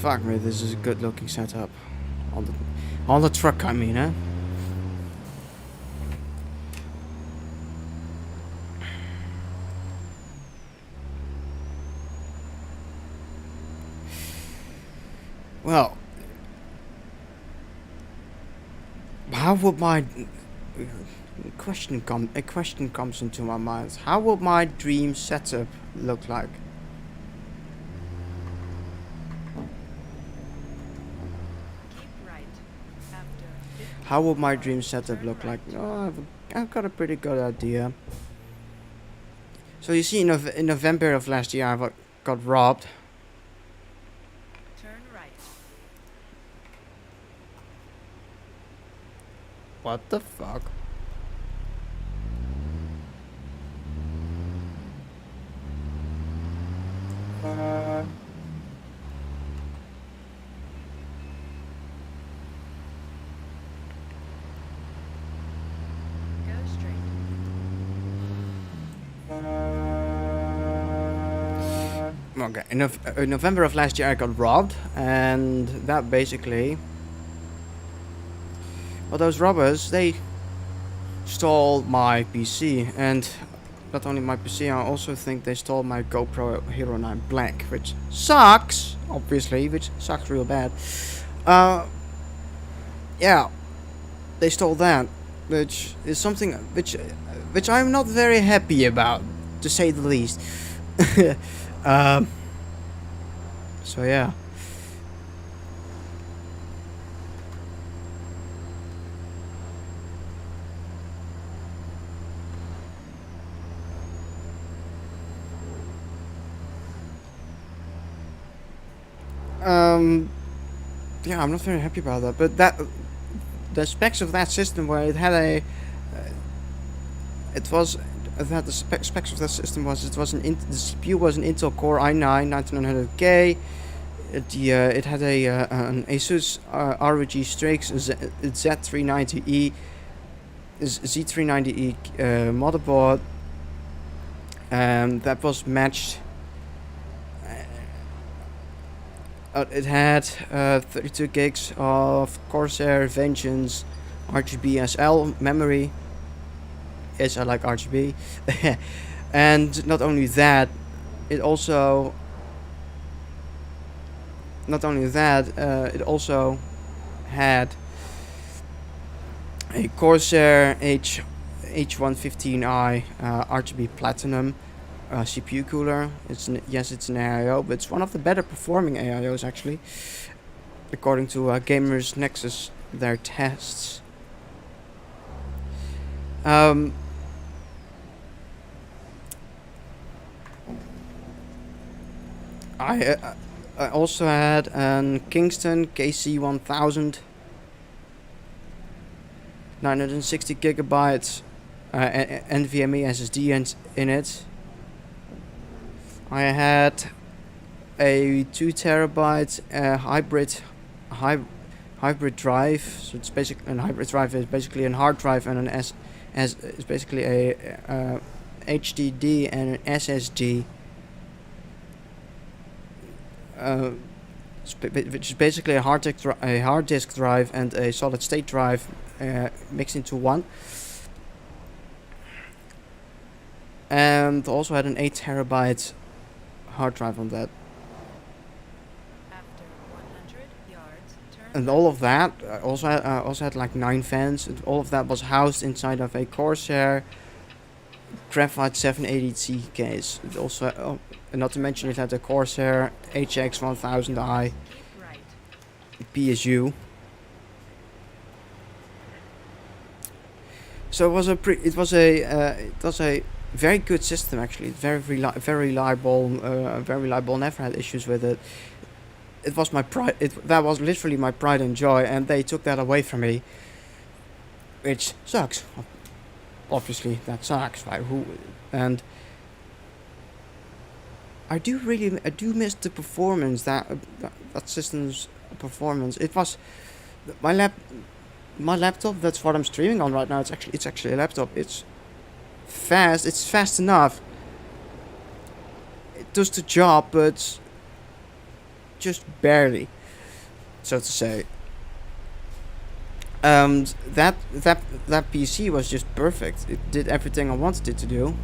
Fuck me, this is a good looking setup. On the truck, I mean, huh? Well, how would my a question comes into my mind? How would my dream setup look like? How would my dream setup look like? Oh, I've got a pretty good idea. So you see, in November of last year, I got robbed.
Turn right.
What the fuck?
Go straight.
Okay, in November of last year, I got robbed, and that basically, well, those robbers, they stole my PC, and not only my PC, I also think they stole my GoPro Hero 9 Black, which sucks, obviously, which sucks real bad. Yeah, they stole that, which is something which I'm not very happy about, to say the least. um, so yeah. Yeah, I'm not very happy about that, but the specs of that system where it had a it was that the specs of that system was the CPU was an Intel Core i9 9900K. It had an Asus ROG Strix Z390E Z390E motherboard. That was matched. It had 32 gigs of Corsair Vengeance RGB SL memory. Yes, I like RGB. And not only that, it also it also had a Corsair H115i RGB Platinum CPU cooler. It's an AIO, but it's one of the better performing AIOs actually, according to Gamers Nexus, their tests. I also had an Kingston KC1000, 960 gigabytes NVMe SSD in it. I had a 2 terabyte hybrid drive. So it's basically a hybrid drive is basically a hard drive and it's basically a HDD and an SSD. Which is basically a hard disk drive and a solid state drive mixed into one. And also had an 8 terabyte hard drive on that.
After 100 yards, turn
And
right.
all of that also had like 9 fans. And all of that was housed inside of a Corsair Graphite 780T case. It also, not to mention, it had a Corsair HX1000i
Keep right.
PSU. So it was a very good system actually. Very reliable. Very reliable. Never had issues with it. It was my pride. That was literally my pride and joy, and they took that away from me, which sucks. Obviously, that sucks. Right? And I do miss the performance that system's performance. It was my laptop. That's what I'm streaming on right now. It's actually a laptop. It's fast. It's fast enough. It does the job, but just barely, so to say. That PC was just perfect. It did everything I wanted it to do.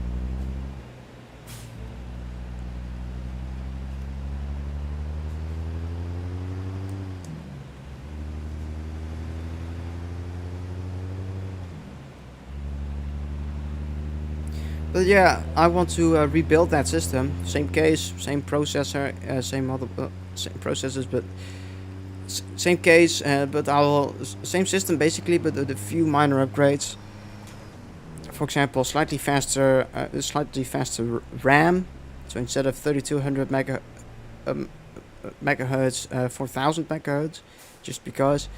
But yeah, I want to rebuild that system. Same case, same processor, same processors, but Same case, but I will same system basically, but with a few minor upgrades. For example, slightly faster RAM. So instead of 3200 megahertz, 4000 megahertz, just because.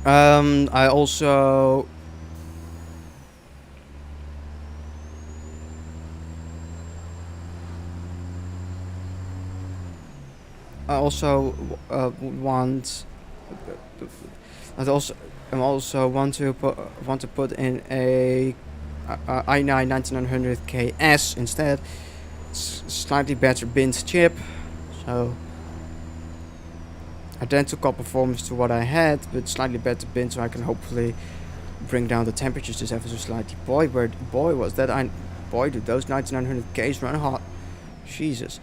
I also want. I also want to put in a i9 9900KS instead. Slightly better bins chip, so identical performance to what I had, but slightly better bin, so I can hopefully bring down the temperatures just ever so slightly. Boy, do those 9900Ks run hot. Jesus.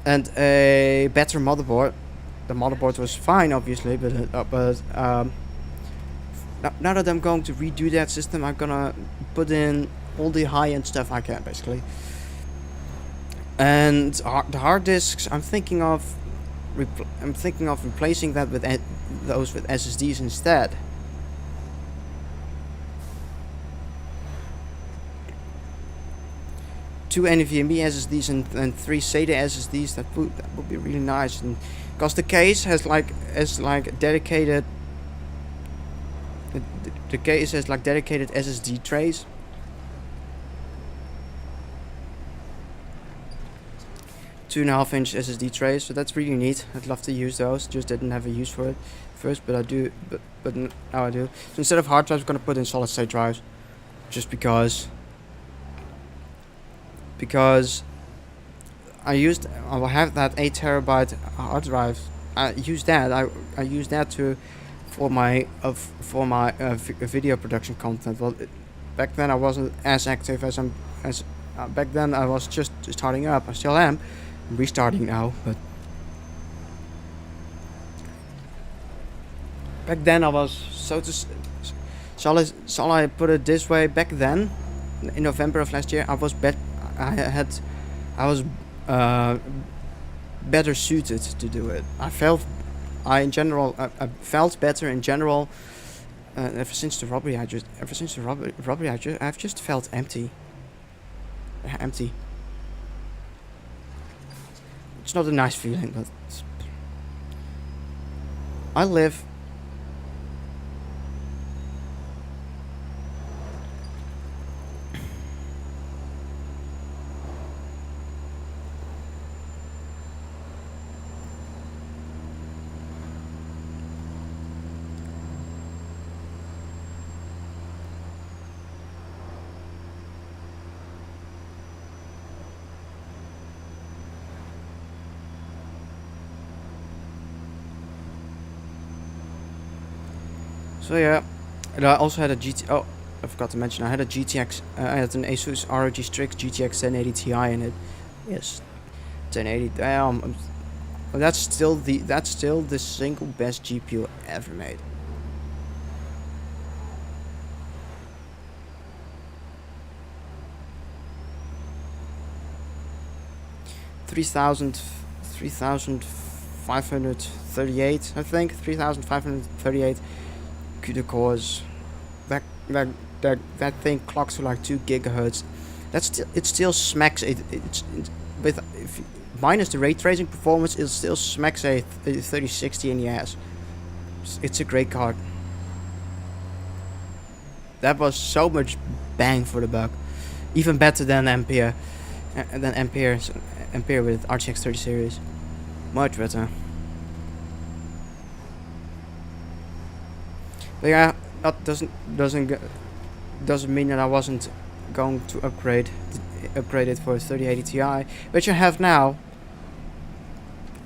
And a better motherboard. The motherboard was fine, obviously, but now that I'm going to redo that system, I'm gonna put in all the high-end stuff I can, basically. And the hard disks, I'm thinking of replacing that with those with SSDs instead. Two NVMe SSDs and three SATA SSDs. That would be really nice, and because the case has dedicated. The case has dedicated SSD trays. 2.5-inch SSD trays, so that's really neat. I'd love to use those, just didn't have a use for it first, but I do. But now I do. So instead of hard drives, I'm gonna put in solid state drives, just because I will have that 8 terabyte hard drive. I use that for my video production content. Well, back then I wasn't as active as back then I was just starting up. I still am. I'm restarting now, but back then I was shall I put it this way? Back then, in November of last year, I was better suited to do it. I felt better in general. Ever since the robbery, I've just felt empty. Empty. It's not a nice feeling, but I live. So yeah, and I also had a Oh, I forgot to mention, I had a GTX. I had an Asus ROG Strix GTX 1080 Ti in it. Yes, 1080. Damn, that's still the single best GPU ever made. $3,538, I think. 3,538 CUDA cores. That thing clocks to 2 gigahertz. It still smacks it. It's with minus the ray tracing performance, it still smacks a 3060 in the ass. It's a great card. That was so much bang for the buck, even better than Ampere, Ampere with RTX 30 series, much better. But yeah, that doesn't mean that I wasn't going to upgrade it for a 3080 Ti, which I have now.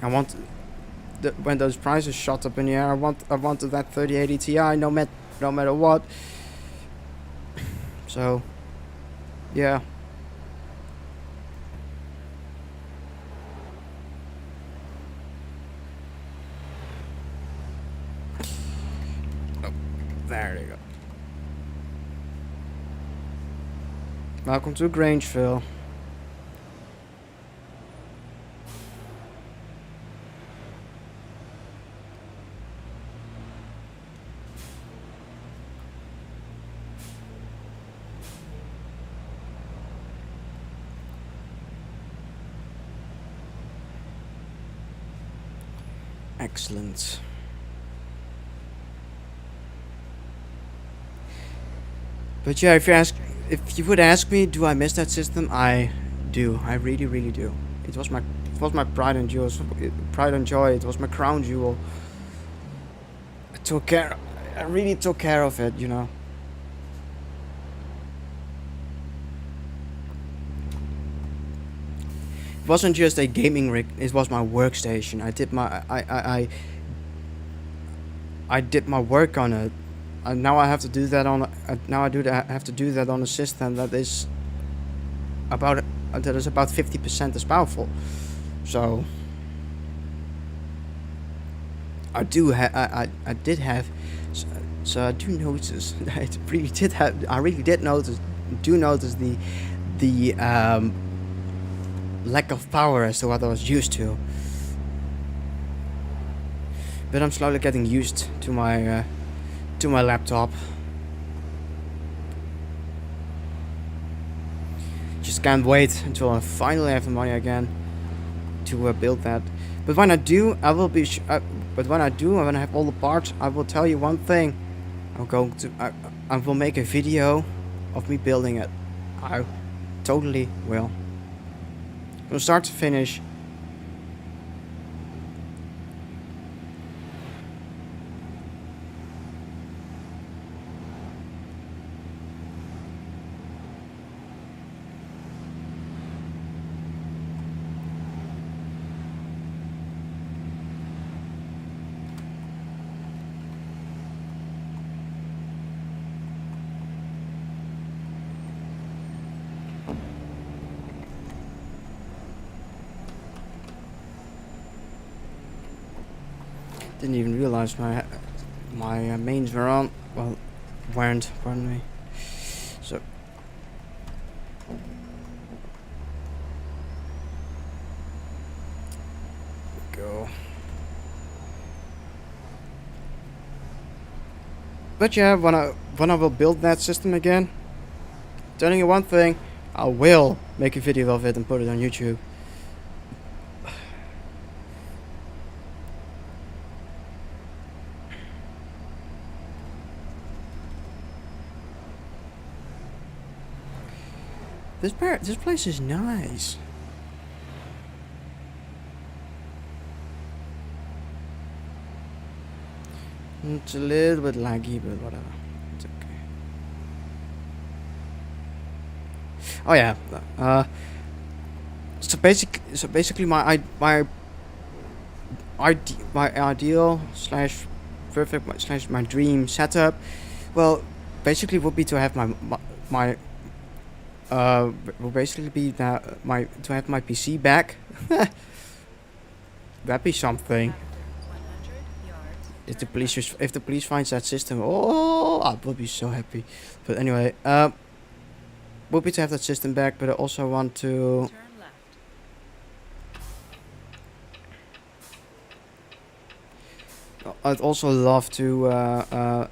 I want when those prices shot up in the air, I wanted that 3080 Ti no matter what. So yeah. There you go. Welcome to Grangeville. Excellent. But yeah, if you would ask me, do I miss that system? I do. I really, really do. It was my pride and joy. It was my crown jewel. I took care. I really took care of it. You know. It wasn't just a gaming rig. It was my workstation. I did my work on it. And now I have to do that on. I have to do that on a system that is about 50% as powerful. So I do I did have so I do notice I really did notice the lack of power as to what I was used to. But I'm slowly getting used to my laptop. Just can't wait until I finally have the money again to build that. But when I do, I will be. But when I do, when I have all the parts, I will tell you one thing. I will make a video of me building it. I totally will. From start to finish. Didn't even realize my mains were on. Well, weren't. Pardon me. So. Go. But yeah, when I will build that system again, telling you one thing, I will make a video of it and put it on YouTube. This place is nice. It's a little bit laggy, but whatever. It's okay. Oh yeah. So basically, my ideal slash perfect slash my dream setup, well, basically would be to have my will basically be that to have my PC back. That'd be something.
After 100 yards,
If the
turn
police
left.
if the police finds that system, oh, I would be so happy. But anyway, would be to have that system back, but I also want to.
Turn left.
I'd also love to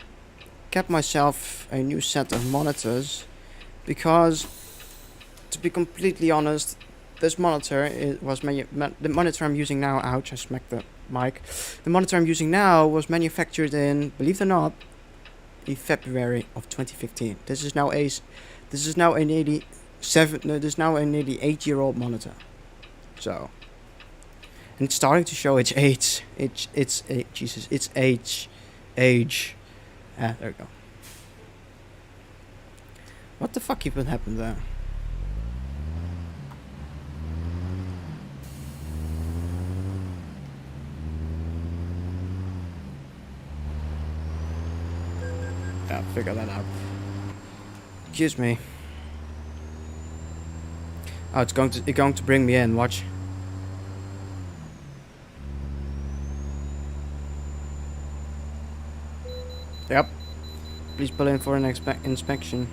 get myself a new set of monitors, because, to be completely honest, this monitor the monitor I'm using now. Ouch! I smacked the mic. The monitor I'm using now was manufactured in, believe it or not, in February of 2015. This is now a nearly 8-year-old monitor. So, and it's starting to show its age. Its age. Ah, there we go. What the fuck even happened there? Yeah, figure that out. Excuse me. Oh, it's going to bring me in. Watch. Yep. Please pull in for an inspection.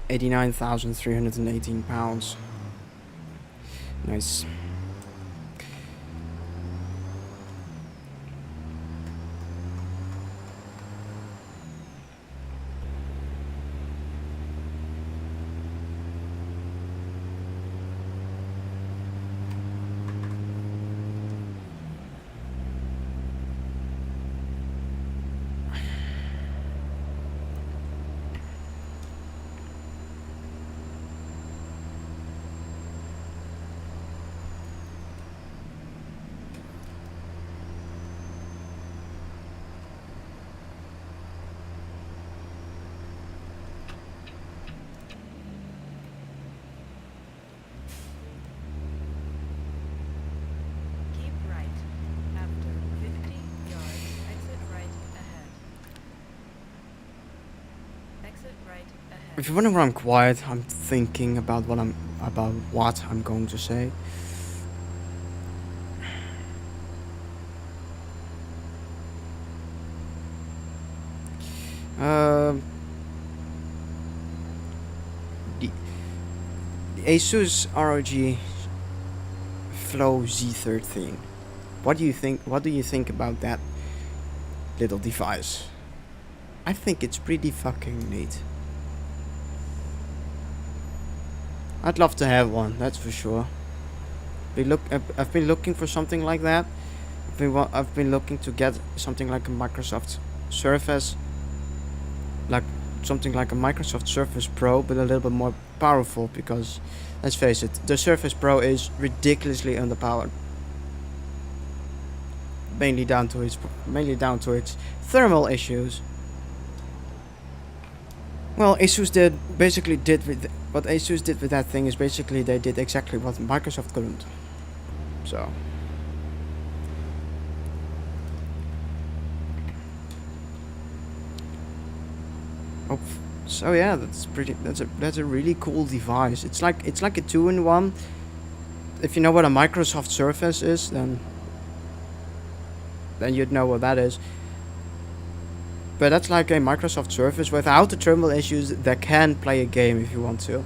£89,318. Nice.
Keep right. After 50 yards, exit right ahead. Exit right ahead.
If you wonder why I'm quiet, I'm thinking about what I'm going to say. Um, the, the Asus ROG Flow Z13. What do you think? What do you think about that little device? I think it's pretty fucking neat. I'd love to have one, that's for sure. I've been looking for something like that. I've been looking to get something like a Microsoft Surface, like something like a Microsoft Surface Pro, but a little bit more powerful. Because, let's face it, the Surface Pro is ridiculously underpowered. Mainly down to its thermal issues. Well, Asus what Asus did with that thing is basically they did exactly what Microsoft couldn't. So. Oh, so yeah, that's a really cool device. It's like a 2-in-1. If you know what a Microsoft Surface is, then you'd know what that is. But that's like a Microsoft Surface without the thermal issues that can play a game if you want to.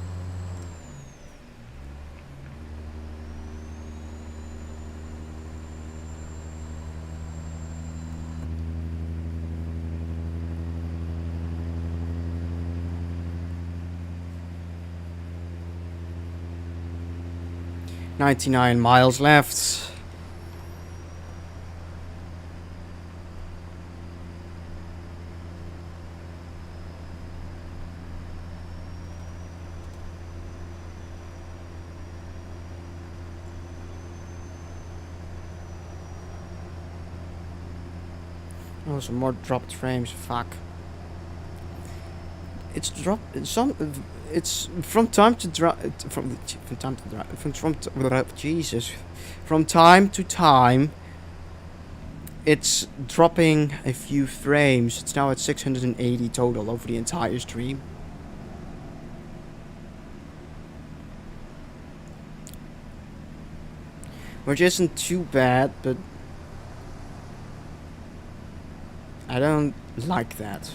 "99 miles left." Oh, some more dropped frames. Fuck. It's dropped. It's from time to Jesus. From time to time, it's dropping a few frames. It's now at 680 total over the entire stream. Which isn't too bad, but I don't like that.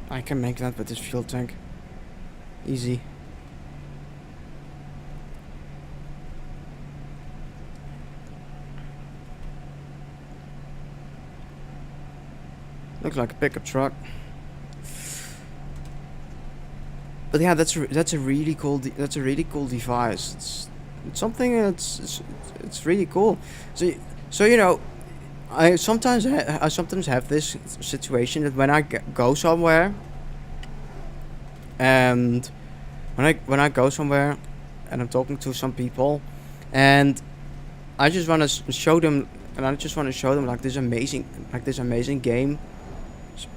I can make that with this fuel tank. Easy. Looks like a pickup truck. But yeah, that's a really cool device. It's something that's it's really cool. So you know, I sometimes have this situation that when I go somewhere, and when I go somewhere, and I'm talking to some people, and I just want to show them, like this amazing game.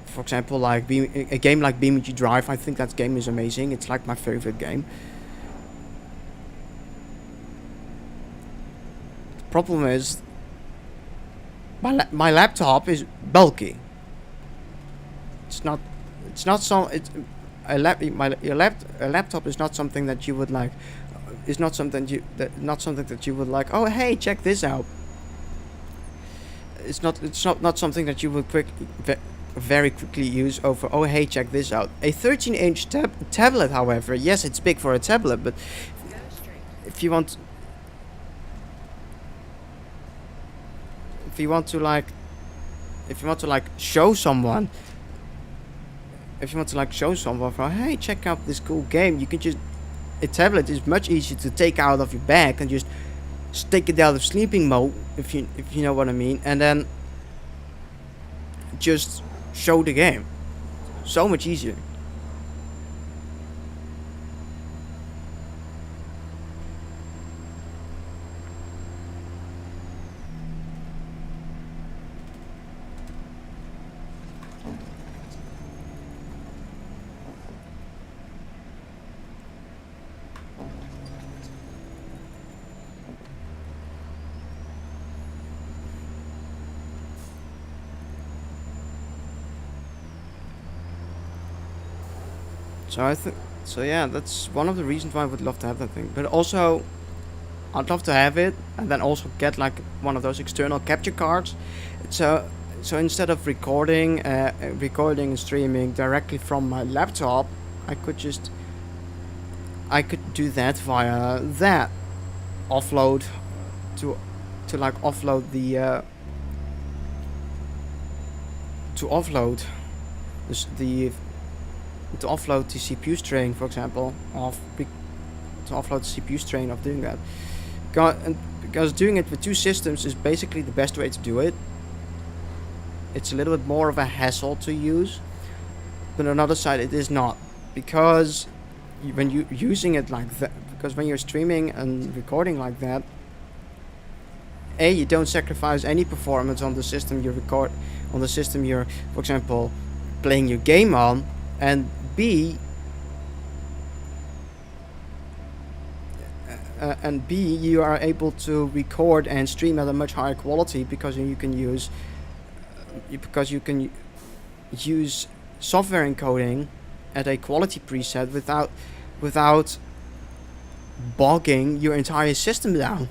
For example, like a game like BMG Drive. I think that game is amazing. It's like my favorite game. Problem is, my laptop is bulky. It's not. It's not so. It's a laptop is not something that you would like. Is not something not something that you would like. Oh hey, check this out. It's not something that you would very quickly use over. Oh hey, check this out. A 13-inch tablet, however, yes, it's big for a tablet, but
Go straight.
if you want to like show someone, oh, hey, check out this cool game, you can just, a tablet is much easier to take out of your bag and just stick it out of sleeping mode, if you know what I mean, and then just show the game. So much easier. So yeah, that's one of the reasons why I would love to have that thing. But also, I'd love to have it and then also get like one of those external capture cards. So instead of recording and streaming directly from my laptop, I could do that via that offload to like offload the to offload the to offload the CPU strain, for example, to offload the CPU strain of doing that. Because doing it with two systems is basically the best way to do it. It's a little bit more of a hassle to use, but on the other side, it is not, because when you using it like that, because when you're streaming and recording like that, you don't sacrifice any performance on the system you record, on the system you're, for example, playing your game on, and B, you are able to record and stream at a much higher quality because you can use software encoding at a quality preset without bogging your entire system down.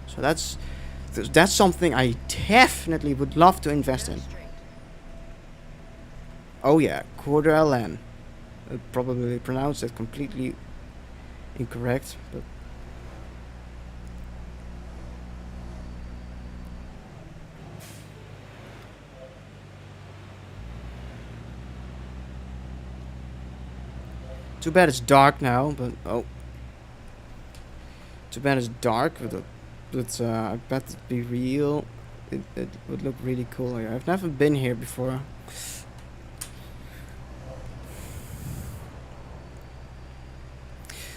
So that's something I definitely would love to invest
Go
in.
straight.
Oh yeah, quarter LN. I probably pronounced it completely incorrect, but too bad it's dark now. But too bad it's dark. But I bet it'd be real. It would look really cool here. I've never been here before.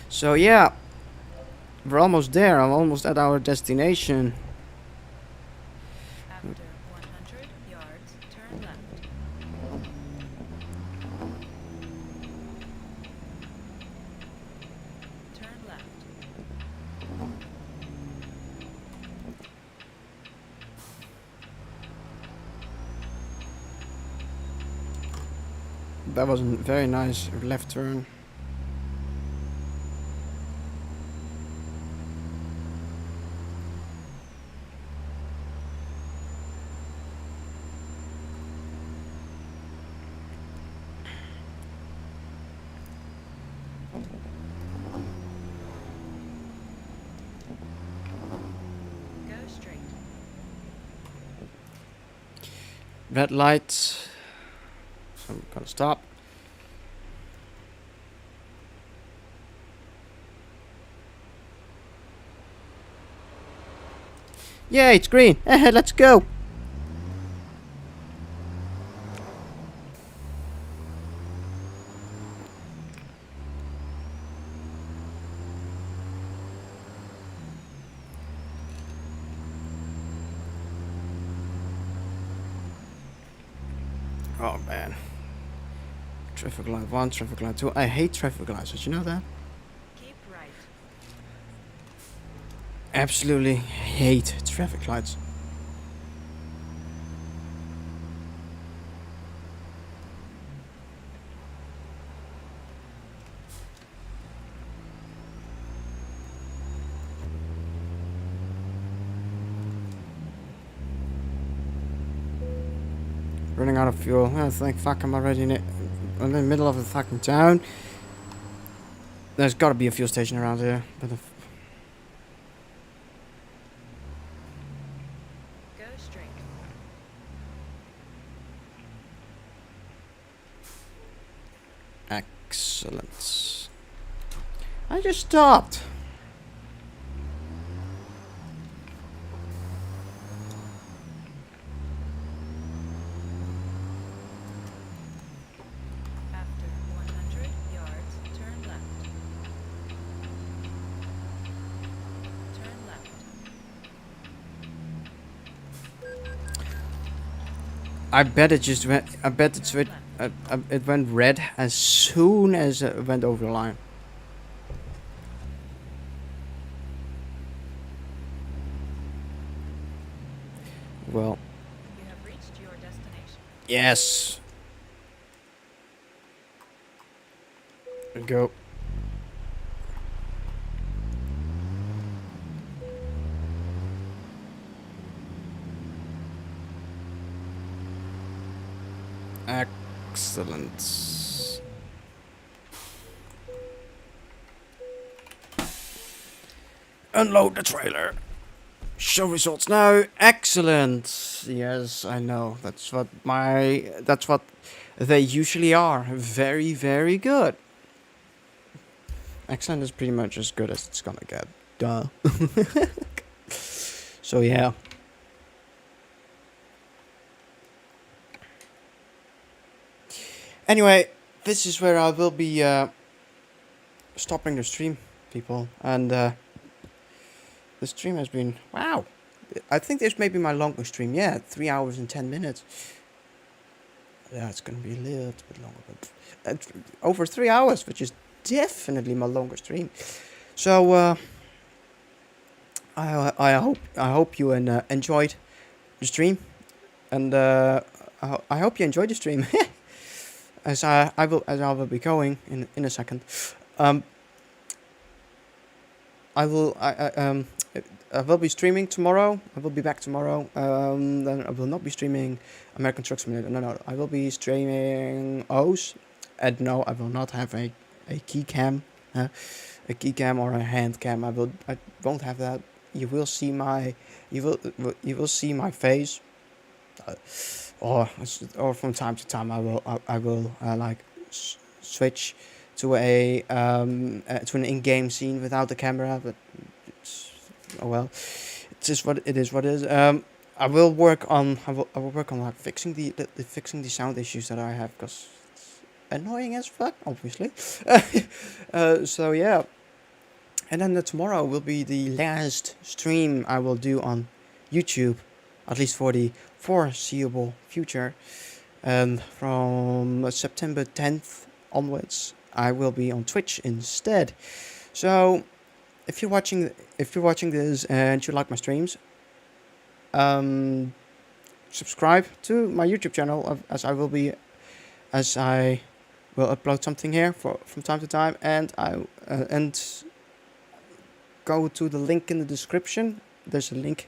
So yeah, we're almost there. I'm almost at our destination.
After 100 yards, turn left. Turn left.
That was a very nice left turn.
Go straight.
Red light. So I'm gonna stop. Yeah, it's green. Let's go. Oh man. Traffic light 1, traffic light 2. I hate traffic lights, did you know that?
Keep right.
absolutely hate traffic lights. Running out of fuel. I think, fuck, I'm already in the middle of the fucking town. There's gotta be a fuel station around here. But
Go straight.
excellent. I just stopped.
After 100 yards, turn left. Turn left.
I bet it just went. I bet it's
Turn
it,
left.
it went red as soon as it went over the line. Well,
You have reached your destination.
yes. Go. Excellent. Unload the trailer. Show results now. Excellent. Yes, I know. That's what they usually are. Very, very good. Excellent is pretty much as good as it's gonna get. Duh. So yeah. Anyway, this is where I will be stopping the stream, people. And the stream has been, wow. I think this may be my longest stream. Yeah, 3 hours and 10 minutes. Yeah, it's gonna be a little bit longer, but over 3 hours, which is definitely my longest stream. So I hope you enjoyed the stream, and I hope you enjoyed the stream. As I will be going in a second. I will be streaming tomorrow. I will be back tomorrow. Then I will not be streaming American Truck Simulator. No. I will be streaming O's. And no, I will not have a key cam, a key cam or a hand cam. I won't have that. You will see my see my face. Or from time to time I will like switch to to an in-game scene without the camera, but oh well, it's just what it is. What it is. I will work on like fixing the fixing the sound issues that I have, because it's annoying as fuck, obviously. So yeah, and then tomorrow will be the last stream I will do on YouTube, at least for the foreseeable future. And from September 10th onwards, I will be on Twitch instead. So if you're watching this and you like my streams, subscribe to my YouTube channel, as I will upload something here from time to time, and go to the link in the description. There's a link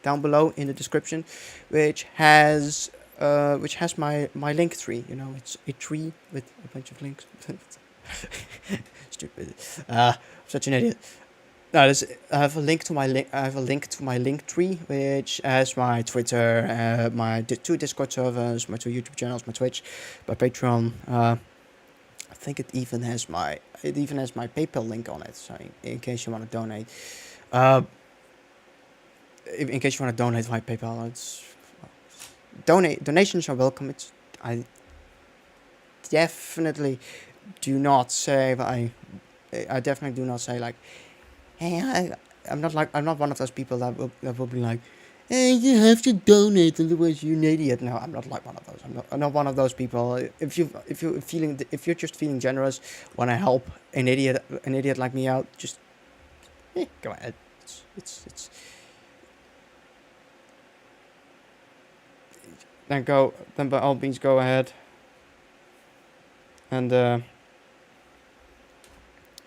down below in the description, which has my link tree. You know, it's a tree with a bunch of links. Stupid. Such an idiot. No, I have a link to my link tree, which has my Twitter, my two Discord servers, my two YouTube channels, my Twitch, my Patreon. I think it even has my PayPal link on it. So in case you want to donate, in case you want to donate via PayPal, donations are welcome. I definitely do not say I definitely do not say like, hey, I'm not one of those people that will be like, hey, you have to donate, otherwise you're an idiot. No, I'm not like one of those. I'm not one of those people. If you're just feeling generous, want to help an idiot like me out, just go ahead. It's then go. Then by all means go ahead. And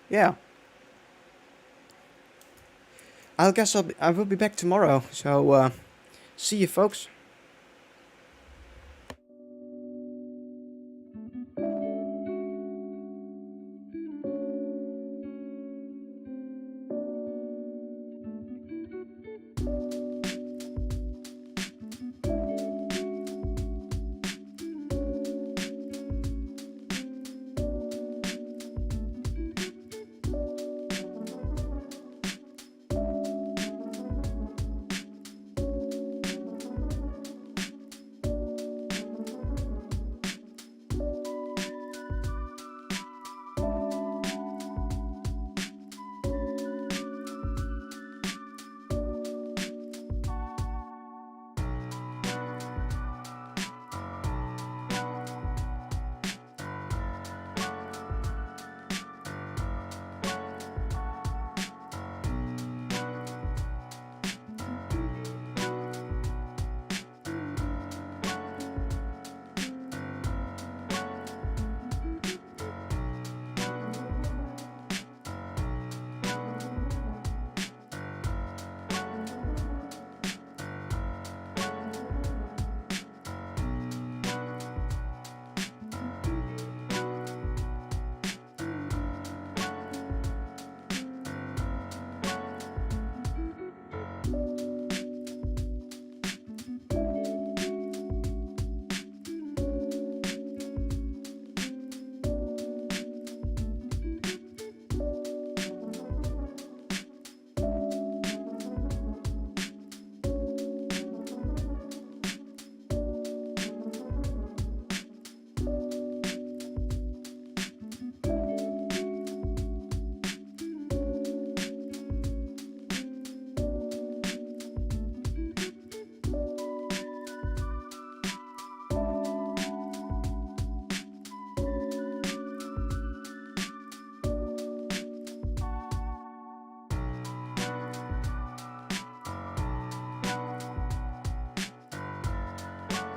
yeah, I will be back tomorrow. So see you, folks.